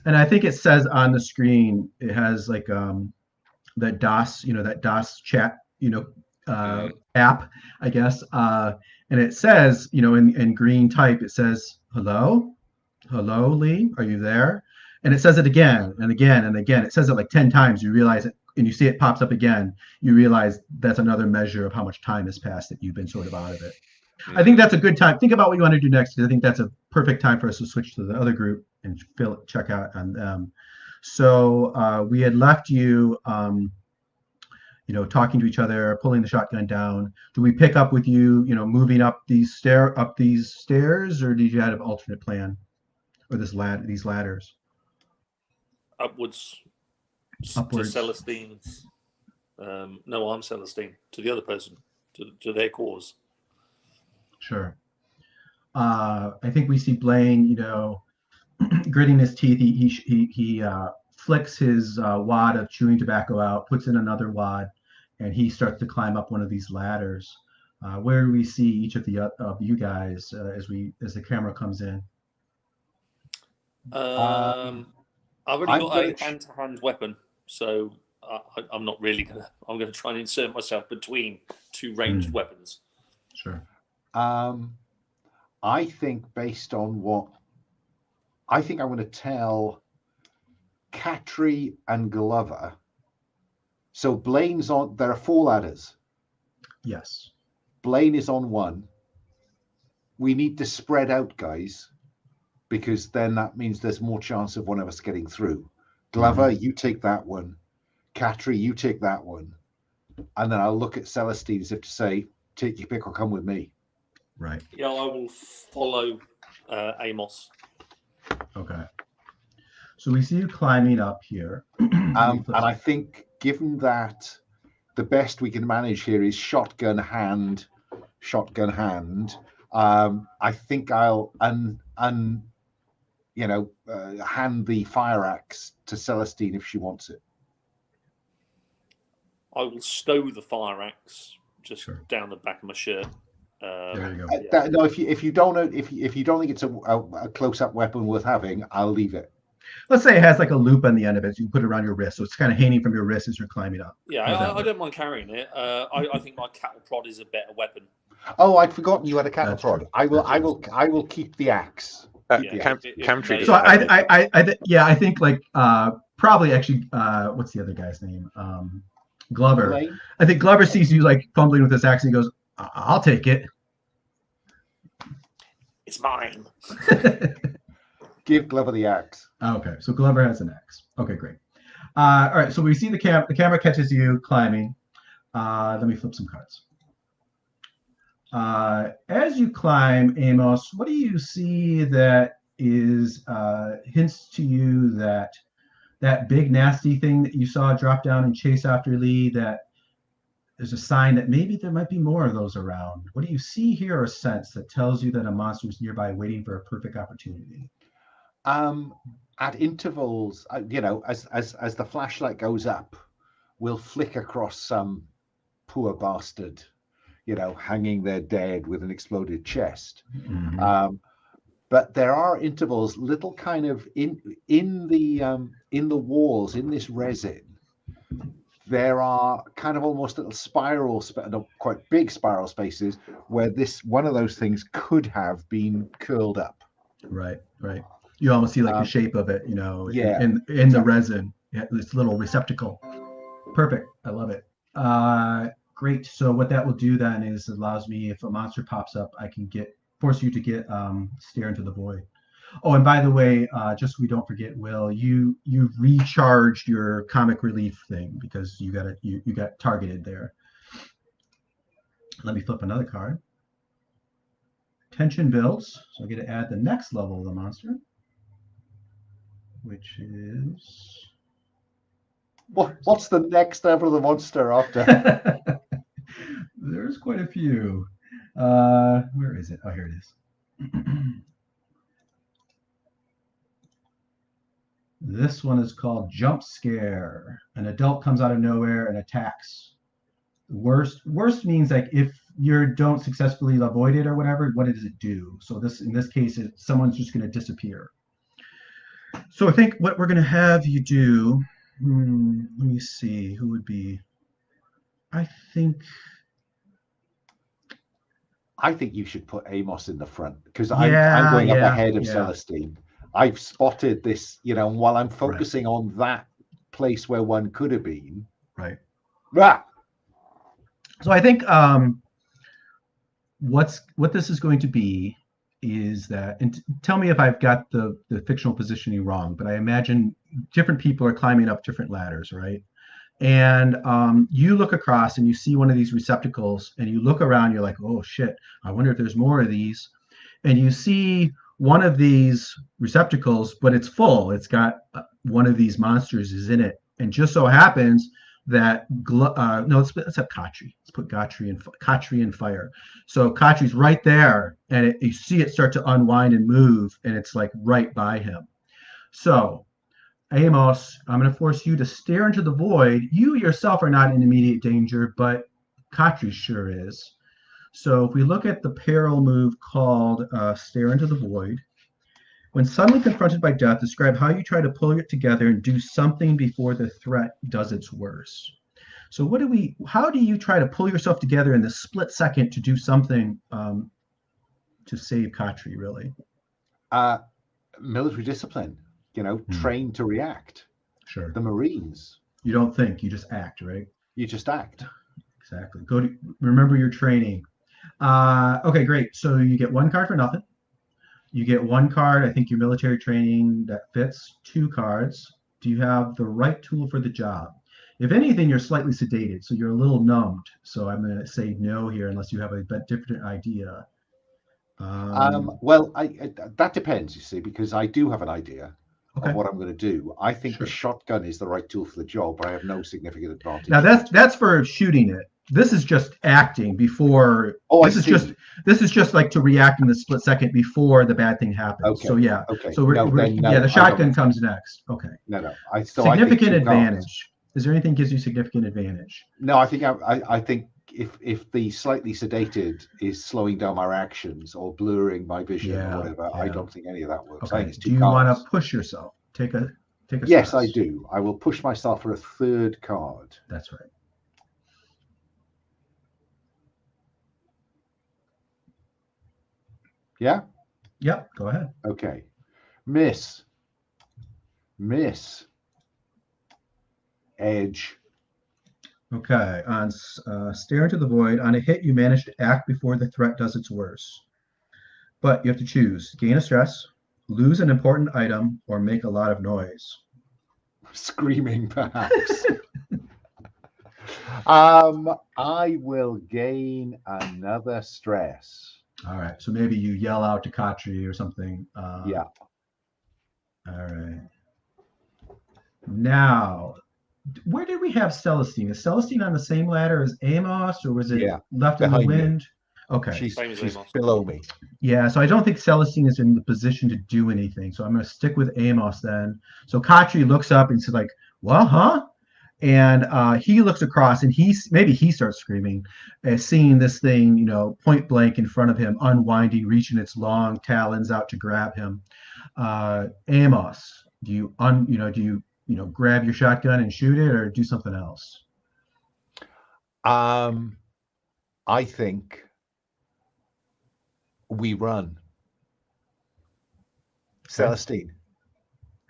And I think it says on the screen, it has like that DOS chat, app, I guess. And it says, in green type, it says, hello, Lee, are you there? And it says it again and again and again. It says it like 10 times. You realize it, and you see it pops up again. You realize that's another measure of how much time has passed that you've been sort of out of it. I think that's a good time. Think about what you want to do next, because I think that's a perfect time for us to switch to the other group and check out on them. So we had left you, talking to each other, pulling the shotgun down. Do we pick up with you, moving up these stairs, or did you have an alternate plan, or these ladders? Upwards. To Celestine's. No, I'm Celestine. To the other person, to their cause. Sure. I think we see Blaine, gritting his teeth. He flicks his wad of chewing tobacco out, puts in another wad, and he starts to climb up one of these ladders. Where do we see each of you guys as the camera comes in? I've already got a hand-to-hand weapon, so I'm not really gonna. I'm gonna try and insert myself between two ranged weapons. Sure. I think based on what I think, I'm going to tell Catry and Glover. So Blaine's on. There are 4 ladders. Yes. Blaine is on one. We need to spread out, guys, because then that means there's more chance of one of us getting through. Glover, you take that one. Catry, you take that one. And then I'll look at Celestine as if to say, take your pick or come with me. Right. Yeah, I will follow Amos. Okay. So we see you climbing up here. And I think, given that the best we can manage here is shotgun hand, I think I'll hand the fire axe to Celestine if she wants it. I will stow the fire axe just down the back of my shirt. There you go. No, if you don't think it's a close-up weapon worth having, I'll leave it. Let's say it has like a loop on the end of it. So you put it around your wrist, so it's kind of hanging from your wrist as you're climbing up. Yeah, I don't mind carrying it. I think my cattle prod is a better weapon. Oh, I'd forgotten you had a cattle prod. I will keep the axe. So I think like probably actually what's the other guy's name? Glover. Elaine? I think Glover sees you like fumbling with his axe and he goes, I'll take it. It's mine. Give Glover the axe. Okay, so Glover has an axe. Okay, great. All right, so we see the camera catches you climbing. Let me flip some cards. As you climb, Amos, what do you see that is hints to you that that big nasty thing that you saw drop down and chase after Lee, that there's a sign that maybe there might be more of those around? What do you see, hear, or sense that tells you that a monster is nearby waiting for a perfect opportunity? At intervals, as the flashlight goes up, we'll flick across some poor bastard, hanging there dead with an exploded chest. Mm-hmm. But there are intervals, little kind of in the walls in this resin. There are kind of almost little quite big spiral spaces where one of those things could have been curled up. Right. You almost see like the shape of it, Yeah, in exactly. the resin, this little receptacle. Perfect. I love it. Great. So what that will do then is allows me, if a monster pops up, I can force you to get stare into the void. Oh, and by the way, just so we don't forget, Will, you recharged your comic relief thing because you got targeted there. Let me flip another card. Tension builds, so I get to add the next level of the monster, which is what's the next level of the monster after? There's quite a few. Where is it? Oh, here it is. This one is called Jump Scare. An adult comes out of nowhere and attacks. Worst means like if you don't successfully avoid it or whatever, what does it do? So in this case, someone's just going to disappear. So I think what we're going to have you do, let me see, who would be, I think you should put Amos in the front because Yeah, I'm going up yeah, ahead of yeah. Celestine. I've spotted this, while I'm focusing on that place where one could have been. Right. Ah! So I think what this is going to be is that, and tell me if I've got the fictional positioning wrong, but I imagine different people are climbing up different ladders, right? And you look across and you see one of these receptacles and you look around, you're like, oh shit, I wonder if there's more of these. And you see one of these receptacles, but it's full. It's got one of these monsters is in it. And just so happens that, let's have Khatri. Let's put Khatri in fire. So Khatri's right there and you see it start to unwind and move and it's like right by him. So Amos, I'm going to force you to stare into the void. You yourself are not in immediate danger, but Khatri sure is. So if we look at the peril move called Stare into the Void, when suddenly confronted by death, describe how you try to pull it together and do something before the threat does its worst. So how do you try to pull yourself together in this split second to do something to save Khatri, really? Military discipline. Trained to react. Sure. The Marines. You don't think, you just act, right? You just act. Exactly. Remember your training. Okay, great. So you get one card for nothing. You get one card, I think your military training that fits, 2 cards. Do you have the right tool for the job? If anything, you're slightly sedated, so you're a little numbed. So I'm going to say no here unless you have a different idea. Well, that depends, you see, because I do have an idea. Okay. Of what I'm going to do. I think Sure. The shotgun is the right tool for the job, but I have no significant advantage. Now that's for shooting it. This is just acting before. Oh, this is just like to react in the split second before the bad thing happens. Okay. So yeah. Okay. So the shotgun comes next. Okay. No. Significant advantage. Is there anything that gives you significant advantage? No, I think if the slightly sedated is slowing down my reactions or blurring my vision or whatever, I don't think any of that works. Okay. I think it's 2 do you cards. Want to push yourself? Take a Yes, stress. I do. I will push myself for a 3rd card. That's right. Yeah? Yep, go ahead. Okay. Miss. Edge. Okay, on stare into the void. On a hit, you manage to act before the threat does its worst. But you have to choose: gain a stress, lose an important item, or make a lot of noise. Screaming, perhaps. I will gain another stress. All right, so maybe you yell out to Katri or something. Yeah. All right. Now, where did we have Celestine? Is Celestine on the same ladder as Amos, or was it left in the behind me. wind? Okay. She's Same as she's Amos. below me. Yeah, so I don't think Celestine is in the position to do anything. So I'm going to stick with Amos then. So Katri looks up and says, like, well, huh? And he looks across and maybe he starts screaming, seeing this thing, point blank in front of him, unwinding, reaching its long talons out to grab him. Amos, do you grab your shotgun and shoot it, or do something else? I think we run. Celestine,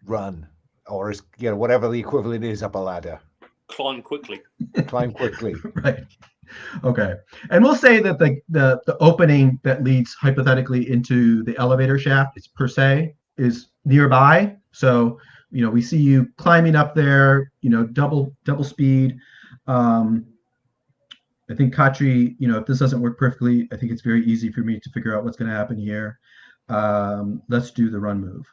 run, or whatever the equivalent is up a ladder. Climb quickly. Climb quickly. Right. Okay. And we'll say that the opening that leads hypothetically into the elevator shaft is nearby. So, we see you climbing up there, double speed. I think Katri, if this doesn't work perfectly, I think it's very easy for me to figure out what's going to happen here. Let's do the run move.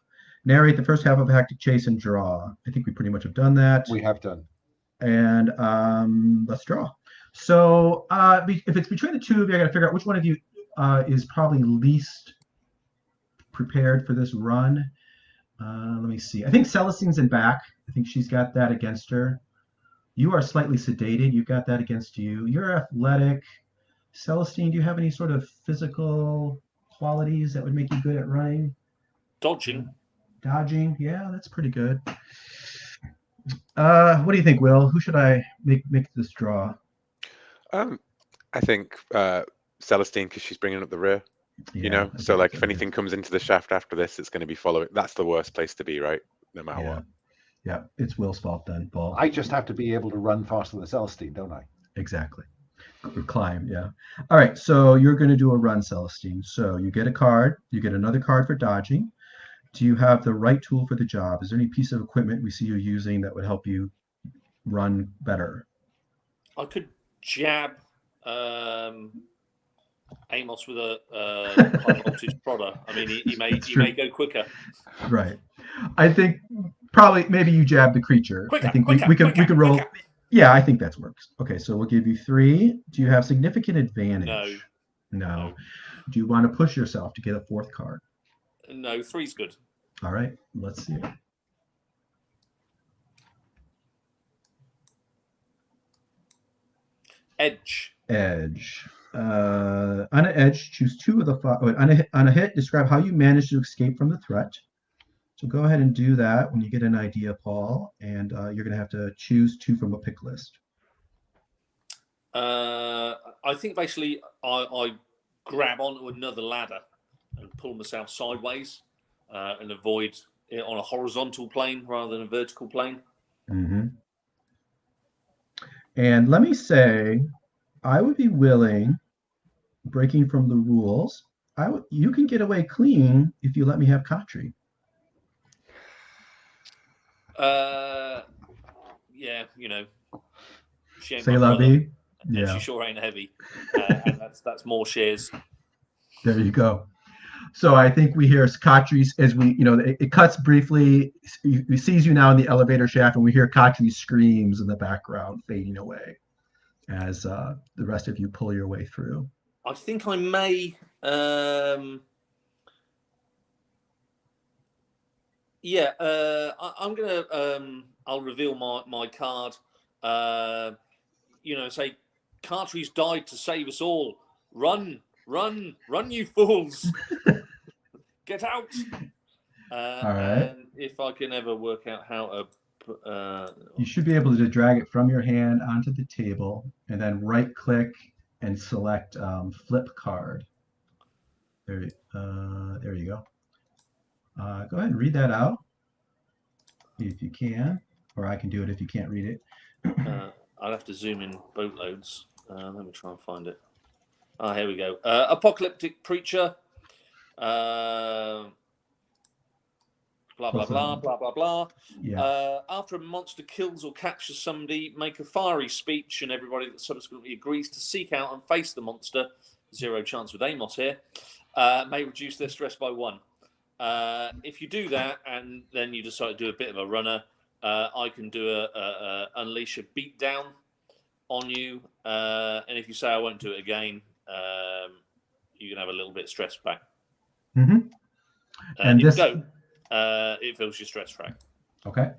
Narrate the first half of a hectic chase and draw. I think we pretty much have done that. We have done. And let's draw. So if it's between the two of you, I got to figure out which one of you is probably least prepared for this run. Let me see. I think Celestine's in back. I think she's got that against her. You are slightly sedated. You've got that against you. You're athletic. Celestine, do you have any sort of physical qualities that would make you good at running? Dodging. Dodging. Yeah, that's pretty good. What do you think, Will? Who should I make this draw? I think Celestine, because she's bringing up the rear. Yeah, so like if anything comes into the shaft after this, it's going to be following. That's the worst place to be, right? No matter what. Yeah, it's Will's fault then, Paul. I just have to be able to run faster than Celestine, don't I? Exactly. Or climb, yeah. All right, so you're going to do a run, Celestine. So you get a card. You get another card for dodging. Do you have the right tool for the job? Is there any piece of equipment we see you using that would help you run better? I could jab Amos with a high voltage prodder. I mean, he may go quicker. Right. I think probably maybe you jab the creature. Quicker, I think quicker, we can roll. quicker. Yeah, I think that works. Okay, so we'll give you 3. Do you have significant advantage? No. Do you want to push yourself to get a 4th card? No, 3's good. All right, let's see. Edge. On an edge, choose 2 of the 5. On a hit, describe how you managed to escape from the threat. So go ahead and do that when you get an idea, Paul, and you're going to have to choose 2 from a pick list. I think basically I grab onto another ladder and pull myself sideways and avoid it on a horizontal plane rather than a vertical plane. Mm-hmm. And let me say, I would be willing, breaking from the rules, you can get away clean if you let me have Katri. Yeah, she ain't Say my la brother, vie. and Yeah, she sure ain't heavy, and that's more shares. there you go. So I think we hear Katri's as we, it cuts briefly. He sees you now in the elevator shaft, and we hear Katri's screams in the background fading away as the rest of you pull your way through. I think I may. I'm gonna. I'll reveal my card. Say, Cartridge died to save us all. Run, you fools! Get out! All right. And if I can ever work out how to. You should be able to drag it from your hand onto the table, and then right-click and select flip card. There you go. Go ahead and read that out if you can, or I can do it if you can't read it. I'll have to zoom in boatloads. Let me try and find it. Ah, here we go. Apocalyptic Preacher. Blah, blah, blah, blah, blah, blah. Yeah. After a monster kills or captures somebody, make a fiery speech, and everybody that subsequently agrees to seek out and face the monster, 0 chance with Amos here, may reduce their stress by 1. If you do that, and then you decide to do a bit of a runner, I can do a unleash a beatdown on you, and if you say I won't do it again, you can have a little bit of stress back. Mm-hmm. And this go. It fills your stress track. Okay.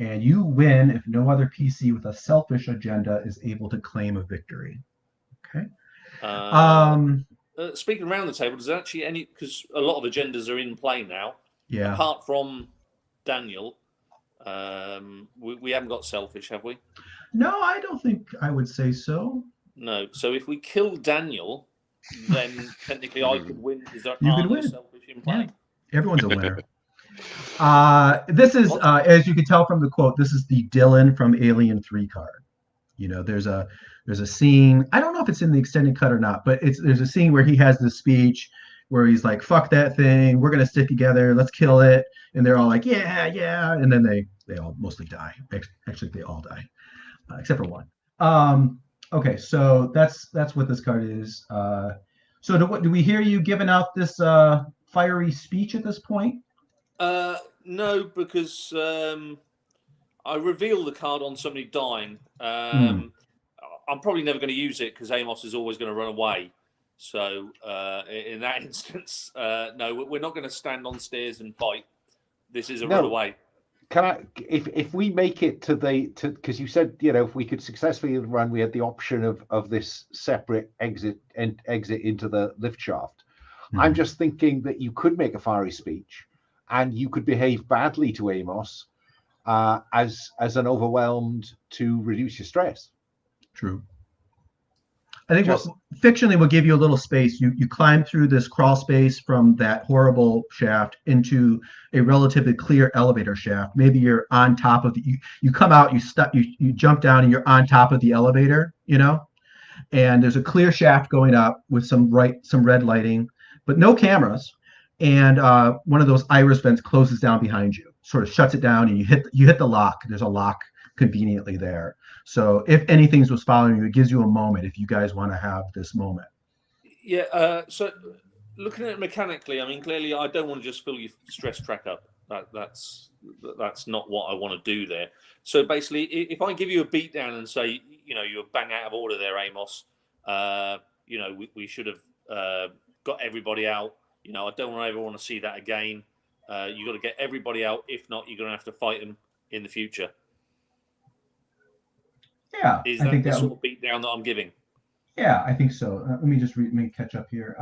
And you win if no other PC with a selfish agenda is able to claim a victory. Okay. Speaking around the table, does there actually any, because a lot of agendas are in play now. Yeah. Apart from Daniel, we haven't got selfish, have we? No, I don't think I would say so. No. So if we kill Daniel, then technically I could win because there You are could no win. selfish in play. Yeah. Everyone's a winner. This is, as you can tell from the quote, this is the Dylan from Alien 3 card. You know, there's a scene. I don't know if it's in the extended cut or not, but there's a scene where he has this speech where he's like, "Fuck that thing. We're gonna stick together. Let's kill it." And they're all like, "Yeah, yeah." And then they all mostly die. Actually, they all die, except for one. Okay, so that's what this card is. So do we hear you giving out this fiery speech at this point? No, because I reveal the card on somebody dying. I'm probably never going to use it because Amos is always going to run away. So in that instance, no, we're not going to stand on stairs and fight. This is a runaway. Can I, if we make it to because you said, you know, if we could successfully run, we had the option of this separate exit into the lift shaft. I'm just thinking that you could make a fiery speech, and you could behave badly to Amos as an overwhelmed to reduce your stress. True. I think fictionally will give you a little space. You climb through this crawl space from that horrible shaft into a relatively clear elevator shaft. Maybe you're on top of you come out, you jump down, and you're on top of the elevator, you know, and there's a clear shaft going up with some red lighting, but no cameras. And one of those iris vents closes down behind you, sort of shuts it down, and you hit the lock. There's a lock conveniently there. So if anything was following you, it gives you a moment if you guys want to have this moment. Yeah. So looking at it mechanically, I mean, clearly I don't want to just fill your stress track up. That's not what I want to do there. So basically, if I give you a beat down and say, you know, you're bang out of order there, Amos, you know, we should have got everybody out. You know, I don't ever want to see that again. You got to get everybody out. If not, you're going to have to fight them in the future. Yeah, is that the sort of beat down that I'm giving? Yeah, I think so. Let me just let me catch up here.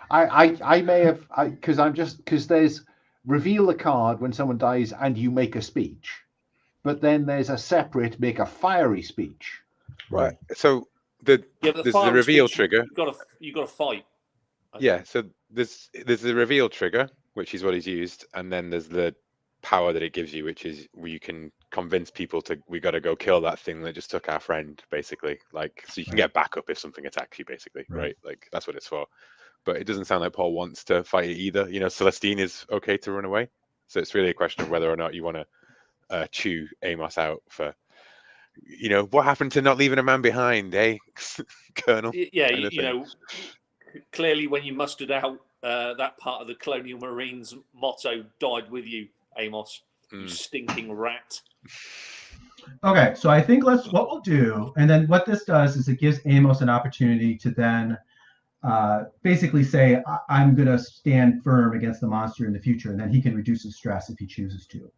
I may have because there's reveal a card when someone dies and you make a speech, but then there's a separate make a fiery speech. Right. So there's the reveal trigger. You got to fight. Yeah. So there's the reveal trigger, which is what he's used, and then there's the power that it gives you, which is where you can convince people we got to go kill that thing that just took our friend, basically. Like, so you can get backup if something attacks you, basically, right? Like that's what it's for. But it doesn't sound like Paul wants to fight it either. You know, Celestine is okay to run away, so it's really a question of whether or not you want to chew Amos out for, you know, what happened to not leaving a man behind, eh, Colonel? Yeah, you know, clearly when you mustered out that part of the Colonial Marines motto, "Died with you, Amos, you stinking rat." Okay, so I think what we'll do, and then what this does is it gives Amos an opportunity to then basically say, I'm going to stand firm against the monster in the future, and then he can reduce his stress if he chooses to.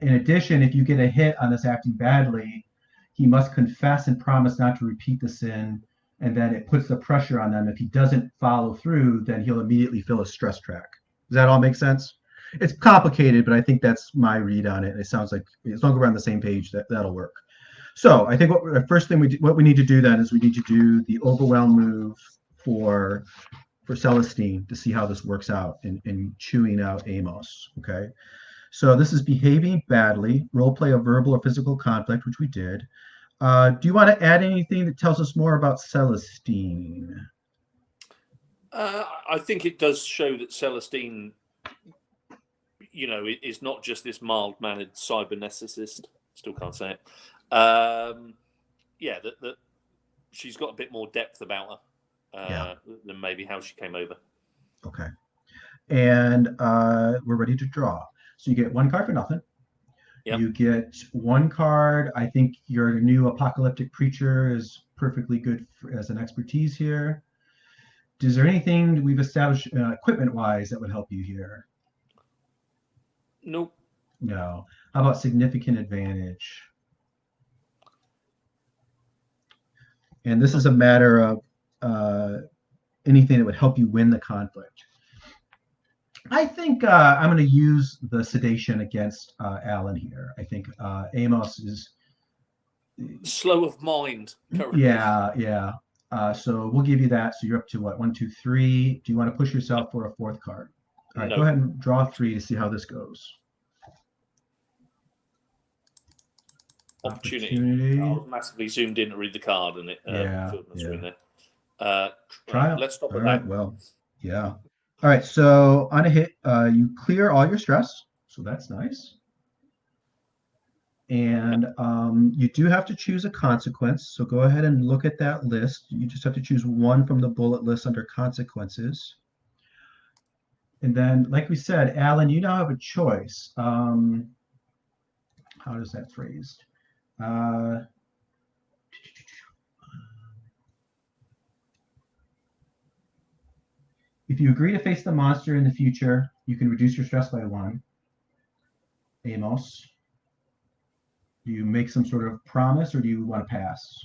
In addition, if you get a hit on this acting badly, he must confess and promise not to repeat the sin, and then it puts the pressure on them. If he doesn't follow through, then he'll immediately fill a stress track. Does that all make sense? It's complicated, but I think that's my read on it. It sounds like as long as we're on the same page, that'll work. So I think what we need to do then is we need to do the overwhelm move for Celestine to see how this works out in chewing out Amos. Okay. So this is behaving badly. Role play a verbal or physical conflict, which we did. Do you want to add anything that tells us more about Celestine? I think it does show that Celestine, is not just this mild-mannered cyberneticist. Still can't say it. That she's got a bit more depth about her than maybe how she came over. Okay. And we're ready to draw. So you get one card for nothing. Yep. You get one card. I think your new apocalyptic preacher is perfectly good as an expertise here. Is there anything we've established equipment-wise that would help you here? Nope. No. How about significant advantage? And this is a matter of anything that would help you win the conflict. I think I'm going to use the sedation against Alan here. I think Amos is slow of mind currently. Yeah. So we'll give you that. So you're up to what? 1, 2, 3. Do you want to push yourself for a 4th card? All right, Go ahead and draw 3 to see how this goes. Opportunity. I was massively zoomed in to read the card, and it in there. Let's stop at that. Well, yeah. All right. So on a hit, you clear all your stress. So that's nice. And you do have to choose a consequence. So go ahead and look at that list. You just have to choose one from the bullet list under consequences. And then, like we said, Alan, you now have a choice. How does that phrased? If you agree to face the monster in the future, you can reduce your stress by 1. Amos, do you make some sort of promise, or do you want to pass?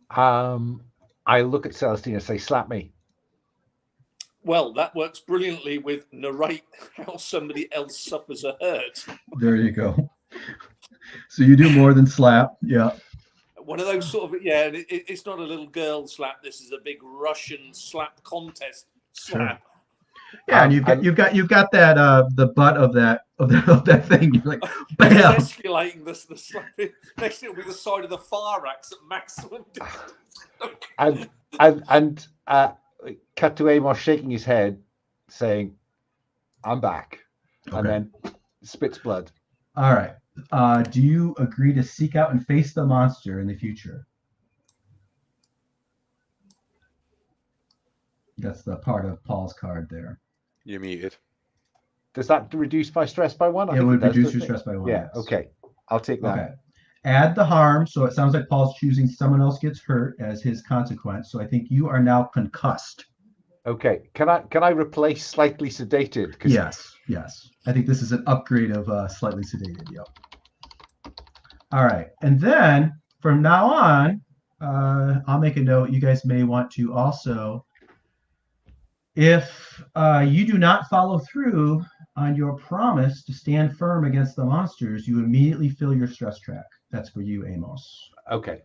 I look at Celestine and say, slap me. Well, that works brilliantly with narrate how somebody else suffers a hurt. There you go. So you do more than slap. Yeah. One of those sort of, it's not a little girl slap. This is a big Russian slap contest slap. Sure. Yeah, and you've got that the butt of that thing. You're like, bam. Escalating the slapping. Next it'll be the side of the fire axe at maximum distance. and cut to Amos shaking his head, saying, "I'm back," and then spits blood. All right. Do you agree to seek out and face the monster in the future? That's the part of Paul's card there. You're muted. Does that reduce my stress by 1? It would reduce your stress by 1. Yeah, okay. I'll take that. Okay. Add the harm. So it sounds like Paul's choosing someone else gets hurt as his consequence. So I think you are now concussed. Okay. Can I replace slightly sedated? Yes. I think this is an upgrade of slightly sedated. Yep. All right. And then from now on, I'll make a note. You guys may want to also, if you do not follow through on your promise to stand firm against the monsters, you immediately fill your stress track. That's for you, Amos. Okay.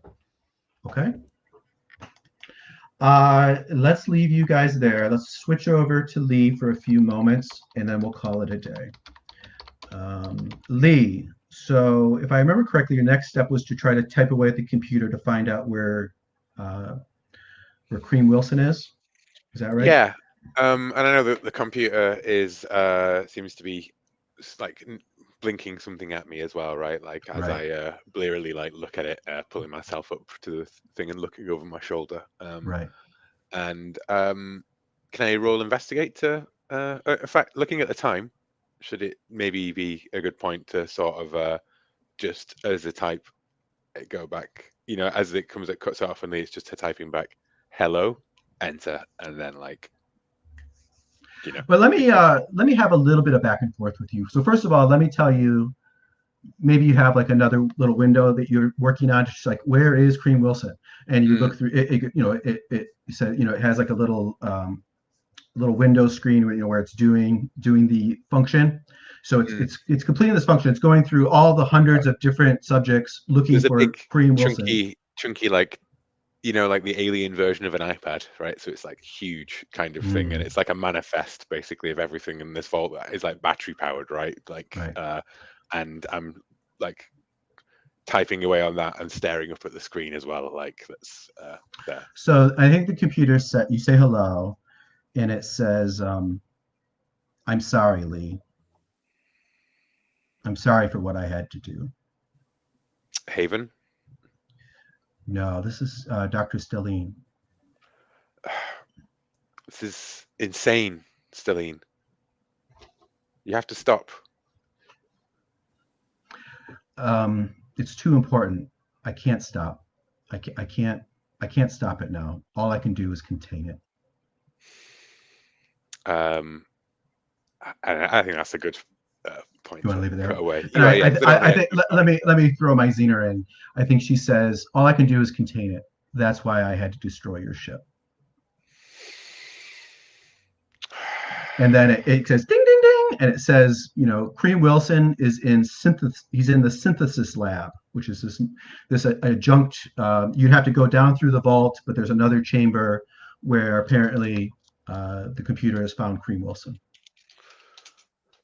Let's leave you guys there. Let's switch over to Lee for a few moments, and then we'll call it a day. Lee, so if I remember correctly, your next step was to try to type away at the computer to find out where Cream Wilson is. Is that right? Yeah. And I know that the computer is seems to be like blinking something at me as well, right? Like as I blearily look at it, pulling myself up to the thing and looking over my shoulder. Right. And can I roll investigate to? In fact, looking at the time, should it maybe be a good point to sort of just as a type go back? As it cuts off, and it's just a typing back, hello, enter, and then Well, let me have a little bit of back and forth with you. So first of all, let me tell you, maybe you have another little window that you're working on, just where is Cream Wilson? And you look through it. It said it has a little window screen where it's doing the function. So it's completing this function. It's going through all the hundreds of different subjects looking for Cream Wilson. Chunky you know, like the alien version of an iPad, right? So it's like huge kind of thing, and it's like a manifest basically of everything in this vault that is like battery powered, right? Like, and I'm like typing away on that and staring up at the screen as well. Like that's there. So I think the computer set. You say hello, and it says, "I'm sorry, Lee. I'm sorry for what I had to do." Haven. No, this is Dr. Stelline. This is insane, Stelline. You have to stop. It's too important. I can't stop. I can't stop it now. All I can do is contain it. I think that's a good point. You want to leave it there? Cut away. And I think let me throw my Xener in. I think she says, "All I can do is contain it. That's why I had to destroy your ship." And then it says ding ding ding, and it says, you know, Cream Wilson is in synthesis. He's in the synthesis lab, which is this adjunct. You'd have to go down through the vault, but there's another chamber where apparently the computer has found Cream Wilson.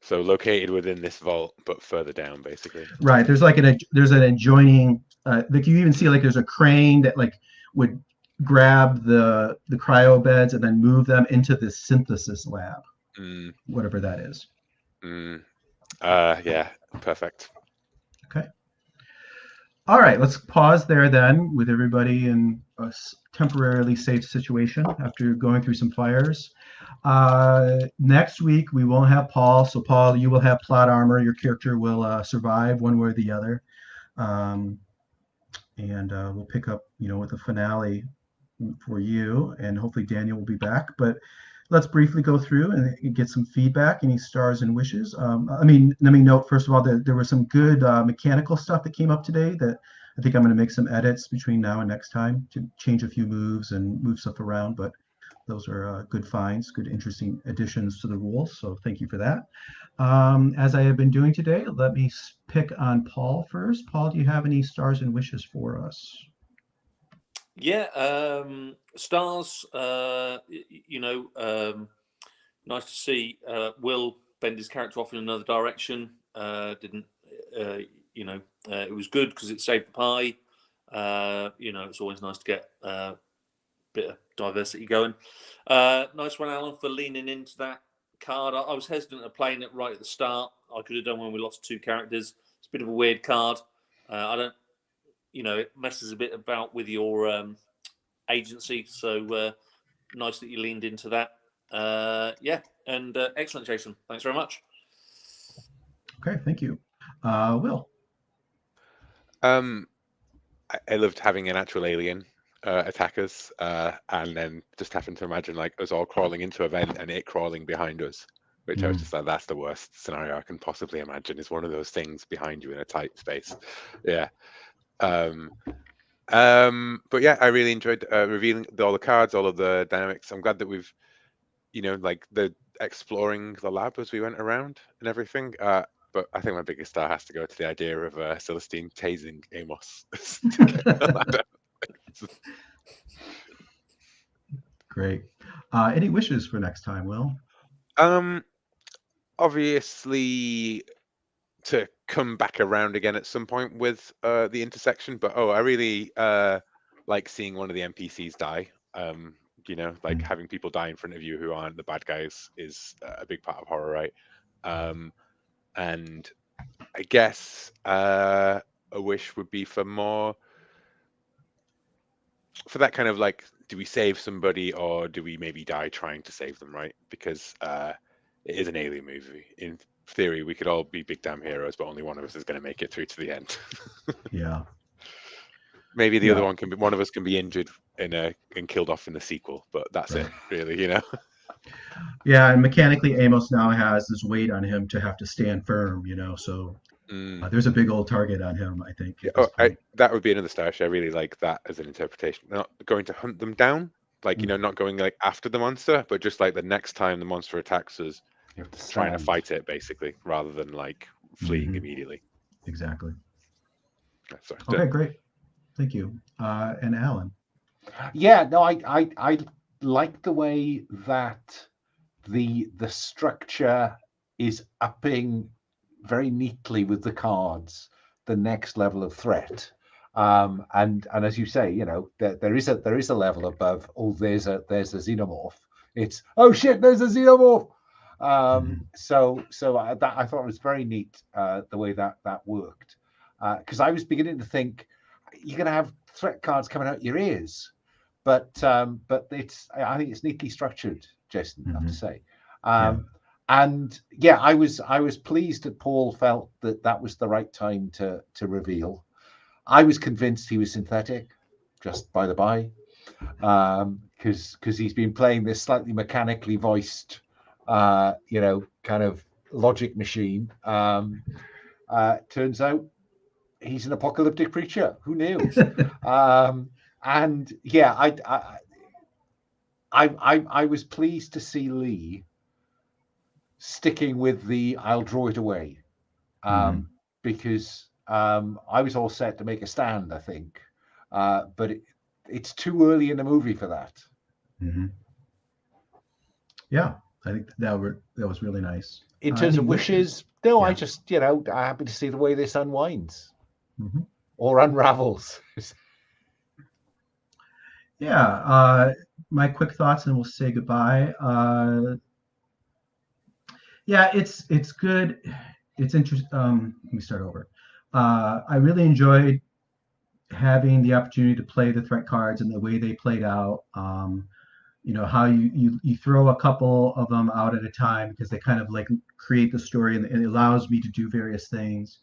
So located within this vault, but further down, basically. Right. There's like there's an adjoining. Like you even see like there's a crane that like would grab the cryo beds and then move them into this synthesis lab, whatever that is. Yeah. Perfect. Okay. All right. Let's pause there then with everybody in a temporarily safe situation after going through some fires. Next week we won't have Paul, so Paul, you will have plot armor. Your character will survive one way or the other, and we'll pick up, you know, with a finale for you, and hopefully Daniel will be back. But let's briefly go through and get some feedback. Any stars and wishes? Let me note first of all that there was some good mechanical stuff that came up today that I think I'm going to make some edits between now and next time to change a few moves and move stuff around, but those are good finds, good interesting additions to the rules. So thank you for that. As I have been doing today, let me pick on Paul first. Paul, do you have any stars and wishes for us? Yeah, stars. You know, nice to see Will bend his character off in another direction. Didn't you know? It was good because it saved the pie. You know, it's always nice to get bit of diversity going. Nice one, Alan, for leaning into that card. I was hesitant of playing it right at the start. I could have done when we lost 2 characters. It's a bit of a weird card. I don't, you know, it messes a bit about with your agency. So nice that you leaned into that. Yeah, and excellent, Jason. Thanks very much. Okay, thank you. Will. I loved having an actual alien attack us, and then just having to imagine like us all crawling into a vent and it crawling behind us, which I was just like, that's the worst scenario I can possibly imagine, is one of those things behind you in a tight space. Yeah. But yeah, I really enjoyed revealing all the cards, all of the dynamics. I'm glad that we've, you know, like the exploring the lab as we went around and everything. But I think my biggest star has to go to the idea of Celestine tasing Amos. Great. Any wishes for next time, Will? Obviously to come back around again at some point with the intersection, but I really like seeing one of the NPCs die. You know, like having people die in front of you who aren't the bad guys is a big part of horror, right? And I guess a wish would be for more, for that kind of like, do we save somebody or do we maybe die trying to save them, right? Because it is an alien movie. In theory, we could all be big damn heroes, but only one of us is going to make it through to the end. Yeah. Maybe the other one can be, one of us can be injured and killed off in the sequel, but that's it, really, you know? Yeah, and mechanically, Amos now has this weight on him to have to stand firm, you know, so there's a big old target on him, I think. That would be another star. I really like that as an interpretation. Not going to hunt them down, like, you know, not going like after the monster, but just like the next time the monster attacks us, trying to fight it, basically, rather than like fleeing immediately. Exactly. Sorry. Okay, great. Thank you. And Alan? Yeah, no, I like the way that the structure is upping very neatly with the cards the next level of threat. And as you say, there is a level above. Oh, there's a xenomorph. It's, oh shit, there's a xenomorph. So I thought it was very neat the way that worked, because I was beginning to think you're going to have threat cards coming out your ears, but I think it's neatly structured, Jason. I have to say. And yeah, I was pleased that Paul felt that was the right time to reveal. I was convinced he was synthetic, just by the by, because he's been playing this slightly mechanically voiced, kind of logic machine. Turns out he's an apocalyptic creature. Who knew? And yeah, I was pleased to see Lee sticking with the "I'll draw it away," because I was all set to make a stand, I think, but it's too early in the movie for that. Yeah, I think that was really nice. In terms of wishes, no, I just I'm happy to see the way this unwinds or unravels. Yeah, my quick thoughts, and we'll say goodbye. Yeah, it's good. It's interesting. Let me start over. I really enjoyed having the opportunity to play the threat cards and the way they played out. How you throw a couple of them out at a time because they kind of like create the story, and it allows me to do various things.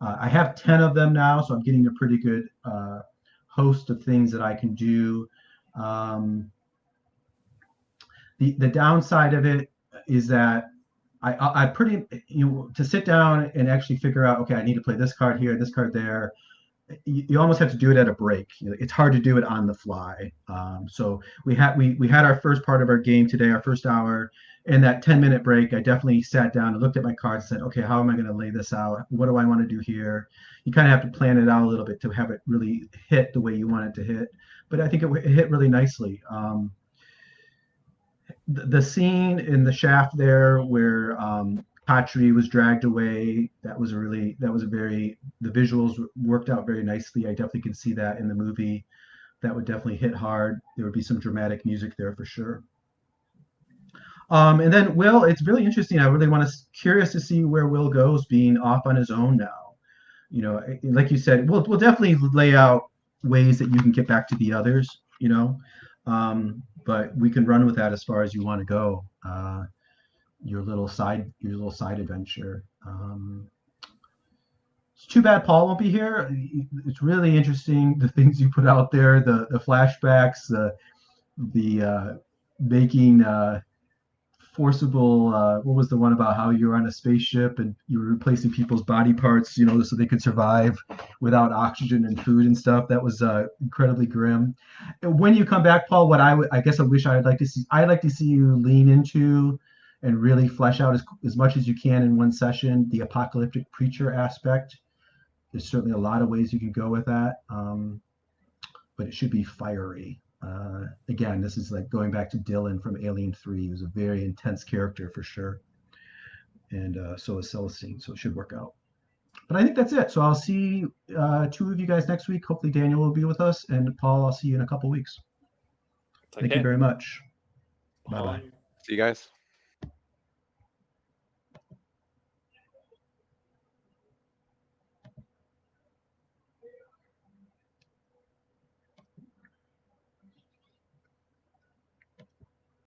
I have 10 of them now, so I'm getting a pretty good host of things that I can do. The downside of it is that I pretty to sit down and actually figure out, okay, I need to play this card here, this card there. You almost have to do it at a break. It's hard to do it on the fly. So we had our first part of our game today, our first hour. In that 10-minute break, I definitely sat down and looked at my cards and said, okay, how am I going to lay this out? What do I want to do here? You kind of have to plan it out a little bit to have it really hit the way you want it to hit. But I think it hit really nicely. The scene in the shaft there where Patry was dragged away, the visuals worked out very nicely. I definitely can see that in the movie. That would definitely hit hard. There would be some dramatic music there for sure. And then Will, it's really interesting. I really curious to see where Will goes being off on his own now. Like you said, we'll definitely lay out ways that you can get back to the others, but we can run with that as far as you want to go. Your little side adventure. It's too bad Paul won't be here. It's really interesting the things you put out there, the flashbacks, the making forcible. What was the one about how you were on a spaceship and you were replacing people's body parts, so they could survive without oxygen and food and stuff? That was incredibly grim. And when you come back, Paul, what I guess I wish I'd like to see you lean into and really flesh out as much as you can in one session the apocalyptic preacher aspect. There's certainly a lot of ways you can go with that, but it should be fiery. Again, this is like going back to Dylan from Alien 3. He was a very intense character for sure. And so is Celestine, so it should work out. But I think that's it. So I'll see two of you guys next week. Hopefully Daniel will be with us. And Paul, I'll see you in a couple weeks. Thank you very much. Bye-bye. See you guys.